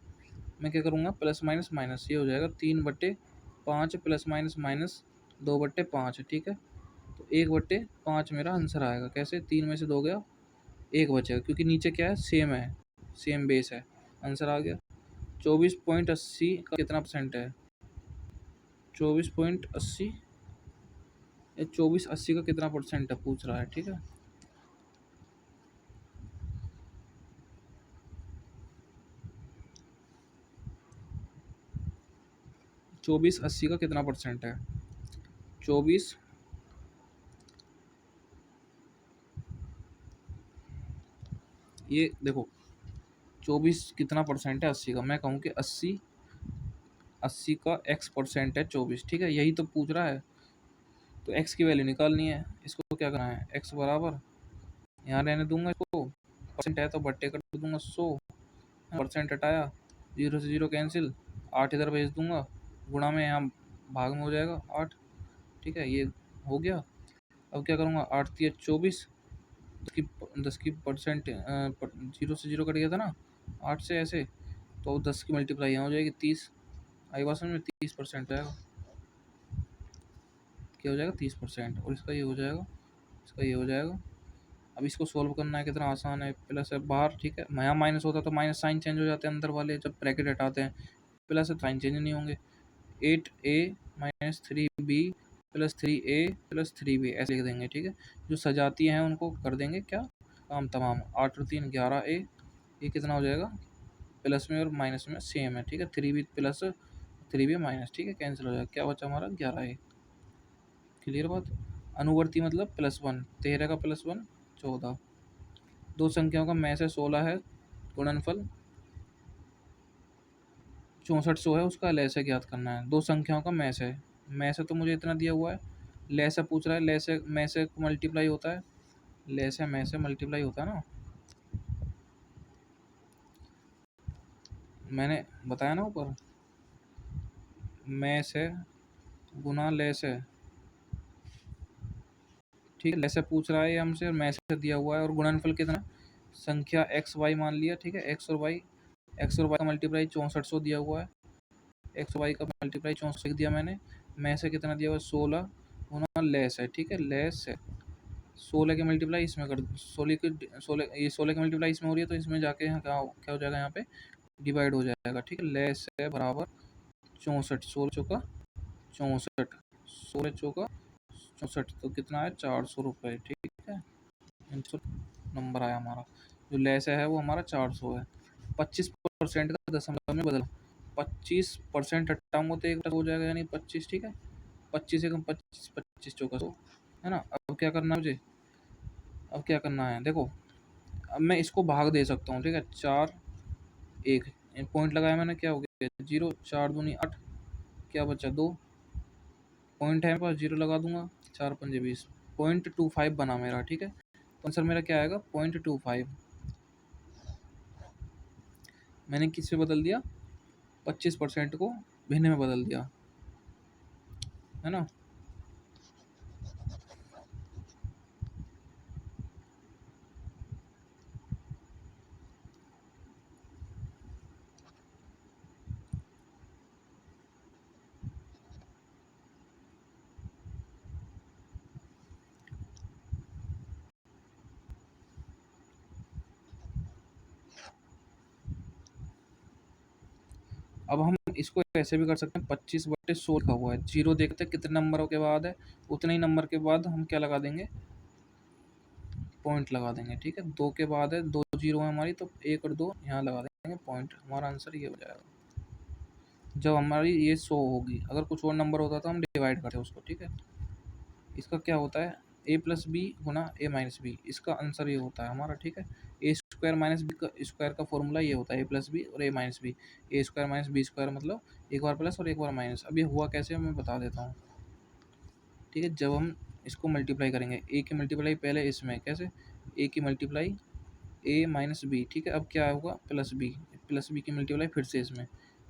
मैं क्या करूँगा, प्लस माइनस माइनस, ये हो जाएगा 3/5 प्लस माइनस माइनस 2/5। ठीक है, तो 1/5 मेरा आंसर आएगा। कैसे, 3 में से 2 गया, 1 बचेगा, क्योंकि नीचे क्या है, सेम है, सेम बेस है। आंसर आ गया। 24.80 का कितना परसेंट है, 24.80, 2480 का कितना परसेंट है पूछ रहा है। ठीक है, 2480 का कितना परसेंट है, 24, ये देखो 24 कितना परसेंट है 80 का, मैं कहूँ कि 80 का x% है 24। ठीक है, यही तो पूछ रहा है, तो x की वैल्यू निकालनी है। इसको क्या करना है, x बराबर, यहाँ रहने दूंगा इसको, परसेंट है तो बट्टे कर दूंगा 100, परसेंट हटाया, 0 से 0 कैंसिल, 8 इधर भेज दूंगा, गुणा में यहाँ भाग में हो जाएगा 8। ठीक है, ये हो गया। अब क्या करूँगा, 8 तिया 24, 10 की परसेंट, 0 से 0 कट गया था ना 8 से, ऐसे तो 10 की मल्टीप्लाई यहाँ हो जाएगी 30। आई बात समझ में, 30% आएगा, क्या हो जाएगा 30%, और इसका ये हो जाएगा, इसका ये हो जाएगा। अब इसको सोल्व करना है, कितना आसान है, प्लस है बाहर। ठीक है, यहाँ माइनस होता तो माइनस साइन चेंज हो जाते हैं अंदर वाले, जब ब्रैकेट हटाते हैं प्लस साइन चेंज नहीं होंगे। 8a minus 3b plus 3a plus 3b ऐसे लिख देंगे। ठीक है, जो सजाती हैं उनको कर देंगे क्या, काम तमाम। 8 और 3 11a, ये कितना हो जाएगा, प्लस में और माइनस में सेम है। ठीक है, 3b प्लस 3b माइनस, ठीक है, कैंसिल हो जाएगा, क्या बचा हमारा 11a। क्लियर बात। अनुवर्ती मतलब +1, 13 का +1 14। दो संख्याओं का मैं से 16 है, गुणनफल 6400 है, उसका लैसे ज्ञात करना है। दो संख्याओं का मैं से तो मुझे इतना दिया हुआ है, लैसे पूछ रहा है, लैसे मैं से मल्टीप्लाई होता है, लैसे मैं से मल्टीप्लाई होता है ना, मैंने बताया ना ऊपर, मैं से गुना लैसे। ठीक है, लैसे पूछ रहा है ये हमसे, और मैं से दिया हुआ है, और गुणनफल कितना, संख्या एक्स वाई मान लिया, ठीक है, एक्स और वाई का मल्टीप्लाई 6400 दिया हुआ है, एक्स वाई का मल्टीप्लाई 6400 दिया मैंने, में से कितना दिया हुआ है 16 गुना लेस है, ठीक है, लेस है 16 के मल्टीप्लाई इसमें कर 16 के मल्टीप्लाई इसमें हो रही है तो इसमें जाके यहाँ क्या हो जाएगा, यहाँ पे डिवाइड हो जाएगा, ठीक है, लेस है बराबर 64, 16 चौका 64, 16 चौका 64 तो कितना है 400 रुपये, ठीक है, नंबर आया हमारा, जो लेस है वो हमारा 400 है। 25% का दशमलव में बदला, 25% हटाऊंगा तो एक हो जाएगा यानी 25, ठीक है, 25 एकम 25, 25 चौका 100 है ना। अब क्या करना है मुझे, अब क्या करना है देखो, अब मैं इसको भाग दे सकता हूँ, ठीक है, 4 1 पॉइंट लगाया मैंने, क्या हो गया 0, 4 दूनी 8, क्या बचा 2 पॉइंट है मेरे पास, 0 लगा दूंगा, 4 पंजे 20, 0.25 बना मेरा, ठीक है, तो आंसर मेरा क्या आएगा 0.25। मैंने किस पे बदल दिया, 25% को भिन्न में बदल दिया, है ना। अब हम इसको ऐसे भी कर सकते हैं, 25/100 लिखा हुआ है, 0 देखते हैं कितने नंबरों के बाद है, उतने ही नंबर के बाद हम क्या लगा देंगे, पॉइंट लगा देंगे, ठीक है, 2 के बाद है, 2 जीरो है हमारी, तो 1 और 2 यहाँ लगा देंगे पॉइंट, हमारा आंसर ये हो जाएगा। जब हमारी ये 100 होगी, अगर कुछ और नंबर होता तो हम डिवाइड करते उसको, ठीक है। इसका क्या होता है, a प्लस बी गुना a माइनस बी, इसका आंसर ये होता है हमारा, ठीक है। ए स्क्वायर माइनस बी का स्क्वायर का फॉर्मूला ये होता है, a प्लस बी और a minus B, A square minus B square मतलब एक बार प्लस और एक बार माइनस। अब ये हुआ कैसे मैं बता देता हूँ, ठीक है। जब हम इसको मल्टीप्लाई करेंगे, ए की मल्टीप्लाई पहले इसमें कैसे, ए की मल्टीप्लाई ए माइनस बी, ठीक है, अब क्या होगा प्लस बी की मल्टीप्लाई फिर से इसमें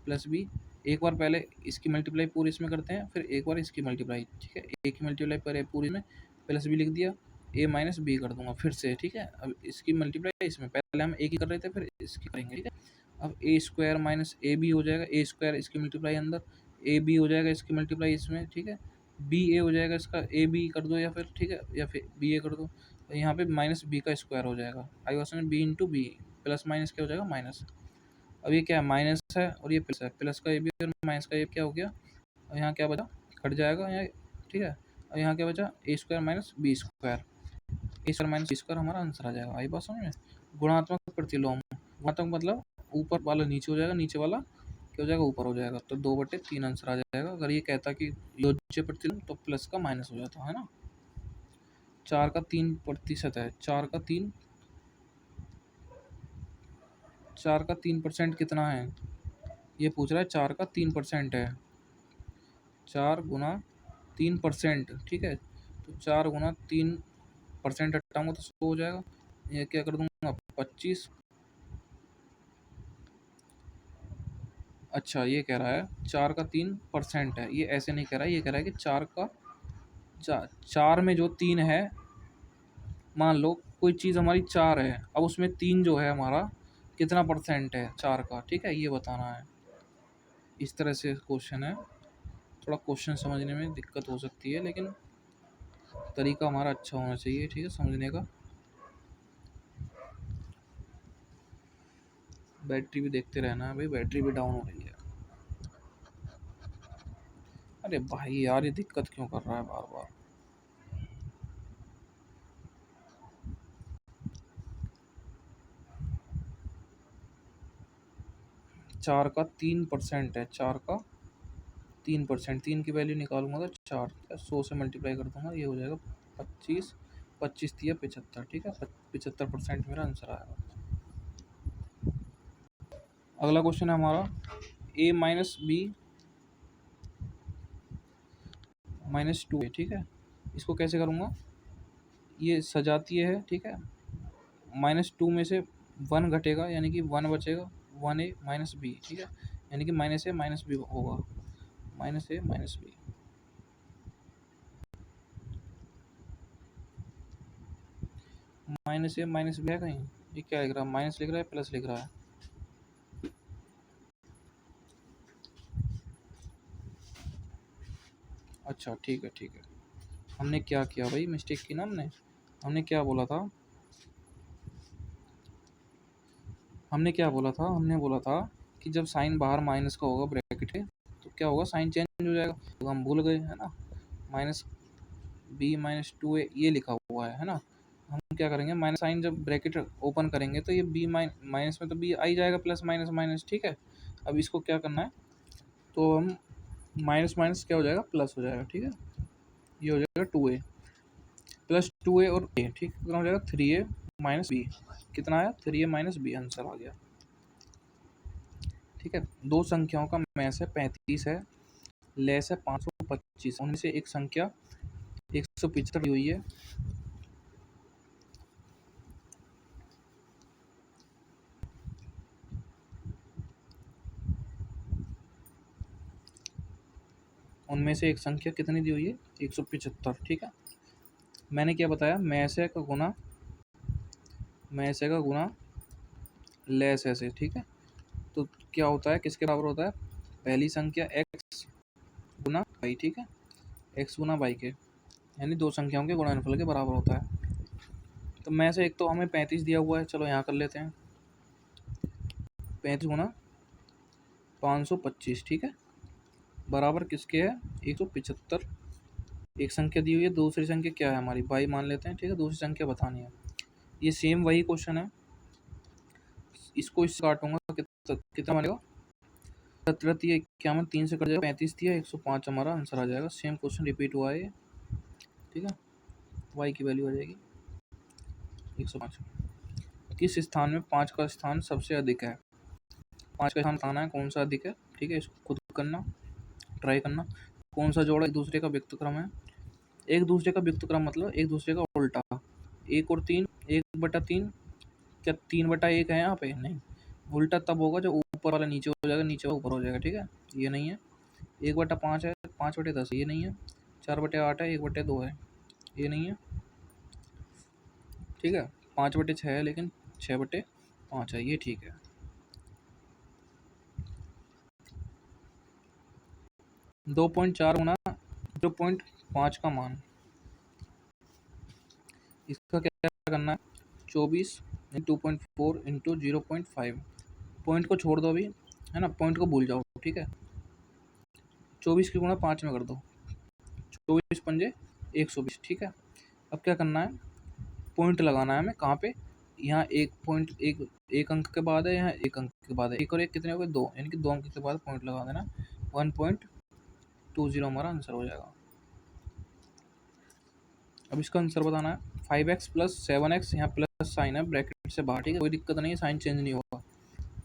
प्लस बी, एक बार पहले इसकी मल्टीप्लाई पूरी इसमें करते हैं, फिर एक बार इसकी मल्टीप्लाई, ठीक है, ए की मल्टीप्लाई पर पूरी में प्लस बी लिख दिया, ए माइनस बी कर दूंगा फिर से, ठीक है। अब इसकी मल्टीप्लाई इसमें पहले हम ए की कर रहे थे, फिर इसकी करेंगे, ठीक है। अब ए स्क्वायर माइनस ए बी हो जाएगा, ए स्क्वायर इसकी मल्टीप्लाई अंदर, ए बी हो जाएगा इसकी मल्टीप्लाई इसमें, ठीक है, बी ए हो जाएगा इसका, ए बी कर दो या फिर, ठीक है, या फिर बी ए कर दो, तो यहाँ पे माइनस बी का स्क्वायर हो जाएगा, आई वास में B into B, plus minus क्या हो जाएगा माइनस। अब ये क्या है माइनस है और ये प्लस है, प्लस का ये भी और माइनस का ये क्या हो गया, और यहाँ क्या बचा कट जाएगा यहाँ, ठीक है। और यहाँ क्या बचा ए स्क्वायर माइनस बी स्क्वायर, ए स्क्वायर माइनस बी स्क्वायर हमारा आंसर आ जाएगा। आई बात समझ में। गुणात्मक प्रतिलोम, गुणात्मक मतलब ऊपर वाला नीचे हो जाएगा, नीचे वाला क्या हो जाएगा ऊपर हो जाएगा, तो 2/3 आंसर आ जाएगा। अगर ये कहता कि योज्य प्रतिलोम तो प्लस का माइनस हो जाता है ना। 4 का 3% है, 4 का 3% कितना है, ये पूछ रहा है, 4 का 3% है, 4 गुना 3%, ठीक है, तो 4 गुना 3% हटाऊंगा तो 100 हो जाएगा, ये क्या कर दूंगा 25। अच्छा ये कह रहा है 4 का 3% है, ये ऐसे नहीं कह रहा है, ये कह रहा है कि 4 में जो 3 है, मान लो कोई चीज़ हमारी 4 है, अब उसमें 3 जो है हमारा कितना परसेंट है 4 का, ठीक है, ये बताना है। इस तरह से क्वेश्चन है, थोड़ा क्वेश्चन समझने में दिक्कत हो सकती है, लेकिन तरीका हमारा अच्छा होना चाहिए, ठीक है, समझने का। बैटरी भी देखते रहना है भाई, बैटरी भी डाउन हो रही है। अरे भाई यार ये दिक्कत क्यों कर रहा है बार बार। 4 का 3% है, 4 का 3%, 3 की वैल्यू निकालूंगा तो 4 100 से मल्टीप्लाई कर दूंगा, ये हो जाएगा 25, 25 दिया 75, ठीक है, 75% मेरा आंसर आएगा। अगला क्वेश्चन है हमारा a माइनस बी -2 है, ठीक है, इसको कैसे करूँगा, ये सजातीय है, ठीक है, -2 में से 1 घटेगा यानी कि 1 बचेगा, 1a माइनस बी, ठीक है, यानी कि -a माइनस बी होगा, -a minus B. -a minus B है कहीं, ये क्या लिख रहा है, माइनस लिख रहा है प्लस लिख रहा है? अच्छा ठीक है ठीक है। हमने क्या किया भाई, मिस्टेक की ना हमने क्या बोला था, हमने बोला था कि जब साइन बाहर माइनस का होगा ब्रैकेट के, तो क्या होगा, साइन चेंज हो जाएगा। तो हम भूल गए है ना, माइनस बी माइनस टू ए ये लिखा हुआ है ना। हम क्या करेंगे, माइनस साइन जब ब्रैकेट ओपन करेंगे तो ये बी माइनस में तो बी आ ही जाएगा, प्लस माइनस माइनस, ठीक है। अब इसको क्या करना है, तो हम माइनस माइनस क्या हो जाएगा, प्लस हो जाएगा, ठीक है। ये हो जाएगा 2a प्लस 2a और a, ठीक है, कितना हो जाएगा 3a माइनस बी। कितना आया, 3a माइनस बी, आंसर आ गया, ठीक है। दो संख्याओं का मैस है 35 है, लेस है 525, उनमें से एक संख्या 175 दी हुई है। उनमें से एक संख्या कितनी दी हुई है, 175, ठीक है। मैंने क्या बताया, मैस है का गुना लेस है से, ठीक है। तो क्या होता है, किसके बराबर होता है, पहली संख्या x गुना y, ठीक है, x गुना y के, यानी दो संख्याओं के गुणनफल के बराबर होता है। तो मैं से एक तो हमें 35 दिया हुआ है, चलो यहाँ कर लेते हैं, 35 गुना 525, ठीक है, बराबर किसके है, 175। एक संख्या दी हुई है, दूसरी संख्या क्या है हमारी, y मान लेते हैं, ठीक है, दूसरी संख्या बतानी है। ये सेम वही क्वेश्चन है, इसको इससे काटूंगा, कितना बनेगा, 17 51, 3 से कट जाएगा, 35 दिया, 105 हमारा आंसर आ जाएगा। सेम क्वेश्चन रिपीट हुआ है, ठीक है। y की वैल्यू आ जाएगी 105। किस स्थान में 5 का स्थान सबसे अधिक है, 5 का स्थान बताना है कौन सा अधिक है, ठीक है, इसको खुद करना, ट्राई करना। कौन सा जोड़ा एक दूसरे का व्यक्त क्रम है, एक दूसरे का व्यक्त क्रम मतलब एक दूसरे का उल्टा। 1 और 3, 1/3, क्या 3/1 है यहाँ पे, नहीं, उल्टा तब होगा जब ऊपर वाला नीचे हो जाएगा, नीचे वाला ऊपर हो जाएगा, ठीक है। ये नहीं है, 1/5 है, 5/10 ये नहीं है, 4/8 है, 1/2 है, ये नहीं है, ठीक है। 5/6 है लेकिन 6/5 है, ये ठीक है। 2.4 गुना 0.5 का मान, इसका क्या करना है, 24 2.4 इंटू 0.5। पॉइंट को छोड़ दो अभी, है ना, पॉइंट को भूल जाओ, ठीक है। 24 की गुणा 5 में कर दो, 24 पंजे 120, ठीक है। अब क्या करना है, पॉइंट लगाना है हमें, कहाँ पे, यहाँ एक पॉइंट, एक अंक के बाद है, यहाँ एक अंक के बाद है, एक और एक कितने हो गए, 2, यानी कि 2 अंक के बाद पॉइंट लगा देना, 1.20 हमारा आंसर हो जाएगा। अब इसका आंसर बताना है, 5x प्लस 7x, यहाँ प्लस साइन है ब्रैकेट से बाहर, ठीक है, कोई दिक्कत नहीं है, साइन चेंज नहीं होगा।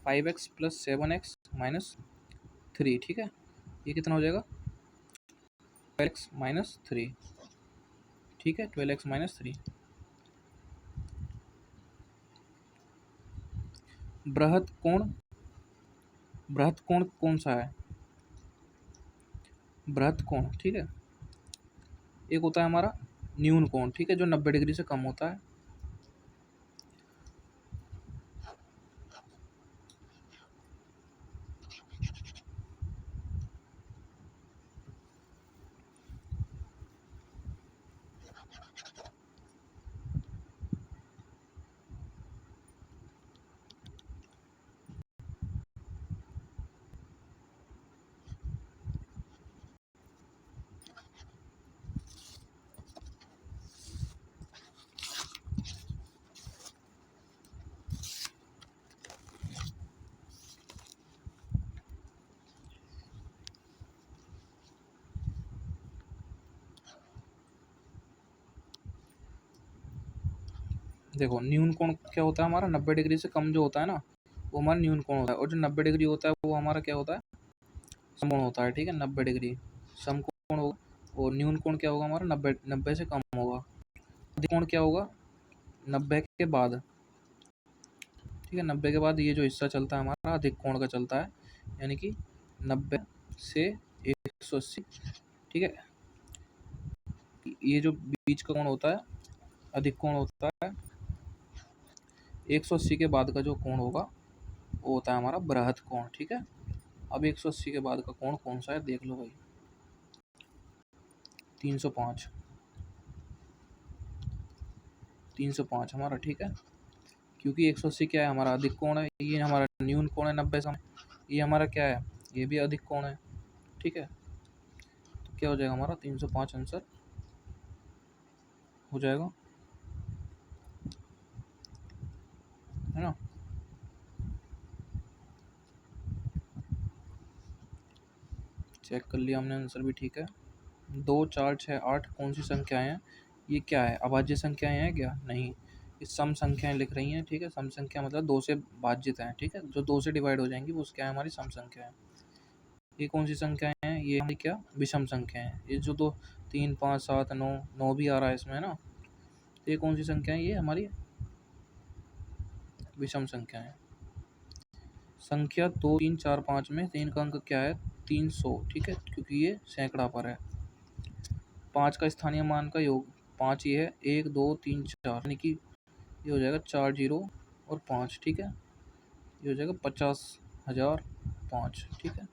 5x प्लस 7x माइनस 3, ठीक है, ये कितना हो जाएगा, 12x माइनस 3, ठीक है, 12x माइनस 3। बृहत कोण कौन सा है, बृहत कोण, ठीक है, एक होता है हमारा न्यून कोण, ठीक है, जो 90 डिग्री से कम होता है। देखो न्यून कोण क्या होता है हमारा, 90 डिग्री से कम जो होता है ना, वो हमारा न्यून कोण होता है, और जो 90 डिग्री होता है वो हमारा क्या होता है, समकोण होता है, ठीक है। 90 डिग्री समकोण होगा, और न्यून कोण क्या होगा हमारा, 90 से कम होगा। अधिक कोण क्या होगा, 90 के बाद, ठीक है, 90 के बाद ये जो हिस्सा चलता है हमारा अधिक कोण का चलता है, यानी कि 90 से 180, ठीक है। ये जो बीच का कोण होता है अधिक कोण होता है, 180 के बाद का जो कोण होगा वो होता है हमारा बृहद कोण, ठीक है। अब 180 के बाद का कोण कौन सा है देख लो भाई, 305, 305 हमारा, ठीक है। क्योंकि 180 क्या है हमारा अधिक कोण है, ये हमारा न्यून कोण है 90 समय, ये हमारा क्या है, ये भी अधिक कोण है, ठीक है। तो क्या हो जाएगा हमारा 305 आंसर हो जाएगा, है ना। चेक कर लिया हमने, आंसर भी ठीक है। 2, 4, 6, 8 कौन सी संख्याएं हैं, ये क्या है, अभाज्य संख्याएं हैं क्या, नहीं, ये सम संख्याएं लिख रही हैं, ठीक है। सम संख्या मतलब 2 से भाज्यित हैं, ठीक है, जो 2 से डिवाइड हो जाएंगी वो क्या है, हमारी सम संख्या है। ये कौन सी संख्याएं हैं, ये हमारी क्या विषम संख्या है। ये जो 2, 3, 5, 7, 9, 9 भी आ रहा है इसमें, है ना। तो ये कौन सी संख्या है, ये हमारी विषम संख्या है। संख्या 2, 3, 4, 5 में 3 का अंक क्या है, 300, ठीक है, क्योंकि ये सैकड़ा पर है। 5 का स्थानीय मान का योग 5 ये है, 1, 2, 3, 4, यानी कि ये हो जाएगा 4 जीरो और 5, ठीक है। ये हो जाएगा 50,005, ठीक है।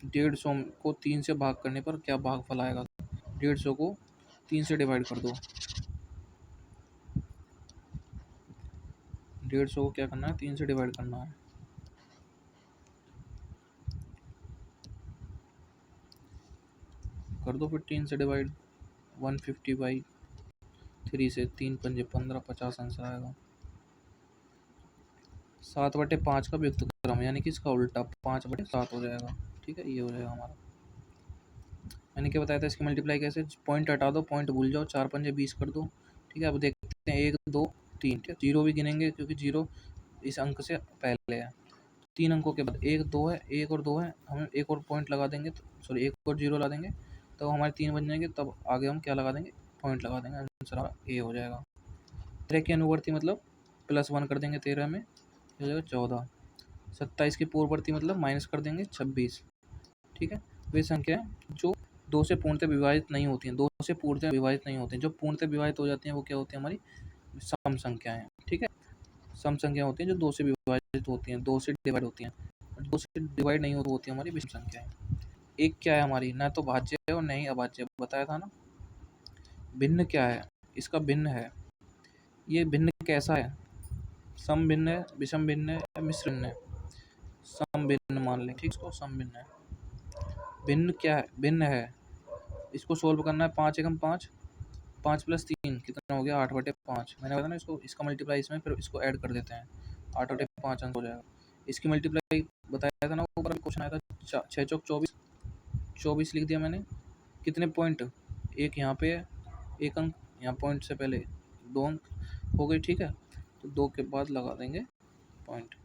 150 को 3 से भाग करने पर क्या भागफल आएगा, 150 को 3 से डिवाइड कर दो। 150 को क्या करना है, 3 से डिवाइड करना है। कर दो फिर 3 से डिवाइड, 150/3 से 3 पंजे 15, 50 आंसर आएगा। 7/5 का व्युक्त क्रम यानी कि इसका उल्टा 5/7 हो जाएगा, ठीक है। ये हो जाएगा हमारा, मैंने क्या बताया था इसकी मल्टीप्लाई कैसे, पॉइंट हटा दो, पॉइंट भूल जाओ, 4 पंजे 20 कर दो, ठीक है। अब देखते हैं 1, 2, 3, ठीक है। जीरो भी गिनेंगे क्योंकि जीरो इस अंक से पहले है। 3 अंकों के बाद 1, 2 है, 1 और 2 है, हम एक और पॉइंट लगा देंगे, तो सॉरी 1 और जीरो लगा देंगे, तब हमारे 3 बन जाएंगे, तब आगे हम क्या लगा देंगे, पॉइंट लगा देंगे, आंसर हमारा ए हो जाएगा। 13 के अनुवर्ती मतलब +1 कर देंगे 13 में, हो जाएगा 14। 27 के पूर्ववर्ती मतलब माइनस कर देंगे 26, ठीक है। वे संख्याएं जो 2 से पूर्णतः विभाजित नहीं होती हैं, 2 से पूर्णतः विभाजित नहीं होती हैं, जो पूर्णतः विभाजित हो जाती हैं वो क्या होती हैं, हमारी सम संख्याएं, ठीक है। सम संख्या होती हैं जो 2 से विभाजित होती हैं, 2 से डिवाइड होती हैं, 2 से डिवाइड नहीं होती हैं हमारी विषम संख्याएं। एक क्या है हमारी, ना तो भाज्य है और न ही अभाज्य, बताया था ना। भिन्न क्या है, इसका भिन्न है, ये भिन्न कैसा है, सम भिन्न है, विषम भिन्न है या मिश्र भिन्न है, सम भिन्न मान लें, ठीक, इसको सम भिन्न है। भिन्न क्या है, भिन्न है, इसको सोल्व करना है, 5 एकम 5, 5 + 3 कितना हो गया, 8/5। मैंने बताया ना इसको, इसका मल्टीप्लाई इसमें फिर इसको ऐड कर देते हैं, 8/5 अंक हो जाएगा। इसकी मल्टीप्लाई बताया था ना, ऊपर क्वेश्चन आया था, 6 चौक 24, 24 लिख दिया मैंने। कितने पॉइंट, एक यहाँ पे है, एक अंक यहाँ पॉइंट से पहले 2 अंक हो गए, ठीक है। तो 2 के बाद लगा देंगे पॉइंट,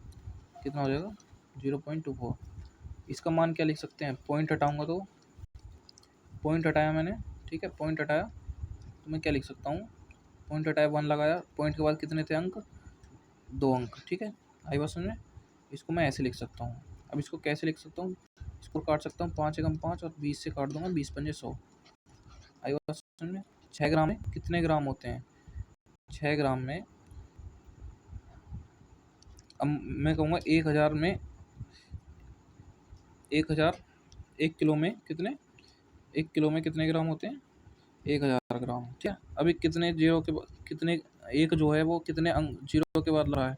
कितना हो जाएगा 0.24। इसका मान क्या लिख सकते हैं, पॉइंट हटाऊंगा तो, पॉइंट हटाया मैंने, ठीक है, पॉइंट हटाया तो मैं क्या लिख सकता हूँ, पॉइंट हटाया 1 लगाया, पॉइंट के बाद कितने थे अंक, 2 अंक, ठीक है। आई बात समझ में, इसको मैं ऐसे लिख सकता हूँ। अब इसको कैसे लिख सकता हूँ, इसको काट सकता हूँ, 5 एकम 5 और 20 से काट दूंगा, 20 पंजे 100। आई बात समझ में। 6 ग्राम में कितने ग्राम होते हैं, 6 ग्राम में, अब मैं कहूँगा 1000 में, 1000, 1 किलो में कितने, 1 किलो में कितने ग्राम होते हैं, 1000 ग्राम, ठीक है। अभी कितने जीरो के बाद, कितने, एक जो है वो कितने अंक जीरो के बाद लगा है,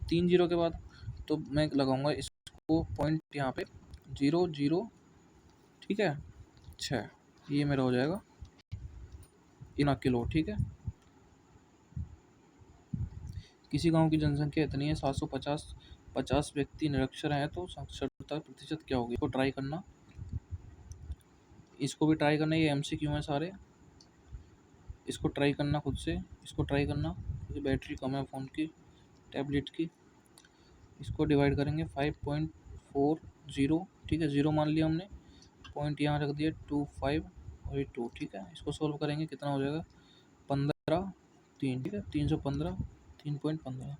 3 जीरो के बाद, तो मैं लगाऊंगा इसको पॉइंट यहाँ पे 0, 0, ठीक है, 6, ये मेरा हो जाएगा इन किलो, ठीक है। किसी गांव की जनसंख्या इतनी है 750, 50 व्यक्ति निरक्षर हैं, तो साक्षरता प्रतिशत क्या होगी, इसको ट्राई करना, इसको भी ट्राई करना, ये MCQ है सारे, इसको ट्राई करना खुद से, इसको ट्राई करना, क्योंकि बैटरी कम है फ़ोन की, टैबलेट की। इसको डिवाइड करेंगे 5.40, ठीक है, 0 मान लिया हमने, पॉइंट यहाँ रख दिया 25 और ये 2, ठीक है। इसको सोल्व करेंगे कितना हो जाएगा, 15, 3, ठीक है, 315, 3.15।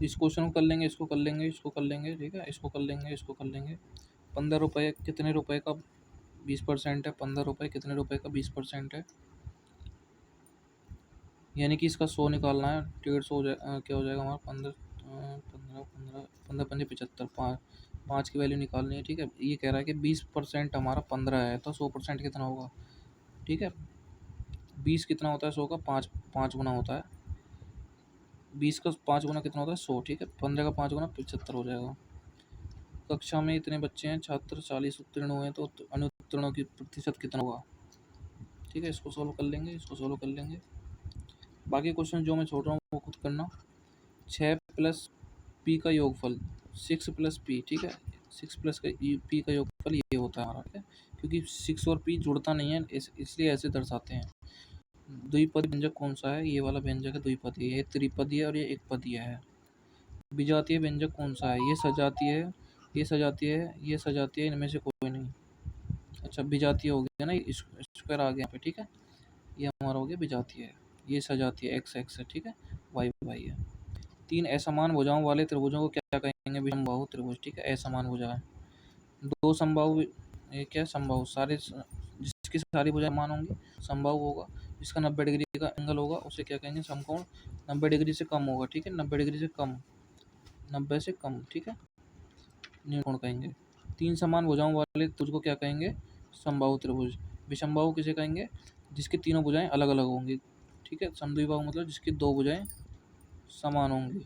इस क्वेश्चन को कर लेंगे, इसको कर लेंगे, इसको कर लेंगे, ठीक है, इसको कर लेंगे, इसको कर लेंगे। 15 रुपये कितने रुपए का 20% है? 15 रुपये कितने रुपए का 20% है? यानी कि इसका 100 निकालना है, 150 हो जाए, क्या हो जाएगा हमारा? 15 पंद्रह पंद्रह पंद्रह पंजे 75, पाँच, पाँच की वैल्यू निकालनी है, ठीक है। ये कह रहा है कि 20% हमारा 15 है, तो 100% कितना होगा? ठीक है, 20 कितना होता है 100 का? पाँच, पाँच गुना होता है। 20 का 5 गुना कितना होता है? 100, ठीक है। 15 का 5 गुना 75 हो जाएगा। कक्षा में इतने बच्चे हैं, छात्र 40 उत्तीर्ण हुए हैं, तो अनुत्तीर्णों की प्रतिशत कितना होगा? ठीक है, इसको सोल्व कर लेंगे, इसको सोल्व कर लेंगे। बाकी क्वेश्चन जो मैं छोड़ रहा हूँ वो खुद करना। 6 प्लस पी का योगफल 6 प्लस पी, ठीक है। 6 प्लस का पी का योगफल ये होता है हमारा, ठीक है। क्योंकि 6 और पी जुड़ता नहीं है, इसलिए ऐसे दर्शाते हैं। द्विपदी व्यंजक कौन सा है? ये वाला व्यंजक है द्विपदी, ये त्रिपदी है और ये एक पदीय है। विजातीय व्यंजक कौन सा है? ये सजातीय है, ये सजातीय है, ये सजातीय है, इनमें से कोई नहीं। अच्छा, विजातीय हो गया ना, स्क्वायर आ गया यहाँ पे, ठीक है। ये हमारा हो गया विजातीय है, ये सजातीय एक्स एक्स है, ठीक है, वाई वाई है। 3 असमान भुजाओं वाले त्रिभुजों को क्या कहेंगे? विषमबाहु त्रिभुज, ठीक है। असमान भुजा है। 2 समबाहु, ये क्या है? समबाहु, सारे जिसकी सारी भुजाएं समान होंगी समबाहु होगा। जिसका 90 डिग्री का एंगल होगा उसे क्या कहेंगे? समकोण। 90 डिग्री से कम होगा, ठीक है, 90 डिग्री से कम, 90 से कम, ठीक है, न्यूनकोण कहेंगे। 3 समान भुजाओं वाले त्रिभुज को क्या कहेंगे? समबाहु त्रिभुज। विषमबाहु किसे कहेंगे? जिसकी तीनों भुजाएं अलग अलग होंगी, ठीक है। समद्विबाहु मतलब जिसकी दो भुजाएं समान होंगी।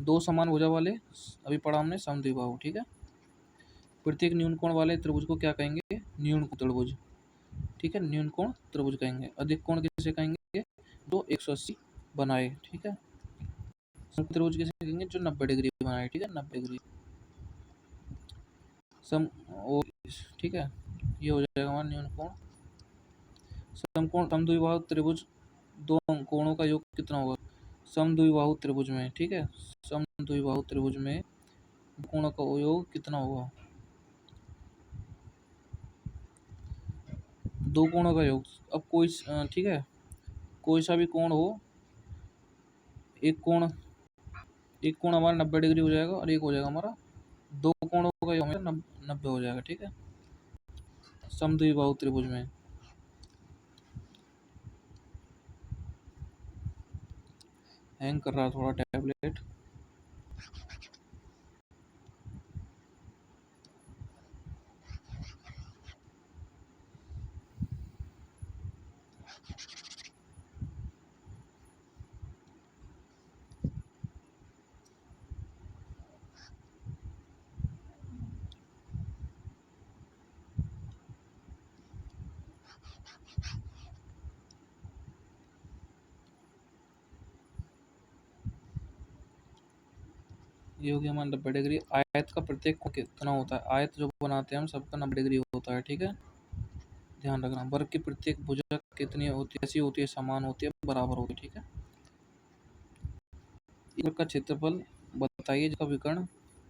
2 समान भुजा वाले, अभी पढ़ा हमने, समद्विबाहु, ठीक है। प्रत्येक न्यूनकोण वाले त्रिभुज को क्या कहेंगे? न्यूनकोण त्रिभुज, ठीक है, न्यूनकोण त्रिभुज कहेंगे। अधिक कोण किसे कहेंगे? जो 180 बनाए, ठीक है। समकोण त्रिभुज किसे कहेंगे? जो 90 डिग्री बनाए, ठीक है, 90 डिग्री सम ओ, ठीक है। ये हो जाएगा हमारा न्यूनकोण। समकोण समद्विबाहु त्रिभुज, दो कोणों का योग कितना होगा? समद्विबाहु त्रिभुज में, ठीक है, समद्विबाहु त्रिभुज में कोणों का योग कितना होगा? दो कोणों का योग। अब कोई ठीक है, कोई सा भी कोण हो, एक कोण हमारा 90 डिग्री हो जाएगा और एक हो जाएगा हमारा, दो कोणों का योग हमारा 90 हो जाएगा, ठीक है, समद्विबाहु त्रिभुज में। हैंग कर रहा थोड़ा टैबलेट। ये हो गया हमारा 90 डिग्री। आयत का प्रत्येक कोण कितना होता है? आयत जो बनाते हैं हम सबका 90 डिग्री होता है, ठीक है, ध्यान रखना। वर्ग की प्रत्येक भुजा कितनी होती है? ऐसी होती है, समान होती है, बराबर होती है, ठीक है। एक वर्ग का क्षेत्रफल बताइए जिसका विकर्ण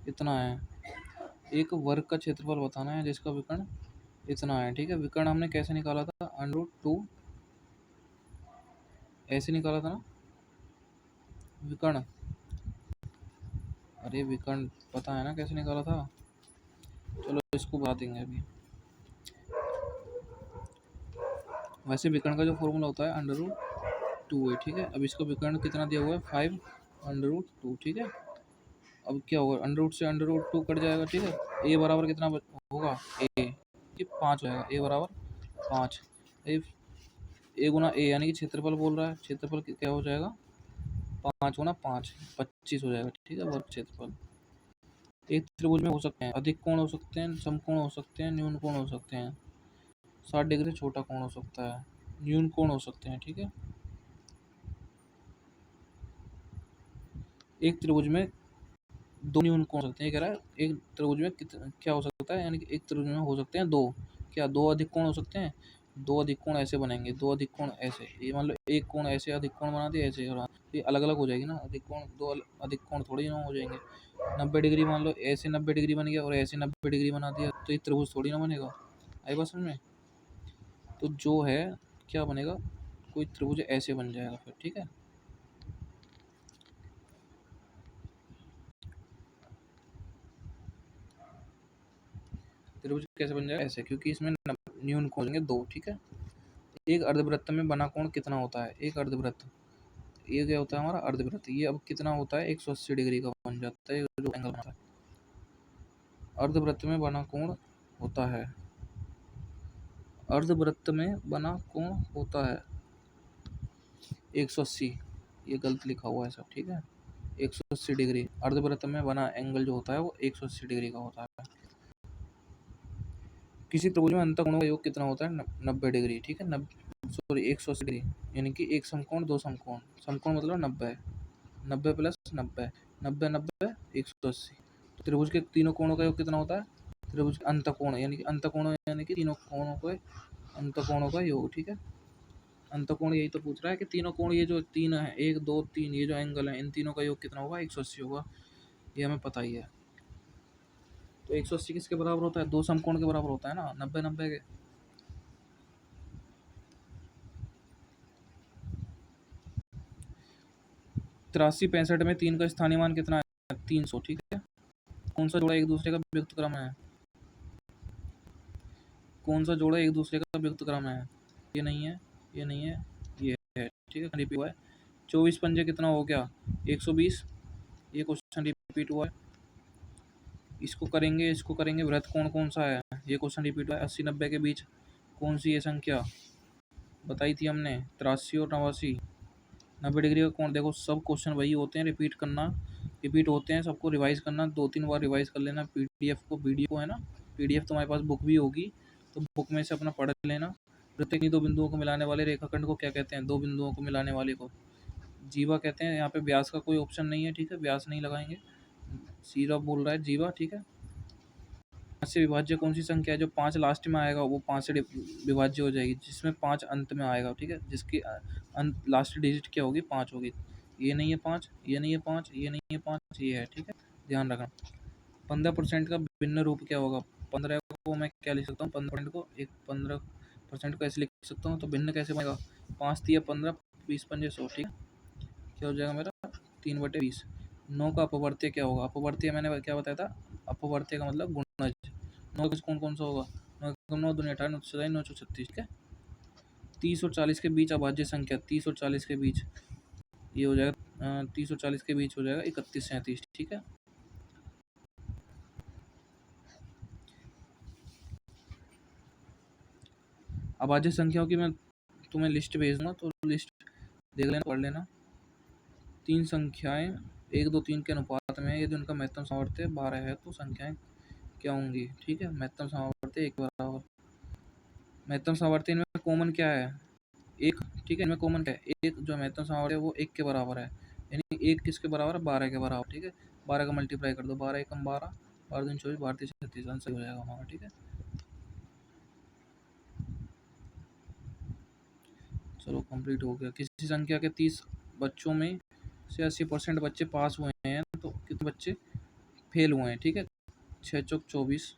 इतना है। एक वर्ग का क्षेत्रफल बताना है जिसका विकर्ण इतना है, ठीक है। विकर्ण हमने कैसे निकाला था? √2, ऐसे निकाला था ना विकर्ण। अरे विकर्ण पता है ना कैसे निकाला था? चलो इसको बता देंगे अभी। वैसे विकर्ण का जो फॉर्मूला होता है √2 है, ठीक है। अब इसका विकर्ण कितना दिया हुआ है? 5 √2, ठीक है। अब क्या होगा? अंडर से √2 कट जाएगा, ठीक है। ए बराबर कितना होगा? ए, 5 हो जाएगा, ए बराबर 5। ए गुना ए, यानी कि क्षेत्रफल बोल रहा है, क्षेत्रफल क्या हो जाएगा? 5 गुना 5, 25 हो जाएगा, ठीक है, वर्ग क्षेत्रफल। एक त्रिभुज में हो सकते हैं अधिक कोण, हो सकते हैं समकोण, हो सकते हैं न्यून कोण, हो सकते हैं 60 डिग्री छोटा कोण हो सकता है, न्यून कोण हो सकते हैं, ठीक है। एक त्रिभुज में दो न्यून कोण हो सकते हैं, कह रहा है एक त्रिभुज में क्या हो सकता है, यानी कि एक त्रिभुज में हो सकते हैं दो, क्या दो अधिक कोण हो सकते हैं? दो अधिक कोण ऐसे बनेंगे, दो अधिक कोण ऐसे, ये मान लो एक कोण ऐसे अधिक कोण बना दिया ऐसे, और ये अलग अलग हो जाएगी ना अधिक कोण, दो अधिक कोण थोड़ी ना हो जाएंगे। 90 डिग्री मान लो, ऐसे 90 डिग्री बन गया और ऐसे 90 डिग्री बना दिया, तो ये त्रिभुज थोड़ी ना बनेगा। आई बात समझ में? तो जो है क्या बनेगा, कोई त्रिभुज ऐसे बन जाएगा फिर, ठीक है। त्रिभुज कैसे बन जाएगा? ऐसे, क्योंकि इसमें न्यून कोण होंगे 2, ठीक है। एक अर्धवृत्त में बना कोण कितना होता है? एक अर्धवृत्त, ये क्या होता है हमारा अर्धवृत्त, ये अब कितना होता है? 180 डिग्री का बन जाता है, जो एंगल बनता है। अर्धवृत्त में बना कोण होता है, अर्धवृत्त में बना कोण होता है 180, ये गलत लिखा हुआ है सब, ठीक है। 180 डिग्री अर्धवृत्त में बना एंगल जो होता है वो 180 डिग्री का होता है। किसी त्रिभुज में अंतःकोणों का योग कितना होता है? 90 डिग्री, ठीक है। 180 डिग्री, यानी कि एक समकोण, दो समकोण, समकोण मतलब 90, 90 प्लस 90, 90 90 180। तो त्रिभुज के तीनों कोणों का योग कितना होता है? त्रिभुज अंतःकोण यानी कि अंतःकोण यानी कि तीनों कोणों के अंतःकोणों का योग, ठीक है। अंतःकोण यही तो पूछ रहा है कि तीनों कोण, ये जो तीन है, 1 2 3, ये जो एंगल है, इन तीनों का योग कितना होगा? 180 होगा, ये हमें पता ही है। तो 180 किसके बराबर होता है? दो समकोण के बराबर होता है ना, 90 90 के। 83 65 में 3 का स्थानीय मान कितना है? 300, ठीक है। कौन सा जोड़ा एक दूसरे का व्युक्त क्रम है? कौन सा जोड़ा एक दूसरे का व्युक्त क्रम है? ये नहीं है, ये नहीं है, ये है, ठीक है। रिपीट हुआ है। 24 पंजे कितना हो गया? 120, ये क्वेश्चन रिपीट हुआ है। इसको करेंगे, वृत्त कोण कौन सा है? ये क्वेश्चन रिपीट हुआ है। 80 90 के बीच कौन सी ये संख्या बताई थी हमने? 83 और 89। 90 डिग्री का कोण, देखो सब क्वेश्चन वही होते हैं, रिपीट करना, रिपीट होते हैं, सबको रिवाइज करना, 2 3 बार रिवाइज कर लेना। पीडीएफ को, वीडियो को है ना, पीडीएफ तुम्हारे पास बुक भी होगी, तो बुक में से अपना पढ़ लेना। वृत्त की दो बिंदुओं को मिलाने वाले रेखाखंड को क्या कहते हैं? दो बिंदुओं को मिलाने वाले को जीवा कहते हैं। यहाँ पे व्यास का कोई ऑप्शन नहीं है, ठीक है, व्यास नहीं लगाएंगे, सीधा बोल रहा है जीवा, ठीक है। 5 से विभाज्य कौन सी संख्या है? जो 5 लास्ट में आएगा वो 5 से विभाज्य हो जाएगी, जिसमें 5 अंत में आएगा, ठीक है, जिसकी अंत लास्ट डिजिट क्या होगी? 5 होगी। ये नहीं है 5, ये नहीं है 5, ये नहीं है 5, ये है, ठीक है, ध्यान रखना। 15% का भिन्न रूप क्या होगा? 15 को मैं क्या लिख सकता हूँ? 15% को एक 15% को ऐसे लिख सकता हूँ, तो भिन्न कैसे बनेगा? 5 3 15, 20 पंजे 100, ठीक है। क्या हो जाएगा मेरा? 3/20। 9 का अपवर्त्य क्या होगा? अपवर्त्य मैंने क्या बताया था? अपवर्त्य का मतलब गुणज। 9 का कौन कौन सा होगा? 9 दूनी 18, 9 7 9 36, ठीक है। 30 और 40 के बीच अभाज्य संख्या, 30 और 40 के बीच ये हो जाएगा, 30 और 40 के बीच हो जाएगा 31 37, ठीक है। अभाज्य संख्याओं की मैं तुम्हें लिस्ट भेज दूंगा, तो लिस्ट देख लेना, पढ़ लेना। 3 संख्याएं 1 2 3 के अनुपात में है, यदि उनका महत्तम सामर्थ्य 12 है तो संख्याएं क्या होंगी? ठीक है, महत्तम सामर्थ्य 1 बराबर। महत्तम सामर्थ्य इनमें कॉमन क्या है? 1, ठीक है। इनमें कॉमन क्या है? 1, जो महत्तम सामर्थ्य है वो 1 के बराबर है, यानी 1 किसके बराबर है? 12 के बराबर, ठीक है। 12 का मल्टीप्लाई कर दो, 12 एकम 12, 12 दूनी 24, 12 तीन 36, आंसर हो जाएगा हमारा, ठीक है। चलो कंप्लीट हो गया। किसी संख्या के 30 बच्चों में से 80% बच्चे पास हुए हैं, तो कितने बच्चे फेल हुए हैं? ठीक है, 6 चौक 24,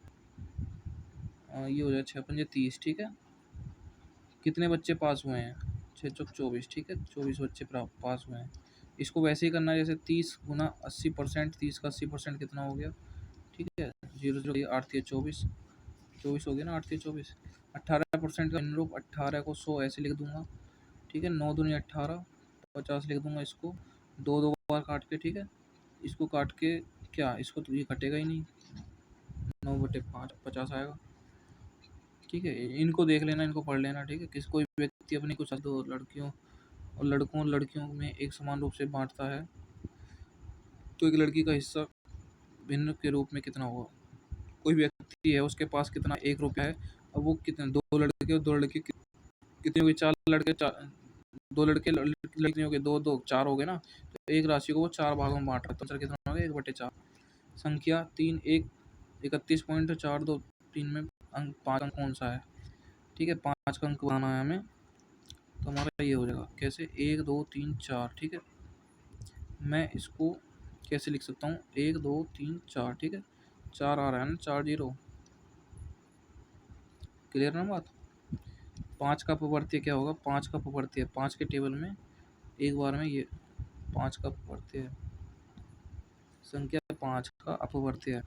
ये हो जाए 6 पंजे 30, ठीक है। कितने बच्चे पास हुए हैं? 6 चौक 24, ठीक है, 24 बच्चे पास हुए हैं। इसको वैसे ही करना है जैसे 30 गुना 80%, 30 का 80% कितना हो गया? ठीक है, 0 0 8 3 24, 24 हो गया ना, 8 3 24। 18% का अनुरूप 18 को 100 ऐसे लिख दूंगा, ठीक है। 9 दूनी 18, 50 लिख दूंगा इसको, 2 2 बार काट के, ठीक है। इसको काट के क्या, इसको तो ये कटेगा ही नहीं, 9/5 50 आएगा, ठीक है। इनको देख लेना, इनको पढ़ लेना, ठीक है। किस कोई व्यक्ति अपनी कुछ दो लड़कियों और लड़कियों में एक समान रूप से बांटता है, तो एक लड़की का हिस्सा भिन्न के रूप में कितना होगा? कोई व्यक्ति है, उसके पास कितना? 1 रुपया है। अब वो कितने, 2 लड़के और 2 लड़की कितने हो गए? 4 लड़के, 4 2 लड़के लड़कियों हो गए, 2 2 4 हो गए ना। तो एक राशि को वो 4 भागों में बांट रहा है, तो आंसर कितना हो गया? 1/4। संख्या 3 1 31.423 में अंक 5 अंक कौन सा है? ठीक है, 5 का अंक बनाना है हमें, तो हमारा ये हो जाएगा कैसे? 1 2 3 4, ठीक है। मैं इसको कैसे लिख सकता हूँ? 1 2 3 4, ठीक है। 4 आ रहा है ना, 4 0, क्लियर ना बात? 5 का अपवर्त्य क्या होगा? 5 का अपवर्त्य 5 के टेबल में एक बार में ये 5 का अपवर्त्य है, संख्या 5 का अपवर्त्य है।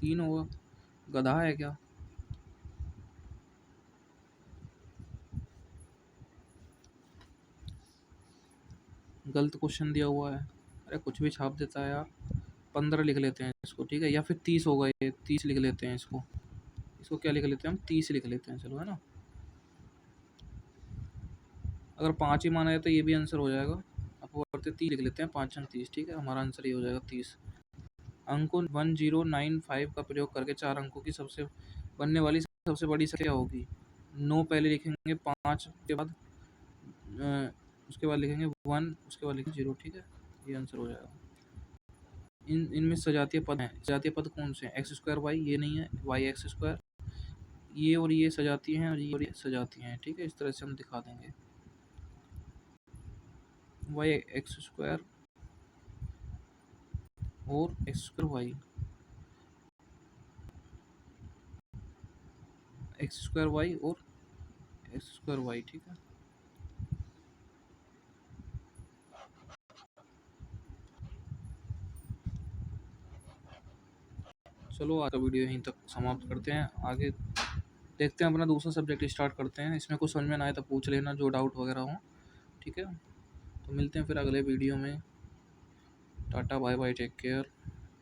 3 होगा, गधा है क्या? गलत क्वेश्चन दिया हुआ है। अरे कुछ भी छाप देता है यार। 15 लिख लेते हैं इसको, ठीक है, या फिर 30 होगा, ये 30 लिख लेते हैं इसको। इसको क्या लिख लेते हैं हम, 30 लिख लेते हैं, चलो, है ना। अगर 5 ही माना है तो ये भी आंसर हो जाएगा। अब बढ़ते 30 लिख लेते हैं, 5 30, ठीक है, हमारा आंसर ये हो जाएगा 30। अंकों 1095 का प्रयोग करके 4 अंकों की सबसे बनने वाली सबसे बड़ी संख्या होगी। 9 पहले लिखेंगे, 5 के बाद उसके बाद लिखेंगे 1, उसके बाद लिखेंगे 0, ठीक है, ये आंसर हो जाएगा। इनमें सजातीय पद हैं। सजातीय पद कौन से हैं? एक्स स्क्वायर वाई, ये नहीं है, वाई एक्स स्क्वायर, ये और ये सजाती हैं, और ये सजाती हैं, ठीक है, इस तरह से हम दिखा देंगे। वाई एक्स स्क्वायर और X square Y, X square Y और एक्स स्क्वायर वाई, ठीक है। चलो आज का वीडियो यहीं तक समाप्त करते हैं। आगे देखते हैं, अपना दूसरा सब्जेक्ट स्टार्ट करते हैं। इसमें कुछ समझ में ना आए तो पूछ लेना, जो डाउट वगैरह हो, ठीक है। तो मिलते हैं फिर अगले वीडियो में। Tata bye bye, take care.